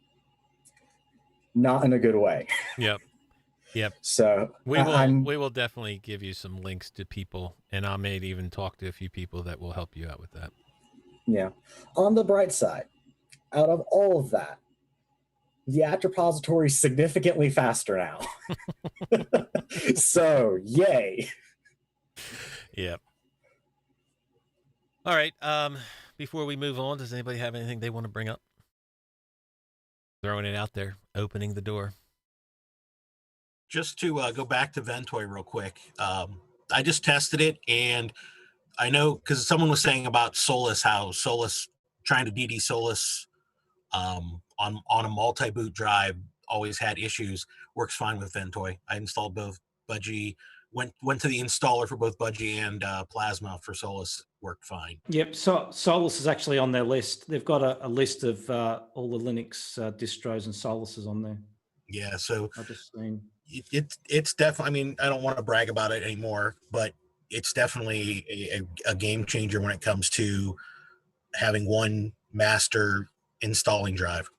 S5: not in a good way.
S1: Yep.
S5: So
S1: we will definitely give you some links to people, and I may even talk to a few people that will help you out with that.
S5: Yeah. On the bright side, out of all of that, the apt repository is significantly faster now. So, yay.
S1: Yep. All right. Before we move on, does anybody have anything they want to bring up? Throwing it out there, opening the door.
S10: Just to go back to Ventoy real quick. I just tested it, and I know because someone was saying about Solus, how Solus, trying to DD Solus on a multi-boot drive always had issues. Works fine with Ventoy. I installed both Budgie, went to the installer for both Budgie and Plasma for Solus. Worked fine.
S4: Yep. So Solus is actually on their list. They've got a list of all the Linux distros, and Solus is on there.
S10: Yeah. So
S4: I just seen.
S10: It's definitely, I mean, I don't want to brag about it anymore, but it's definitely a game changer when it comes to having one master installing drive.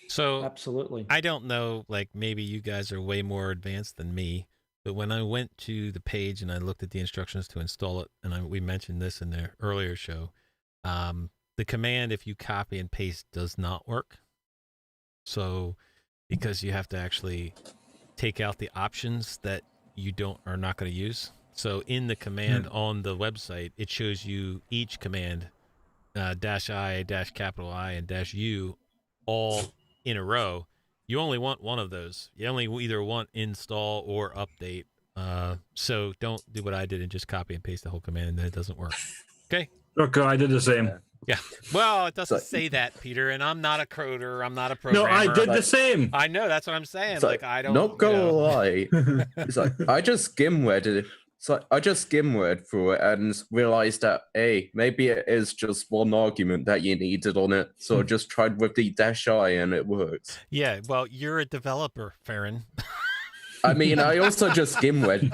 S1: So
S4: absolutely.
S1: I don't know, like maybe you guys are way more advanced than me, but when I went to the page and I looked at the instructions to install it, and we mentioned this in the earlier show, the command, if you copy and paste, does not work. So because you have to actually take out the options that you are not going to use. So in the command on the website, it shows you each command, -I, -I, and -U, all in a row. You only want one of those. You only either want install or update. So don't do what I did and just copy and paste the whole command, and then it doesn't work. Okay?
S17: Okay, I did the same.
S1: Yeah. Well, it doesn't say that, Peter, and I'm not a coder. I'm not a programmer.
S17: No, I did the same.
S1: I know. That's what I'm saying.
S18: It's
S1: Like, I don't.
S18: Not gonna lie. It's like I just skim-read it. So I just skim-read through it and realized that, hey, maybe it is just one argument that you needed on it. So I just tried with the -I and it works.
S1: Yeah. Well, you're a developer, Farron.
S18: I mean, I also just skim-read.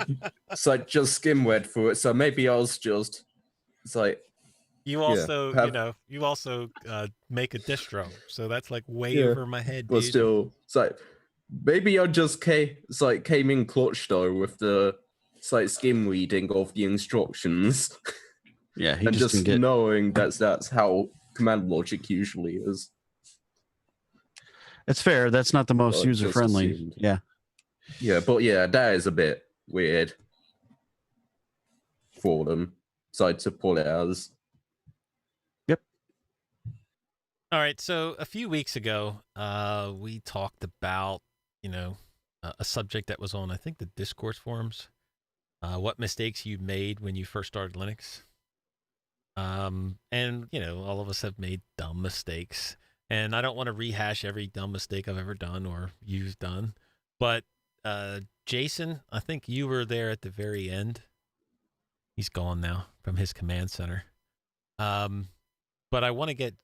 S18: So I just skim-read through it. So maybe I was just. It's like.
S1: You also, you also make a distro, so that's like way over my head.
S18: But
S1: dude.
S18: still, it's like maybe I just came in clutch though with the skim reading of the instructions.
S2: Yeah, he
S18: and
S2: just
S18: just
S2: can get...
S18: knowing that's how command logic usually is.
S2: It's fair. That's not the most user friendly. Yeah.
S18: Yeah, but yeah, that is a bit weird for them. So to pull it as.
S1: All right, so a few weeks ago, we talked about, a subject that was on, I think, the Discourse forums, what mistakes you made when you first started Linux. And, all of us have made dumb mistakes. And I don't want to rehash every dumb mistake I've ever done or you've done. But Jason, I think you were there at the very end. He's gone now from his command center. But I want to get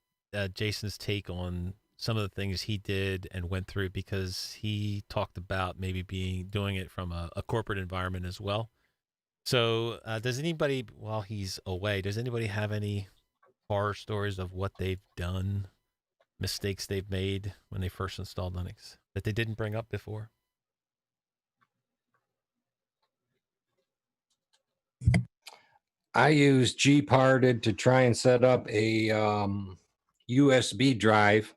S1: Jason's take on some of the things he did and went through, because he talked about maybe doing it from a corporate environment as well. So does anybody, while he's away, does anybody have any horror stories of what they've done, mistakes they've made when they first installed Linux that they didn't bring up before?
S16: I used gparted to try and set up a USB drive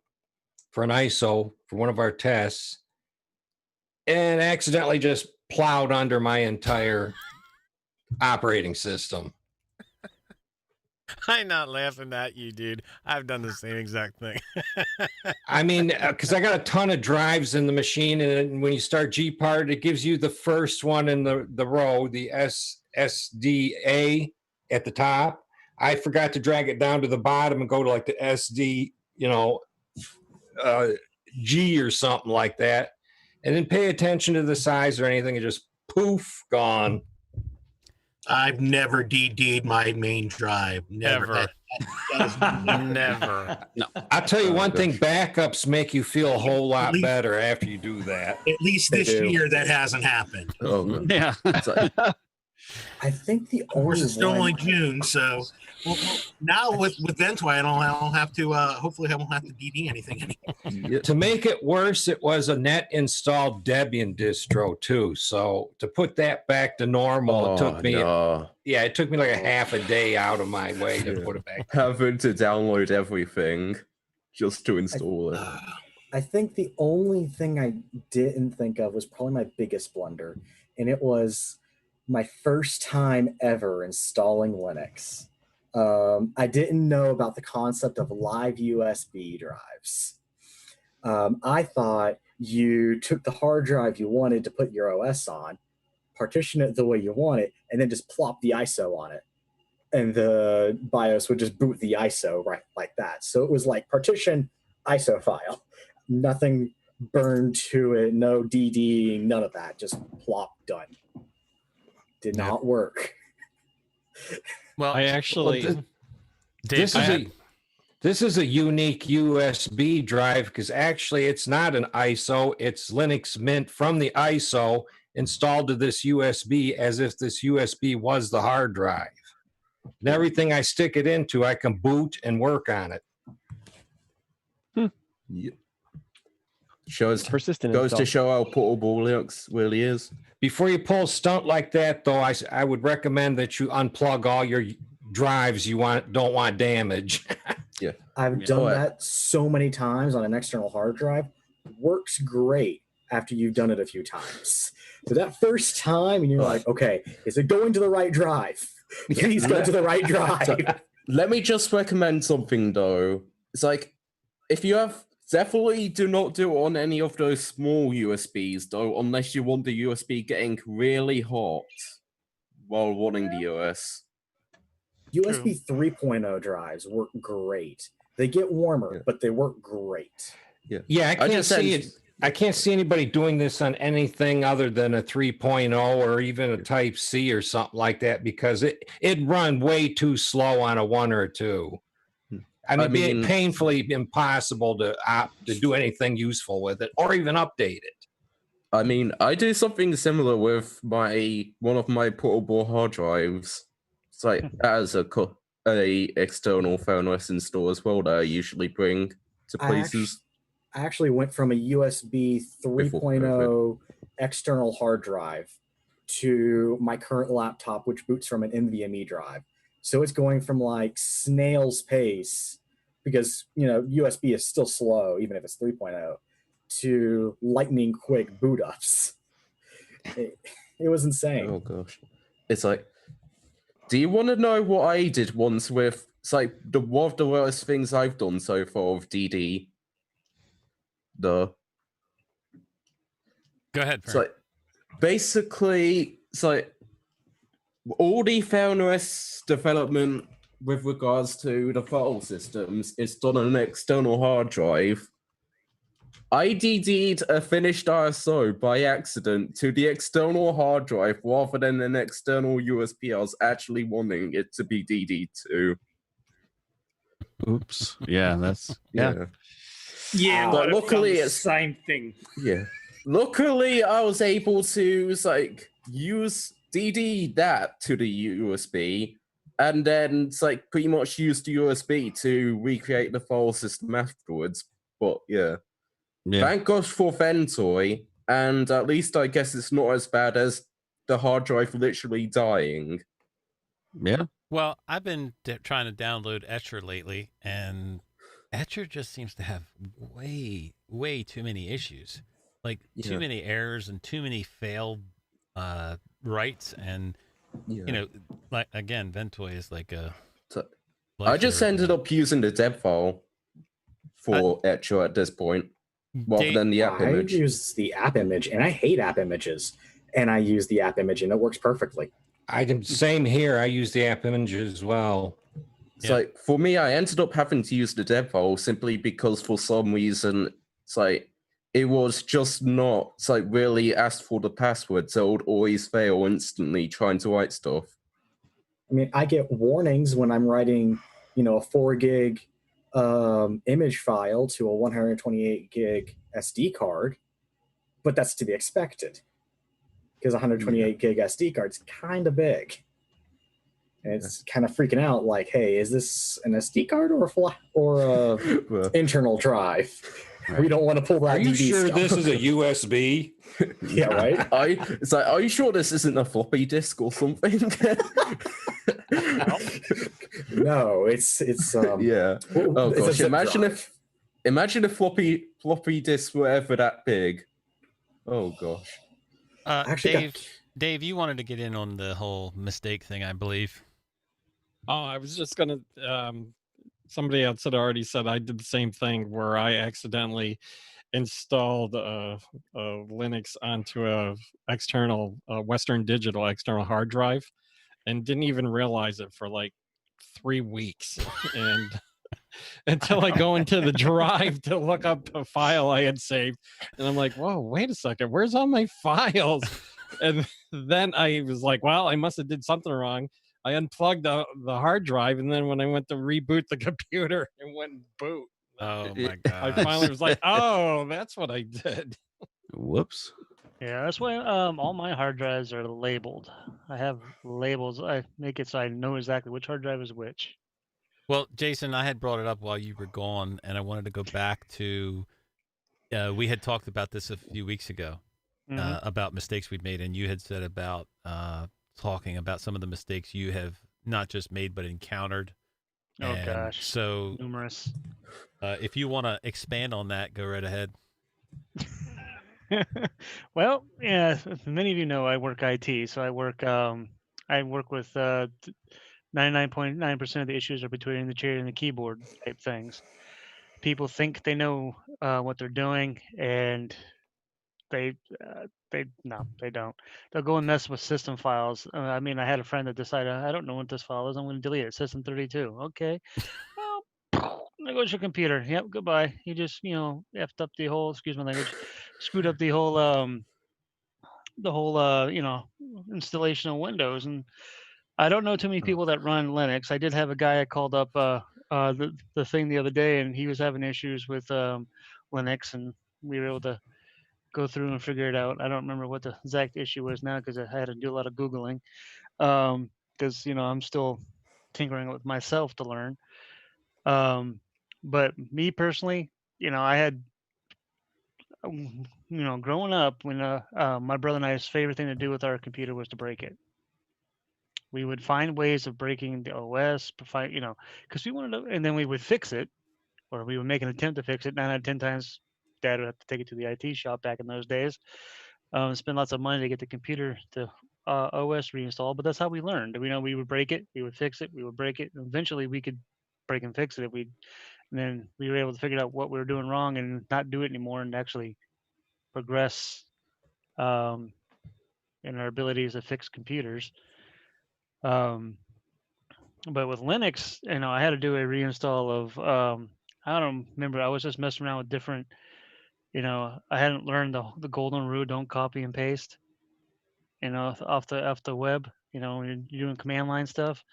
S16: for an ISO for one of our tests, and accidentally just plowed under my entire operating system.
S1: I'm not laughing at you, dude. I've done the same exact thing.
S16: I mean, because I got a ton of drives in the machine, and when you start gpart, it gives you the first one in the row, the SDA at the top. I forgot to drag it down to the bottom and go to like the SD, G or something like that, and then pay attention to the size or anything, and just poof, gone.
S10: I've never DD'd my main drive. Never.
S1: Never.
S16: No. I'll tell you one thing, backups make you feel a whole lot better after you do that.
S10: At least this year that hasn't happened.
S18: Oh, no.
S5: Yeah. I think the
S10: Of course,
S5: only
S10: it's still
S5: one-
S10: only June, so well, now with Ventoy, I don't have to. Hopefully, I won't have to DD anything anymore.
S16: To make it worse, it was a net installed Debian distro too. So to put that back to normal, it took me.
S18: No.
S16: Yeah, it took me like a half a day out of my way to put it back.
S18: Having to download everything just to install it.
S5: I think the only thing I didn't think of was probably my biggest blunder, and it was my first time ever installing Linux. I didn't know about the concept of live USB drives. I thought you took the hard drive you wanted to put your OS on, partition it the way you want it, and then just plop the ISO on it. And the BIOS would just boot the ISO right like that. So it was like partition, ISO file. Nothing burned to it, no DD, none of that. Just plop, done. Did not work.
S1: Well,
S9: I actually,
S16: This is a unique USB drive because actually it's not an ISO, it's Linux Mint from the ISO installed to this USB as if this USB was the hard drive. And everything I stick it into, I can boot and work on it.
S18: Yep. Goes
S11: persistent.
S18: To show how portable Linux really is.
S16: Before you pull a stunt like that, though, I would recommend that you unplug all your drives you don't want damage.
S18: Yeah,
S5: I've done that so many times on an external hard drive. Works great after you've done it a few times. So that first time, and you're like, okay, is it going to the right drive? Please go to the right drive.
S18: So, let me just recommend something though. It's like if you have. Definitely do not do it on any of those small USBs, though, unless you want the USB getting really hot while running the OS.
S5: USB 3.0 drives work great. They get warmer, but they work great.
S16: Yeah, I can't see it. I can't see anybody doing this on anything other than a 3.0 or even a Type C or something like that because it'd run way too slow on a 1 or 2. I mean, it'd be painfully impossible to do anything useful with it or even update it.
S18: I mean, I do something similar with one of my portable hard drives. It's like as a external phone OS install as well that I usually bring to places.
S5: I actually went from a USB 3.0 external hard drive to my current laptop, which boots from an NVMe drive. So it's going from like snail's pace, because USB is still slow, even if it's 3.0, to lightning quick boot ups. It was insane.
S18: Oh gosh. It's like, do you want to know what I did once with, it's like one of the worst things I've done so far with DD? Go
S1: ahead.
S18: It's like, basically, it's like all the phone OS development with regards to the file systems, it's done on an external hard drive. I DD'd a finished ISO by accident to the external hard drive rather than an external USB I was actually wanting it to be DD'd to.
S2: Oops. Yeah, that's yeah.
S19: Yeah,
S18: But
S19: might have done
S18: luckily
S19: the
S18: it's
S19: same thing.
S18: Yeah. Luckily, I was able to use DD that to the USB, and then pretty much use the USB to recreate the file system afterwards. But yeah, thank gosh for Ventoy, and at least I guess it's not as bad as the hard drive literally dying.
S2: Yeah.
S1: Well, I've been trying to download Etcher lately, and Etcher just seems to have way too many issues. Like too many errors and too many failed writes, and you know, like again, Ventoy is like a.
S18: I just ended up using the dev file for Etcher at this point, rather than the app image.
S5: I use the app image, and I hate app images, and I use the app image, and it works perfectly.
S16: Same here. I use the app image as well.
S18: So for me, I ended up having to use the dev file simply because for some reason, it was just not really asked for the password, so it would always fail instantly trying to write stuff.
S5: I mean, I get warnings when I'm writing, a 4 gig image file to a 128 gig SD card, but that's to be expected because 128 gig SD card's kind of big. And it's kind of freaking out like, hey, is this an SD card or a internal drive? Right. We don't want to pull that.
S16: Are you
S5: DD
S16: sure
S5: stuff.
S16: this is a USB?
S5: Yeah, right.
S18: Are you sure this isn't a floppy disk or something?
S5: No, it's
S18: yeah. Oh gosh, imagine if floppy disks were ever that big. Oh gosh.
S1: Dave, you wanted to get in on the whole mistake thing, I believe.
S9: Oh, I was just gonna. Somebody else had already said I did the same thing where I accidentally installed Linux onto a external Western Digital external hard drive, and didn't even realize it for like 3 weeks, and until I go into the drive to look up a file I had saved, and I'm like, whoa, wait a second, where's all my files? And then I was like, well, I must have did something wrong. I unplugged the hard drive, and then when I went to reboot the computer, it wouldn't boot.
S1: Oh my god!
S9: I finally was like, "Oh, that's what I did."
S2: Whoops.
S15: Yeah, that's why all my hard drives are labeled. I have labels. I make it so I know exactly which hard drive is which.
S1: Well, Jason, I had brought it up while you were gone, and I wanted to go back to. We had talked about this a few weeks ago about mistakes we'd made, and you had said about talking about some of the mistakes you have not just made but encountered.
S15: Oh gosh,
S1: so
S15: numerous.
S1: If you want to expand on that, go right ahead.
S15: Well, yeah, many of you know I work IT, so I work with 99.9% of the issues are between the chair and the keyboard type things. People think they know what they're doing, and they don't. They'll go and mess with system files. I mean, I had a friend that decided, I don't know what this file is. I'm going to delete it. System 32. Okay. Well, there goes your computer. Yep. Goodbye. You just, effed up the whole, excuse my language, screwed up the whole, installation of Windows. And I don't know too many people that run Linux. I did have a guy I called up the thing the other day, and he was having issues with Linux, and we were able to go through and figure it out. I don't remember what the exact issue was now because I had to do a lot of Googling because, I'm still tinkering with myself to learn. But me personally, I had, growing up when my brother and I's favorite thing to do with our computer was to break it. We would find ways of breaking the OS, because we wanted to, and then we would fix it, or we would make an attempt to fix it. 9 out of 10 times, Dad would have to take it to the IT shop back in those days. Spend lots of money to get the computer to OS reinstalled, but that's how we learned. We would break it, we would fix it, we would break it, and eventually we could break and fix it. And then we were able to figure out what we were doing wrong and not do it anymore, and actually progress in our abilities to fix computers. And But with Linux, I had to do a reinstall of I don't remember. I was just messing around with different. I hadn't learned the golden rule: don't copy and paste. Off the web. When you're doing command line stuff,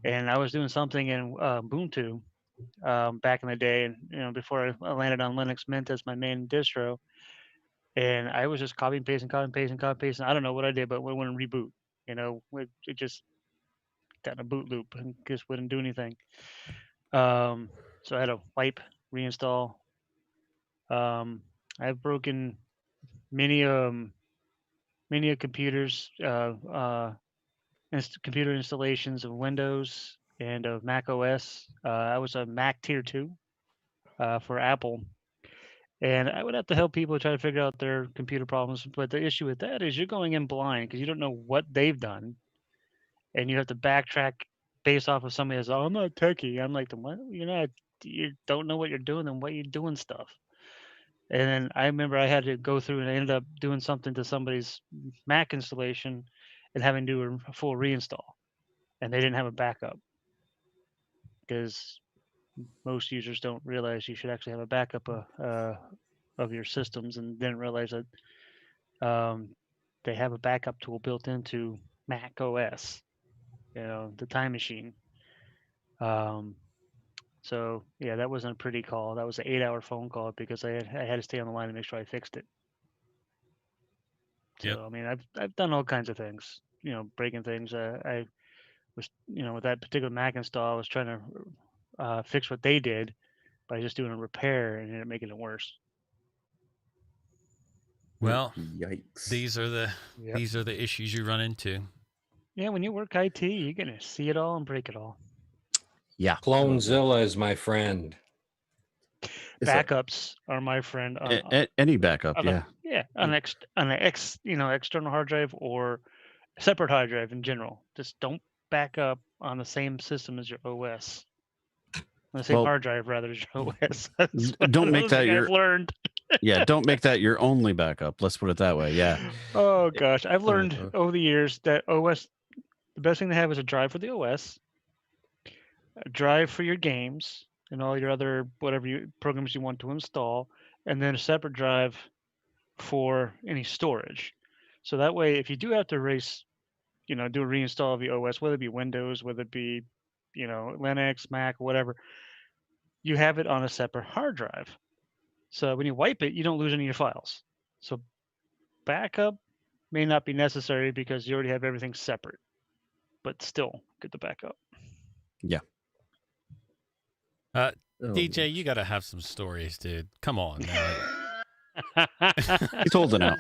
S15: and I was doing something in Ubuntu back in the day, and before I landed on Linux Mint as my main distro, and I was just copying, pasting, copying, pasting, copying, pasting. I don't know what I did, but it wouldn't reboot. It just got in a boot loop and just wouldn't do anything. So I had to wipe, reinstall. I've broken many computers, computer installations of Windows and of Mac OS. I was a Mac Tier 2 for Apple. And I would have to help people try to figure out their computer problems. But the issue with that is you're going in blind because you don't know what they've done. And you have to backtrack based off of somebody that's, oh, I'm not techie. I'm like, what? You don't know what you're doing, then what are you doing stuff? And then I remember I had to go through and I ended up doing something to somebody's Mac installation and having to do a full reinstall. And they didn't have a backup because most users don't realize you should actually have a backup of your systems, and didn't realize that they have a backup tool built into Mac OS, the time machine. So yeah, that wasn't a pretty call. That was an 8-hour phone call because I had to stay on the line to make sure I fixed it. So
S1: Yep.
S15: I mean, I've done all kinds of things, breaking things. I was, with that particular Mac install, I was trying to fix what they did by just doing a repair and ended up making it worse.
S1: Well,
S18: yikes!
S1: These are the issues you run into.
S15: Yeah, when you work IT, you're gonna see it all and break it all.
S2: Yeah,
S16: Clonezilla is my friend.
S15: Backups are my friend.
S2: Any backup, yeah.
S15: Yeah, on an external hard drive or a separate hard drive in general. Just don't back up on the same system as your OS. On the same hard drive rather as your OS.
S2: Don't make that your.
S15: I've learned.
S2: Yeah, don't make that your only backup. Let's put it that way. Yeah.
S15: Oh gosh, I've learned over the years that OS, the best thing to have is a drive for the OS, a drive for your games and all your other programs you want to install, and then a separate drive for any storage. So that way, if you do have to erase, do a reinstall of the OS, whether it be Windows, whether it be, Linux, Mac, whatever, you have it on a separate hard drive. So when you wipe it, you don't lose any of your files. So backup may not be necessary because you already have everything separate, but still get the backup.
S2: Yeah.
S1: DJ, you got to have some stories, dude. Come on.
S2: He's holding out.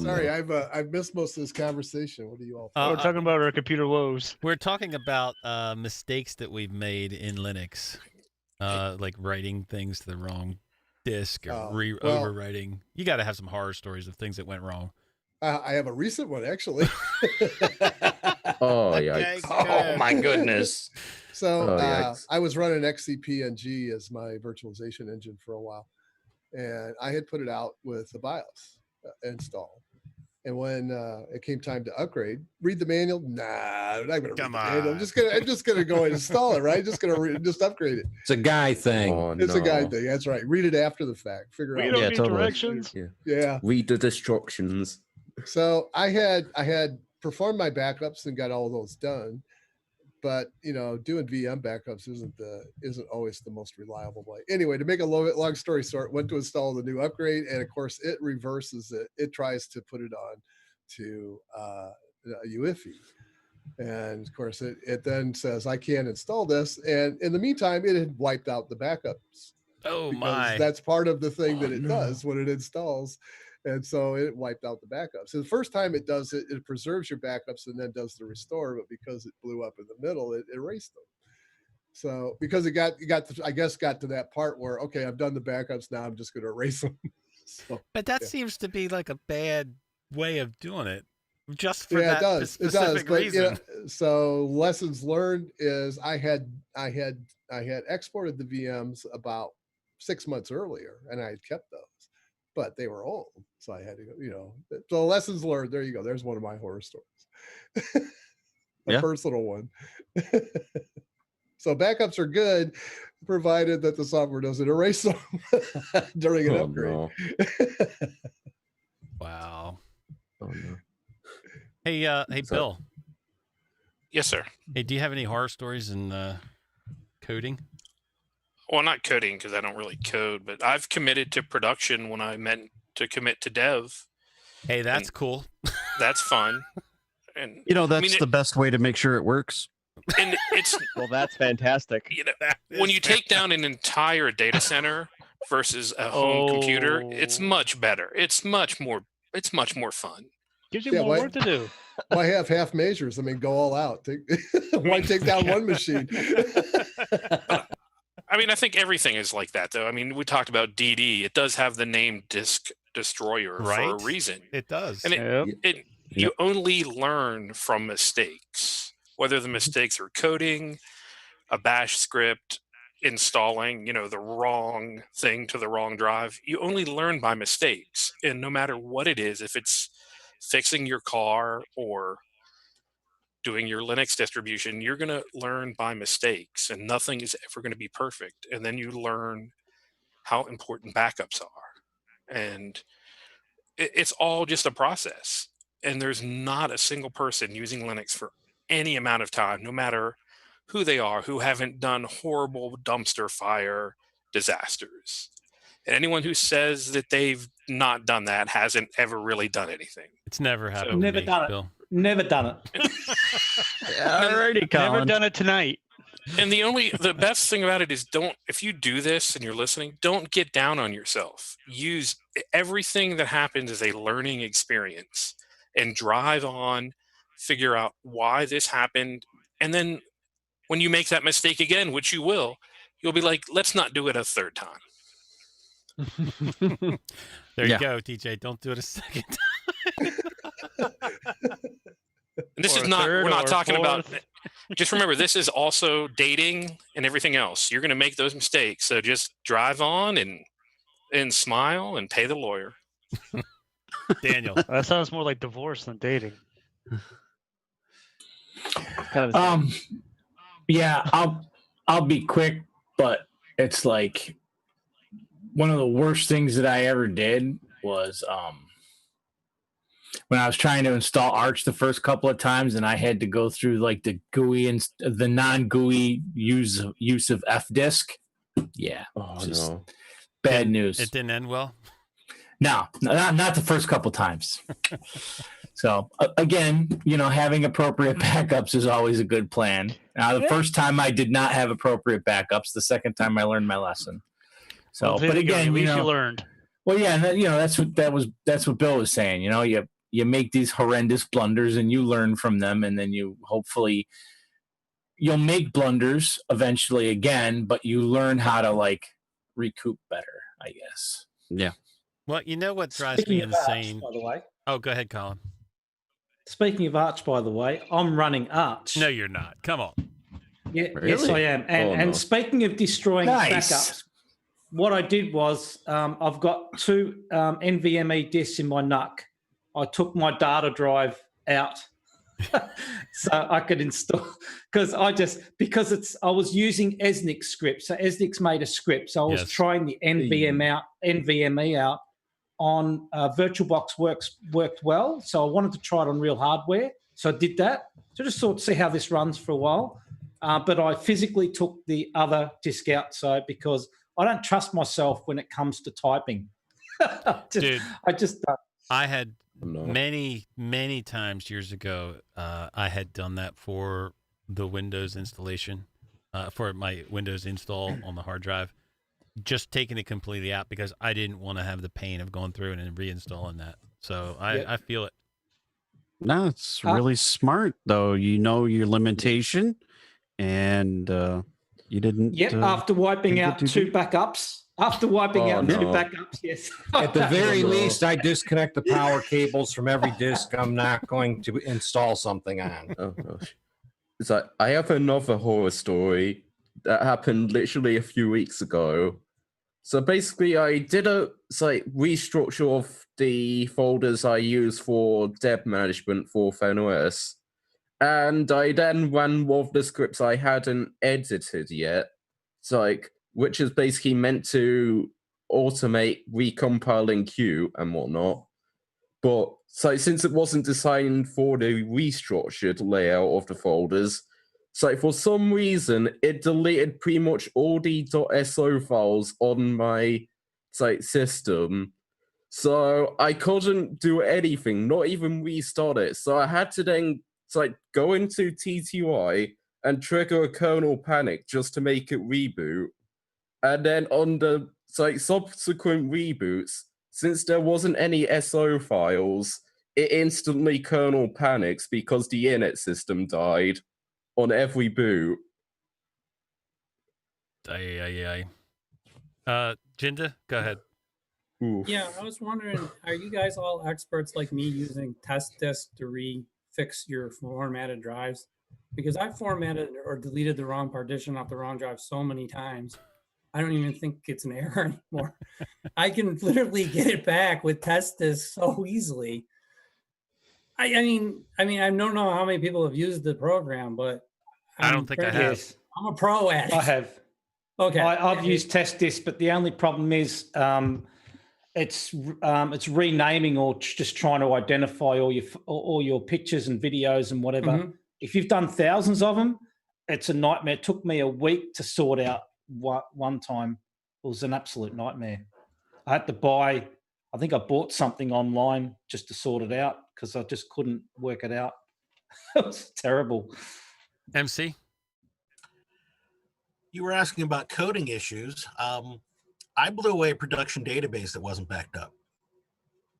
S20: Sorry, I've missed most of this conversation. What are you all?
S15: We're talking about our computer woes.
S1: We're talking about mistakes that we've made in Linux, like writing things to the wrong disk or overwriting. You got to have some horror stories of things that went wrong.
S20: I have a recent one actually.
S18: Oh yikes!
S16: Oh my goodness!
S20: So I was running XCPNG as my virtualization engine for a while, and I had put it out with the BIOS install. And when it came time to upgrade, read the manual. Nah, I'm not gonna read the manual. I'm just gonna go and install it. Right? Just gonna just upgrade it.
S16: It's a guy thing.
S20: It's a guy thing. That's right. Read it after the fact. Figure out.
S15: We don't need directions.
S20: Yeah.
S18: Read the instructions.
S20: So I had performed my backups and got all those done, but doing VM backups isn't always the most reliable way. Anyway, to make a long story short, went to install the new upgrade, and of course it reverses it. It tries to put it on to a UEFI, and of course it then says I can't install this. And in the meantime, it had wiped out the backups.
S1: Oh my!
S20: That's part of the thing that it does when it installs. And so it wiped out the backups. So the first time it does it, it preserves your backups and then does the restore. But because it blew up in the middle, it erased them. So because it got to that part where, okay, I've done the backups. Now I'm just going to erase them.
S1: But that seems to be like a bad way of doing it. Just for
S20: that
S1: specific reason.
S20: So lessons learned is I had exported the VMs about 6 months earlier, and I had kept those. But they were old, so I had to go, so lessons learned. There you go. There's one of my horror stories. A personal one. So backups are good, provided that the software doesn't erase them during an upgrade.
S18: No.
S1: Wow.
S18: Oh no.
S1: Hey, hey,
S18: So-
S1: Bill.
S13: Yes, sir.
S1: Hey, do you have any horror stories in coding?
S13: Well, not coding because I don't really code, but I've committed to production when I meant to commit to dev.
S1: Hey, that's cool.
S13: That's fun. And
S2: That's the best way to make sure it works.
S13: and it's
S11: Well, that's fantastic.
S13: when you take down an entire data center versus a home computer, it's much better. It's much more fun.
S15: Gives you more work to do.
S20: Why have half measures? I mean, go all out. Why take down one machine?
S13: I mean, I think everything is like that, though. I mean, we talked about DD. It does have the name Disk Destroyer for a reason.
S1: It does.
S13: And you only learn from mistakes, whether the mistakes are coding, a bash script, installing, the wrong thing to the wrong drive. You only learn by mistakes. And no matter what it is, if it's fixing your car or doing your Linux distribution, you're going to learn by mistakes, and nothing is ever going to be perfect. And then you learn how important backups are. And it's all just a process. And there's not a single person using Linux for any amount of time, no matter who they are, who haven't done horrible dumpster fire disasters. And anyone who says that they've not done that hasn't ever really done anything.
S1: It's never happened.
S4: Never
S1: to me,
S4: done it.
S1: Bill.
S4: Never done it.
S11: Alrighty, Colin.
S15: Never done it tonight.
S13: And the best thing about it is if you do this and you're listening, don't get down on yourself. Use everything that happens as a learning experience and drive on, figure out why this happened. And then when you make that mistake again, which you will, you'll be like, let's not do it a third time.
S1: There you go, DJ. Don't do it a second time.
S13: And this
S15: Or
S13: is
S15: a
S13: not,
S15: third
S13: we're not
S15: or
S13: talking about,
S15: fourth.
S13: just remember, this is also dating and everything else. You're going to make those mistakes. So just drive on and smile and pay the lawyer.
S1: Daniel.
S15: That sounds more like divorce than dating.
S3: Yeah, I'll be quick, but it's like one of the worst things that I ever did was when I was trying to install Arch the first couple of times, and I had to go through like the GUI and the non-GUI use of fdisk. Yeah,
S18: no.
S3: Bad news.
S1: It didn't end well.
S3: No, not the first couple times. So again, having appropriate backups is always a good plan. Now, the first time I did not have appropriate backups. The second time I learned my lesson. So,
S15: Well, there
S3: but
S15: you go.
S3: again,
S15: At least you learned.
S3: Well, yeah, and that's what Bill was saying. You make these horrendous blunders and you learn from them, and then you'll make blunders eventually again, but you learn how to recoup better, I guess.
S2: Yeah.
S1: Well, you know what drives
S4: Speaking
S1: me
S4: of Arch,
S1: insane?
S4: by the way.
S1: Oh, go ahead, Colin.
S4: Speaking of Arch, by the way, I'm running Arch.
S1: No, you're not. Come on.
S4: Yeah, yes, I am. And speaking of destroying backups, what I did was I've got two NVMe disks in my NUC. I took my data drive out so I could install because I was using Esnix scripts. So Esnix made a script. So I was trying the NVMe out on VirtualBox worked well. So I wanted to try it on real hardware. So I did that. So just sort of see how this runs for a while. But I physically took the other disk out. So because I don't trust myself when it comes to typing.
S1: Dude,
S4: I
S1: had many times years ago, I had done that for the Windows installation, for my Windows install on the hard drive, just taking it completely out because I didn't want to have the pain of going through it and reinstalling that. So I feel it.
S2: No, it's really smart though. You know your limitation, and you didn't.
S4: After wiping out two backups. After wiping out two backups, yes.
S16: At the very least, I disconnect the power cables from every disk I'm not going to install something on.
S18: Oh gosh. It's like I have another horror story that happened literally a few weeks ago. So basically I did a restructure of the folders I use for dev management for PhoneOS. And I then ran one of the scripts I hadn't edited yet, which is basically meant to automate recompiling queue and whatnot. But since it wasn't designed for the restructured layout of the folders, for some reason it deleted pretty much all the .so files on my system. So I couldn't do anything, not even restart it. So I had to then go into TTY and trigger a kernel panic just to make it reboot. And then on the subsequent reboots, since there wasn't any SO files, it instantly kernel panics because the init system died on every boot.
S1: Jinda, go ahead.
S2: Oof.
S12: Yeah, I was wondering, are you guys all experts like me using test disk to refix your formatted drives? Because I formatted or deleted the wrong partition off the wrong drive so many times, I don't even think it's an error anymore. I can literally get it back with test disk so easily. I mean, I don't know how many people have used the program, but
S1: I don't think I have.
S12: I'm a pro at it.
S4: I have.
S12: Okay.
S4: I've used test disk, but the only problem is it's renaming or just trying to identify all your pictures and videos and whatever.
S12: Mhm.
S4: If you've done thousands of them, it's a nightmare. It took me a week to sort out one time. It was an absolute nightmare. I had to buy, I think I bought something online just to sort it out because I just couldn't work it out. It was terrible.
S1: MC?
S10: You were asking about coding issues. I blew away a production database that wasn't backed up.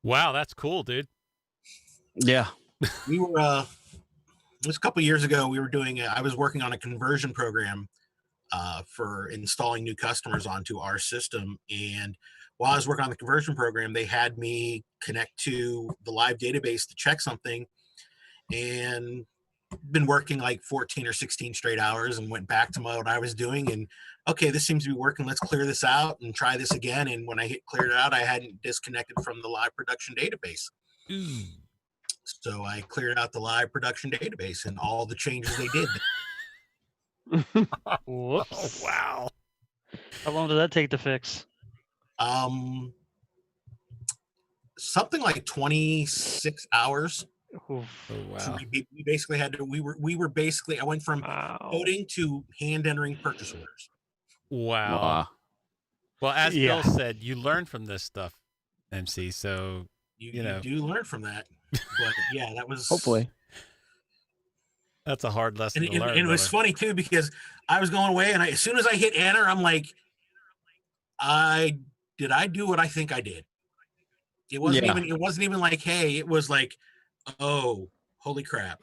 S1: Wow, that's cool, dude.
S2: Yeah.
S10: We were, it was a couple years ago, I was working on a conversion program for installing new customers onto our system. And while I was working on the conversion program, they had me connect to the live database to check something, and been working like 14 or 16 straight hours and went back to what I was doing. And okay, this seems to be working. Let's clear this out and try this again. And when I hit cleared it out, I hadn't disconnected from the live production database. So I cleared out the live production database and all the changes they did.
S15: Whoops.
S1: Oh, wow.
S15: How long did that take to fix?
S10: Something like 26 hours.
S1: Oh, wow.
S10: So we basically had to, we were basically, I went from coding to hand entering purchase orders.
S1: Wow. Well, as
S15: Yeah.
S1: Bill said, you learn from this stuff, MC. So,
S10: You
S1: know,
S10: do learn from that. But yeah, that was
S11: Hopefully.
S1: that's a hard lesson to learn.
S10: And it was funny too, because I was going away and as soon as I hit enter, I'm like, did I do what I think I did? It wasn't even like, hey, it was like, oh, holy crap.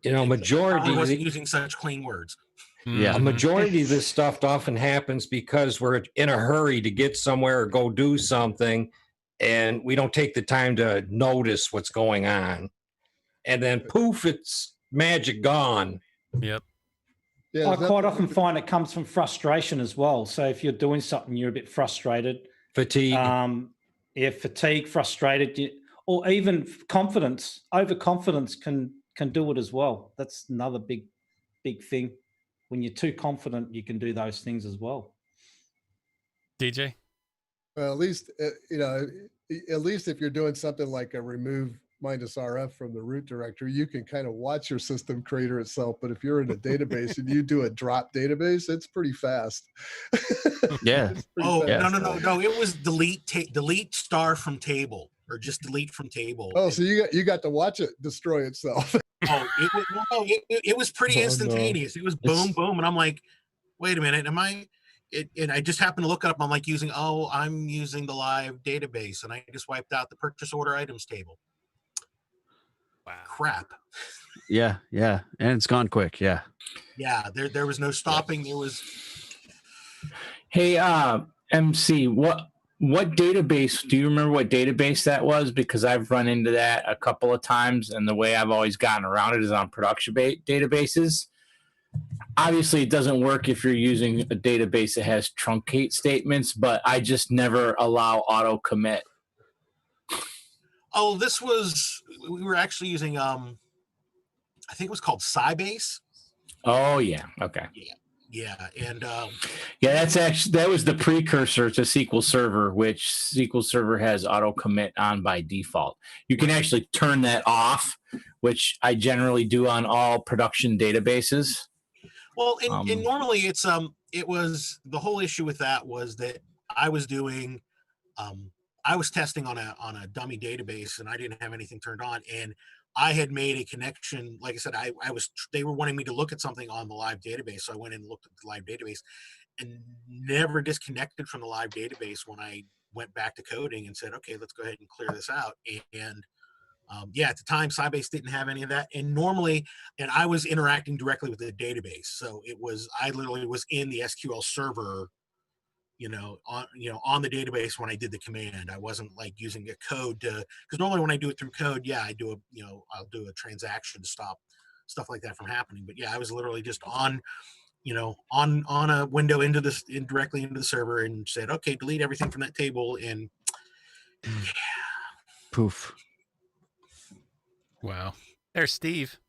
S16: Majority
S10: I wasn't using such clean words.
S16: Yeah, a majority of this stuff often happens because we're in a hurry to get somewhere or go do something, and we don't take the time to notice what's going on. And then poof, it's magic gone.
S1: Yep.
S20: Yeah,
S4: I quite often find it comes from frustration as well. So if you're doing something, you're a bit frustrated.
S16: Fatigue.
S4: Fatigue, frustrated, or even confidence. Overconfidence can do it as well. That's another big thing. When you're too confident, you can do those things as well.
S1: DJ?
S20: Well, at least if you're doing something like a remove -rf from the root directory, you can kind of watch your system creator itself. But if you're in a database and you do a drop database, it's pretty fast.
S2: Yeah.
S10: Oh,
S2: fast.
S10: no. It was delete star from table, or just delete from table.
S20: Oh, so you got to watch it destroy itself.
S10: Oh, it was pretty instantaneous. It was boom, boom. And I'm like, wait a minute, am I? And I just happened to look up. I'm like I'm using the live database, and I just wiped out the purchase order items table.
S1: Wow.
S10: Crap.
S2: Yeah. And it's gone quick. Yeah.
S10: Yeah, there was no stopping. There was.
S3: Hey, MC, what database, do you remember what database that was? Because I've run into that a couple of times, and the way I've always gotten around it is on production databases. Obviously, it doesn't work if you're using a database that has truncate statements, but I just never allow auto commit.
S10: Oh, we were actually using I think it was called Sybase.
S3: Oh yeah. Okay.
S10: Yeah, and
S3: Yeah, that was the precursor to SQL Server, which SQL Server has auto commit on by default. You can actually turn that off, which I generally do on all production databases.
S10: Well, and normally it's it was the whole issue with that was that I was doing I was testing on a dummy database and I didn't have anything turned on, and I had made a connection. Like I said, they were wanting me to look at something on the live database, so I went in and looked at the live database, and never disconnected from the live database when I went back to coding and said, okay, let's go ahead and clear this out. And yeah, at the time, Sybase didn't have any of that, and I was interacting directly with the database, so I literally was in the SQL server, on the database when I did the command. I wasn't like using a code because normally when I do it through code, yeah, I'll do a transaction to stop stuff like that from happening. But yeah, I was literally just on a window directly into the server and said, okay, delete everything from that table, and
S2: poof.
S1: Wow. There's Steve.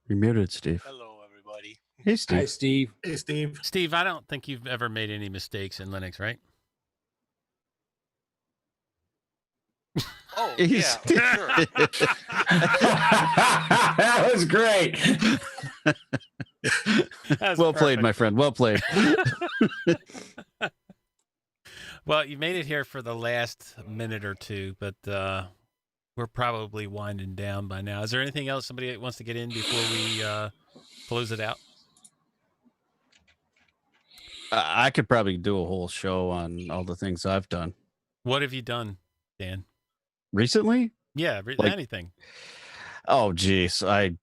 S2: You're muted, Steve.
S21: Hello, everybody.
S2: Hey, Steve.
S3: Hi, Steve.
S10: Hey, Steve.
S1: Steve, I don't think you've ever made any mistakes in Linux, right?
S21: Oh, yeah, sure.
S3: That was great.
S2: Well played, my friend. Well played.
S1: Well, you made it here for the last minute or two, but we're probably winding down by now. Is there anything else somebody wants to get in before we close it out?
S2: I could probably do a whole show on all the things I've done.
S1: What have you done, Dan?
S2: Recently?
S1: Yeah,
S2: Like-
S1: anything.
S2: Oh, geez. I've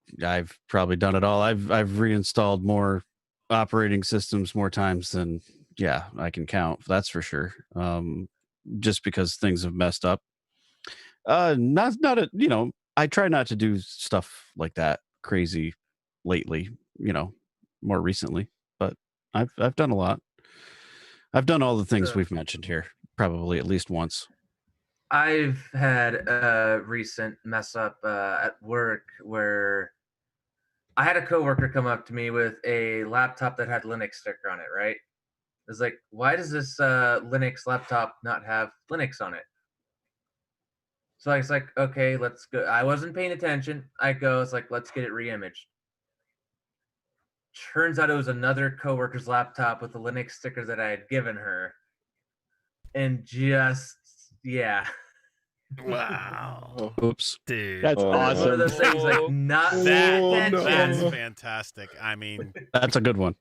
S2: probably done it all. I've reinstalled more operating systems more times than I can count. That's for sure. Just because things have messed up. I try not to do stuff like that crazy lately, more recently, but I've done a lot. I've done all the things we've mentioned here, probably at least once.
S14: I've had a recent mess up at work where I had a coworker come up to me with a laptop that had Linux sticker on it, right? It was like, why does this Linux laptop not have Linux on it? So I was like, okay, let's go. I wasn't paying attention. It's like, let's get it re-imaged. Turns out it was another coworker's laptop with the Linux sticker that I had given her. And yeah.
S1: Wow.
S2: Oops.
S1: Dude.
S11: That's awesome.
S14: One of those things, like, not
S1: That's fantastic. I mean,
S2: that's a good one.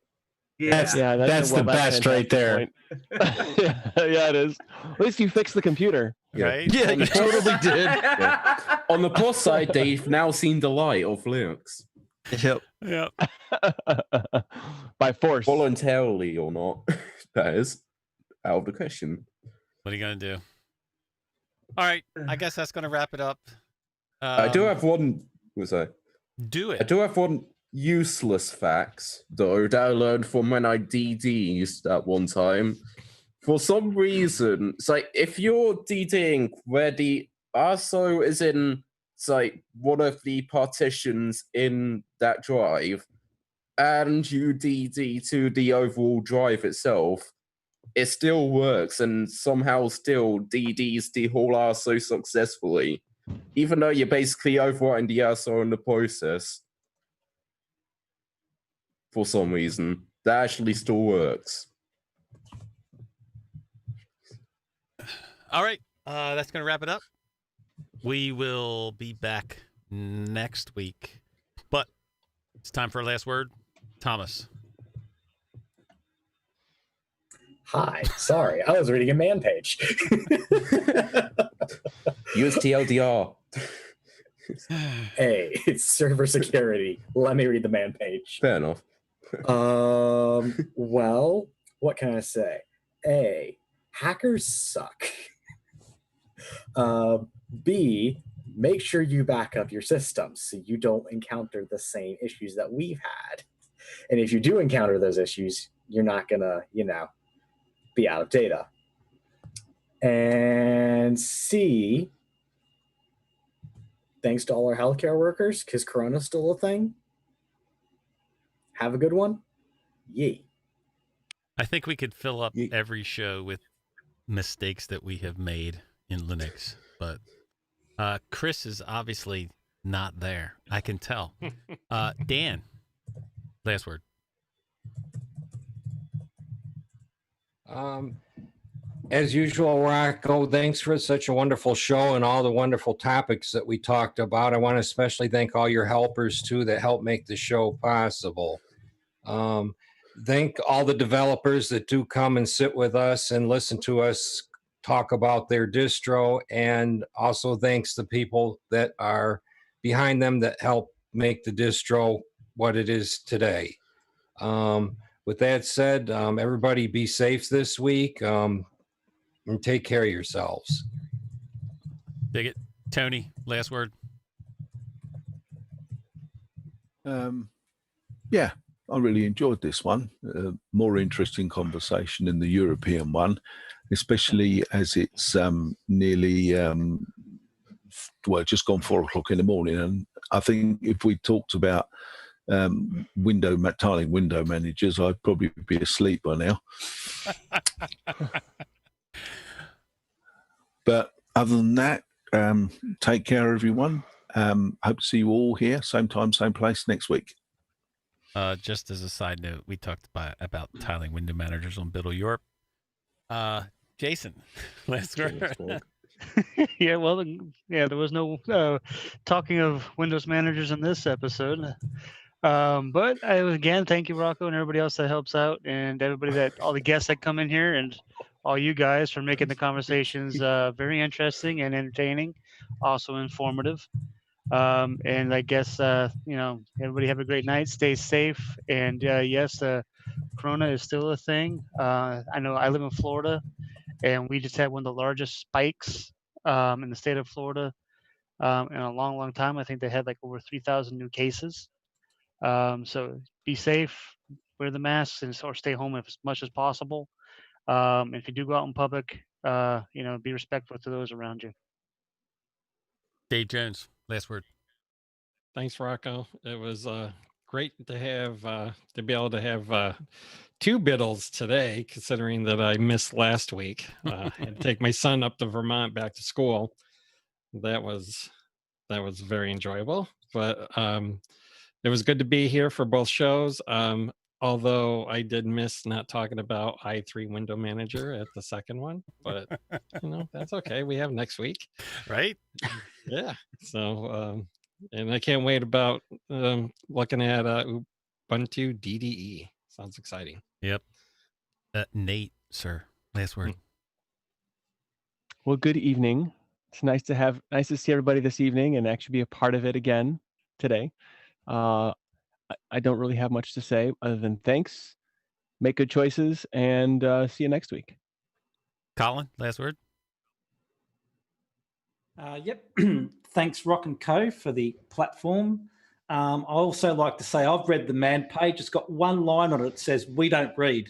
S3: Yeah, that's the best right there.
S11: yeah, it is. At least you fixed the computer.
S1: Right?
S2: Yeah, you totally did.
S18: Yeah. On the plus side, they've now seen the light of Linux.
S2: Yep.
S1: Yep.
S11: By force.
S18: Voluntarily or not, that is out of the question.
S1: What are you going to do? All right. I guess that's going to wrap it up.
S18: I do have one.
S1: Do it.
S18: I do have one useless facts, though, that I learned from when I DD'd at one time. For some reason, it's like if you're DDing where the ASO is in, it's like one of the partitions in that drive, and you DD to the overall drive itself, it still works and somehow still DDs the whole ASO successfully, even though you're basically overwriting the ASO in the process. For some reason, that actually still works.
S1: All right. That's going to wrap it up. We will be back next week. But it's time for a last word. Thomas.
S5: Hi. Sorry, I was reading a man page.
S18: Use TLDR.
S5: Hey, it's server security. Let me read the man page.
S18: Fair enough.
S5: Well, what can I say? A, hackers suck. B, make sure you back up your systems so you don't encounter the same issues that we've had. And if you do encounter those issues, you're not gonna, be out of data. And C, thanks to all our healthcare workers, because Corona's still a thing. Have a good one. Yay.
S1: I think we could fill up every show with mistakes that we have made in Linux, but Chris is obviously not there. I can tell. Dan, last word.
S16: As usual, Rocco, thanks for such a wonderful show and all the wonderful topics that we talked about. I want to especially thank all your helpers, too, that help make the show possible. Thank all the developers that do come and sit with us and listen to us talk about their distro, and also thanks the people that are behind them that help make the distro what it is today. With that said, everybody be safe this week. And take care of yourselves.
S1: Dig it. Tony, last word.
S7: Yeah, I really enjoyed this one. More interesting conversation than the European one, especially as it's nearly, just gone 4 o'clock in the morning. And I think if we talked about tiling window managers, I'd probably be asleep by now. But other than that, take care, everyone. Hope to see you all here, same time, same place next week.
S1: Just as a side note, we talked about tiling window managers on BDLL Europe. Jason, last word.
S15: Yeah, well, there was no talking of Windows managers in this episode. But again, thank you, Rocco, and everybody else that helps out, and all the guests that come in here, and all you guys for making the conversations very interesting and entertaining, also informative. And I guess, everybody have a great night, stay safe. And yes, Corona is still a thing. I know I live in Florida, and we just had one of the largest spikes in the state of Florida in a long, long time. I think they had like over 3,000 new cases. So be safe, wear the masks, or stay home as much as possible. If you do go out in public, be respectful to those around you.
S1: Dave Jones, last word.
S9: Thanks, Rocco. It was great to have to be able to have 2 BDLs today, considering that I missed last week. I had to take my son up to Vermont back to school. That was very enjoyable. But it was good to be here for both shows. Although I did miss not talking about i3 Window Manager at the second one, but that's okay. We have next week,
S1: right?
S9: Yeah. So, and I can't wait about looking at Ubuntu DDE. Sounds exciting.
S1: Yep. Nate, sir, last word.
S11: Well, good evening. It's nice to see everybody this evening and actually be a part of it again today. I don't really have much to say other than thanks, make good choices, and see you next week.
S1: Colin, last word.
S4: Yep. Thanks, Rock & Co, for the platform. I also like to say I've read the man page. It's got one line on it that says, "We don't read."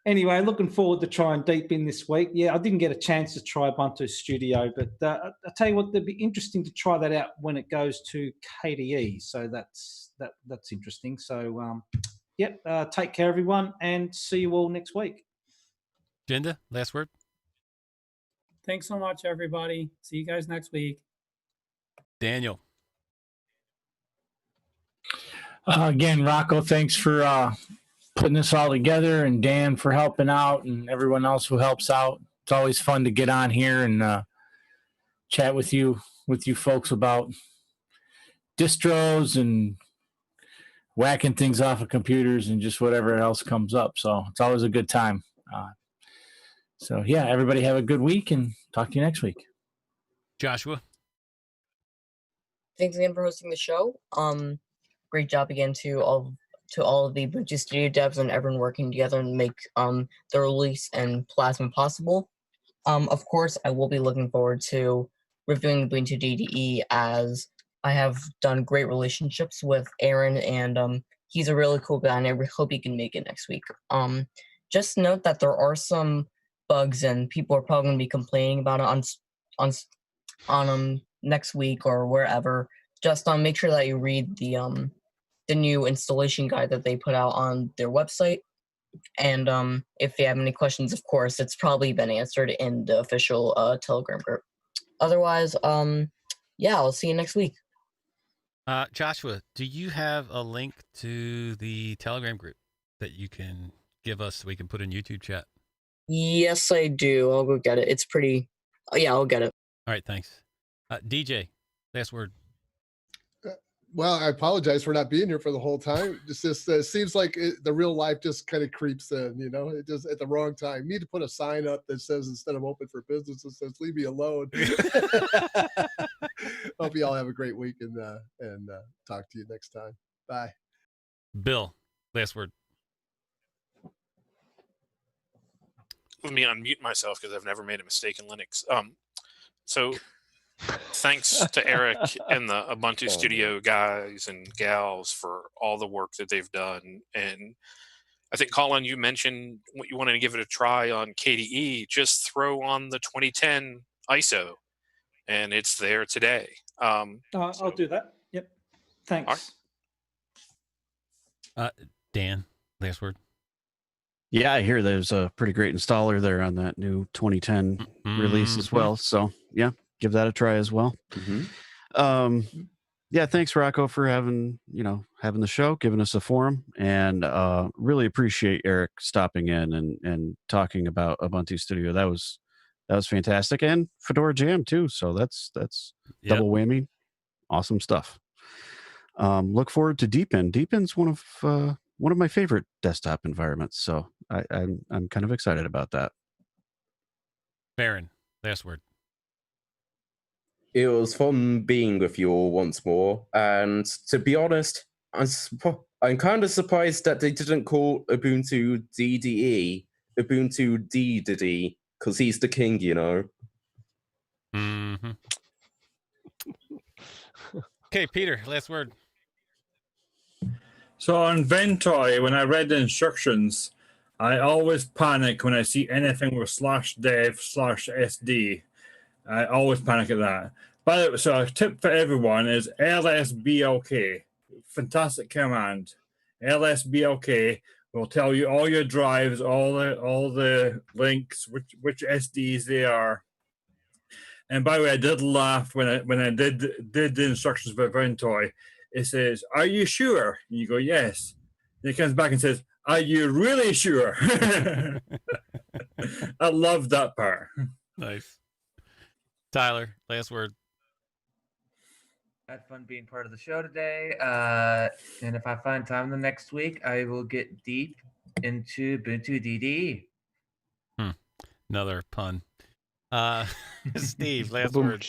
S4: Anyway, looking forward to trying deep in this week. Yeah, I didn't get a chance to try Ubuntu Studio, but I'll tell you what, it'd be interesting to try that out when it goes to KDE. So that's interesting. So, take care, everyone, and see you all next week.
S1: Jinda, last word.
S12: Thanks so much, everybody. See you guys next week.
S1: Daniel.
S3: Again, Rocco, thanks for putting this all together, and Dan for helping out, and everyone else who helps out. It's always fun to get on here and chat with you folks about distros and whacking things off of computers and just whatever else comes up. So it's always a good time. Everybody have a good week, and talk to you next week.
S1: Joshua.
S6: Thanks again for hosting the show. Great job again to all of the Ubuntu Studio devs and everyone working together and make the release and Plasma possible. Of course, I will be looking forward to reviewing Ubuntu DDE, as I have done great relationships with Aaron, and he's a really cool guy, and I hope he can make it next week. just note that there are some bugs, and people are probably going to be complaining about it on next week or wherever. Just make sure that you read the new installation guide that they put out on their website. And if you have any questions, of course, it's probably been answered in the official Telegram group. Otherwise, yeah, I'll see you next week.
S1: Joshua, do you have a link to the Telegram group that you can give us so we can put in YouTube chat?
S6: Yes, I do. I'll go get it. It's pretty... yeah, I'll get it.
S1: All right, thanks. DJ, last word.
S20: Well, I apologize for not being here for the whole time. Just seems like the real life just kind of creeps in, you know, it just at the wrong time. Need to put a sign up that says, instead of open for business, it says, leave me alone. Hope you all have a great week and talk to you next time. Bye.
S1: Bill, last word.
S13: Let me unmute myself because I've never made a mistake in Linux. So thanks to Erich and the Ubuntu Studio guys and gals for all the work that they've done. And I think, Colin, you mentioned what you wanted to give it a try on KDE. Just throw on the 2010 ISO, and it's there today.
S4: I'll do that. Yep. Thanks.
S1: Dan, last word.
S2: Yeah, I hear there's a pretty great installer there on that new 2010 release as well. So yeah, give that a try as well. Yeah, thanks Rocco for having the show, giving us a forum, and really appreciate Erich stopping in and talking about Ubuntu Studio. That was fantastic, and Fedora Jam too. So that's double whammy, awesome stuff. Look forward to Deepin. Deepin's one of my favorite desktop environments, so I'm kind of excited about that.
S1: Baron, last word.
S18: It was fun being with you all once more, and to be honest, I'm kind of surprised that they didn't call Ubuntu DDE Ubuntu DDD, because he's the king, you know.
S1: Mm-hmm. Okay, Peter, last word.
S17: So on Ventoy, when I read the instructions, I always panic when I see anything with /dev/sd. I always panic at that. But so a tip for everyone is lsblk. Fantastic command. lsblk will tell you all your drives, all the links, which SDs they are. And by the way, I did laugh when I did the instructions for Ventoy. It says, "Are you sure?" And you go, "Yes." And it comes back and says, "Are you really sure?" I love that part.
S1: Nice. Tyler, last word.
S14: Had fun being part of the show today. And if I find time the next week, I will get deep into Ubuntu DD.
S1: Another pun. Steve, last word.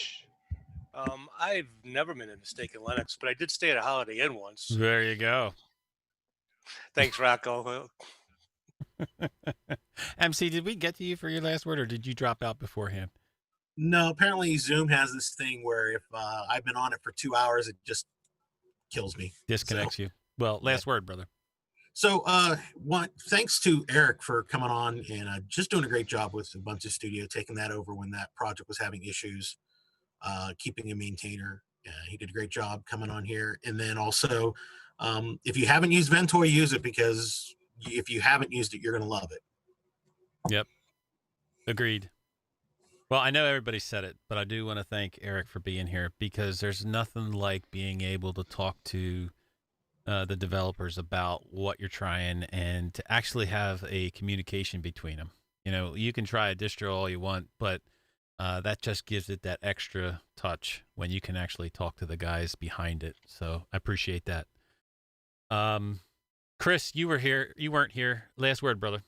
S21: I've never made a mistake in Linux, but I did stay at a Holiday Inn once.
S1: There you go.
S21: Thanks, Rocco.
S1: MC, did we get to you for your last word, or did you drop out beforehand?
S10: No, apparently Zoom has this thing where if I've been on it for 2 hours, it just kills me.
S1: Disconnects you. Well, last word, brother.
S10: So thanks to Erich for coming on and just doing a great job with Ubuntu Studio, taking that over when that project was having issues, keeping a maintainer. He did a great job coming on here. And then also, if you haven't used Ventoy, use it, because if you haven't used it, you're going to love it.
S1: Yep. Agreed. Well, I know everybody said it, but I do want to thank Erich for being here, because there's nothing like being able to talk to the developers about what you're trying and to actually have a communication between them. You know, you can try a distro all you want, but that just gives it that extra touch when you can actually talk to the guys behind it. So I appreciate that. Chris, you were here. You weren't here. Last word, brother.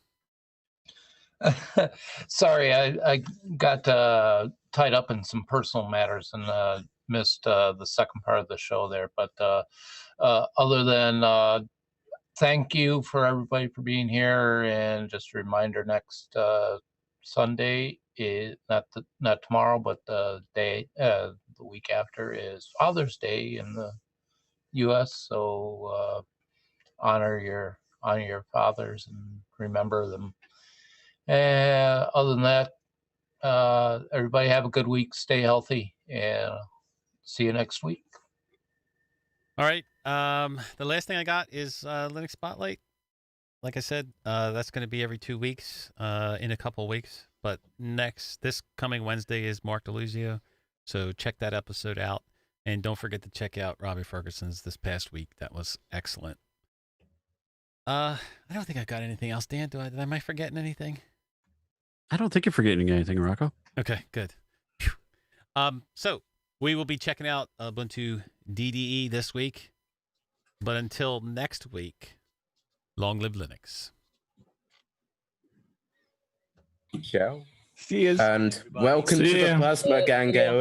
S8: Sorry, I got tied up in some personal matters and missed the second part of the show there. But other than thank you for everybody for being here, and just a reminder, next Sunday is not tomorrow, but the week after is Father's Day in the U.S. So honor your fathers and remember them Other than that, everybody have a good week. Stay healthy, and see you next week.
S1: All right. The last thing I got is Linux Spotlight. Like I said, that's going to be every 2 weeks, in a couple weeks. But this coming Wednesday is Mark DeLuzio, so check that episode out, and don't forget to check out Robbie Ferguson's this past week. That was excellent. I don't think I got anything else, Dan. Am I forgetting anything?
S2: I don't think you're forgetting anything, Rocco.
S1: Okay, good. Phew. So we will be checking out Ubuntu DDE this week. But until next week, long live Linux.
S18: Ciao.
S11: See you.
S18: And welcome to the Plasma Gang, Eric.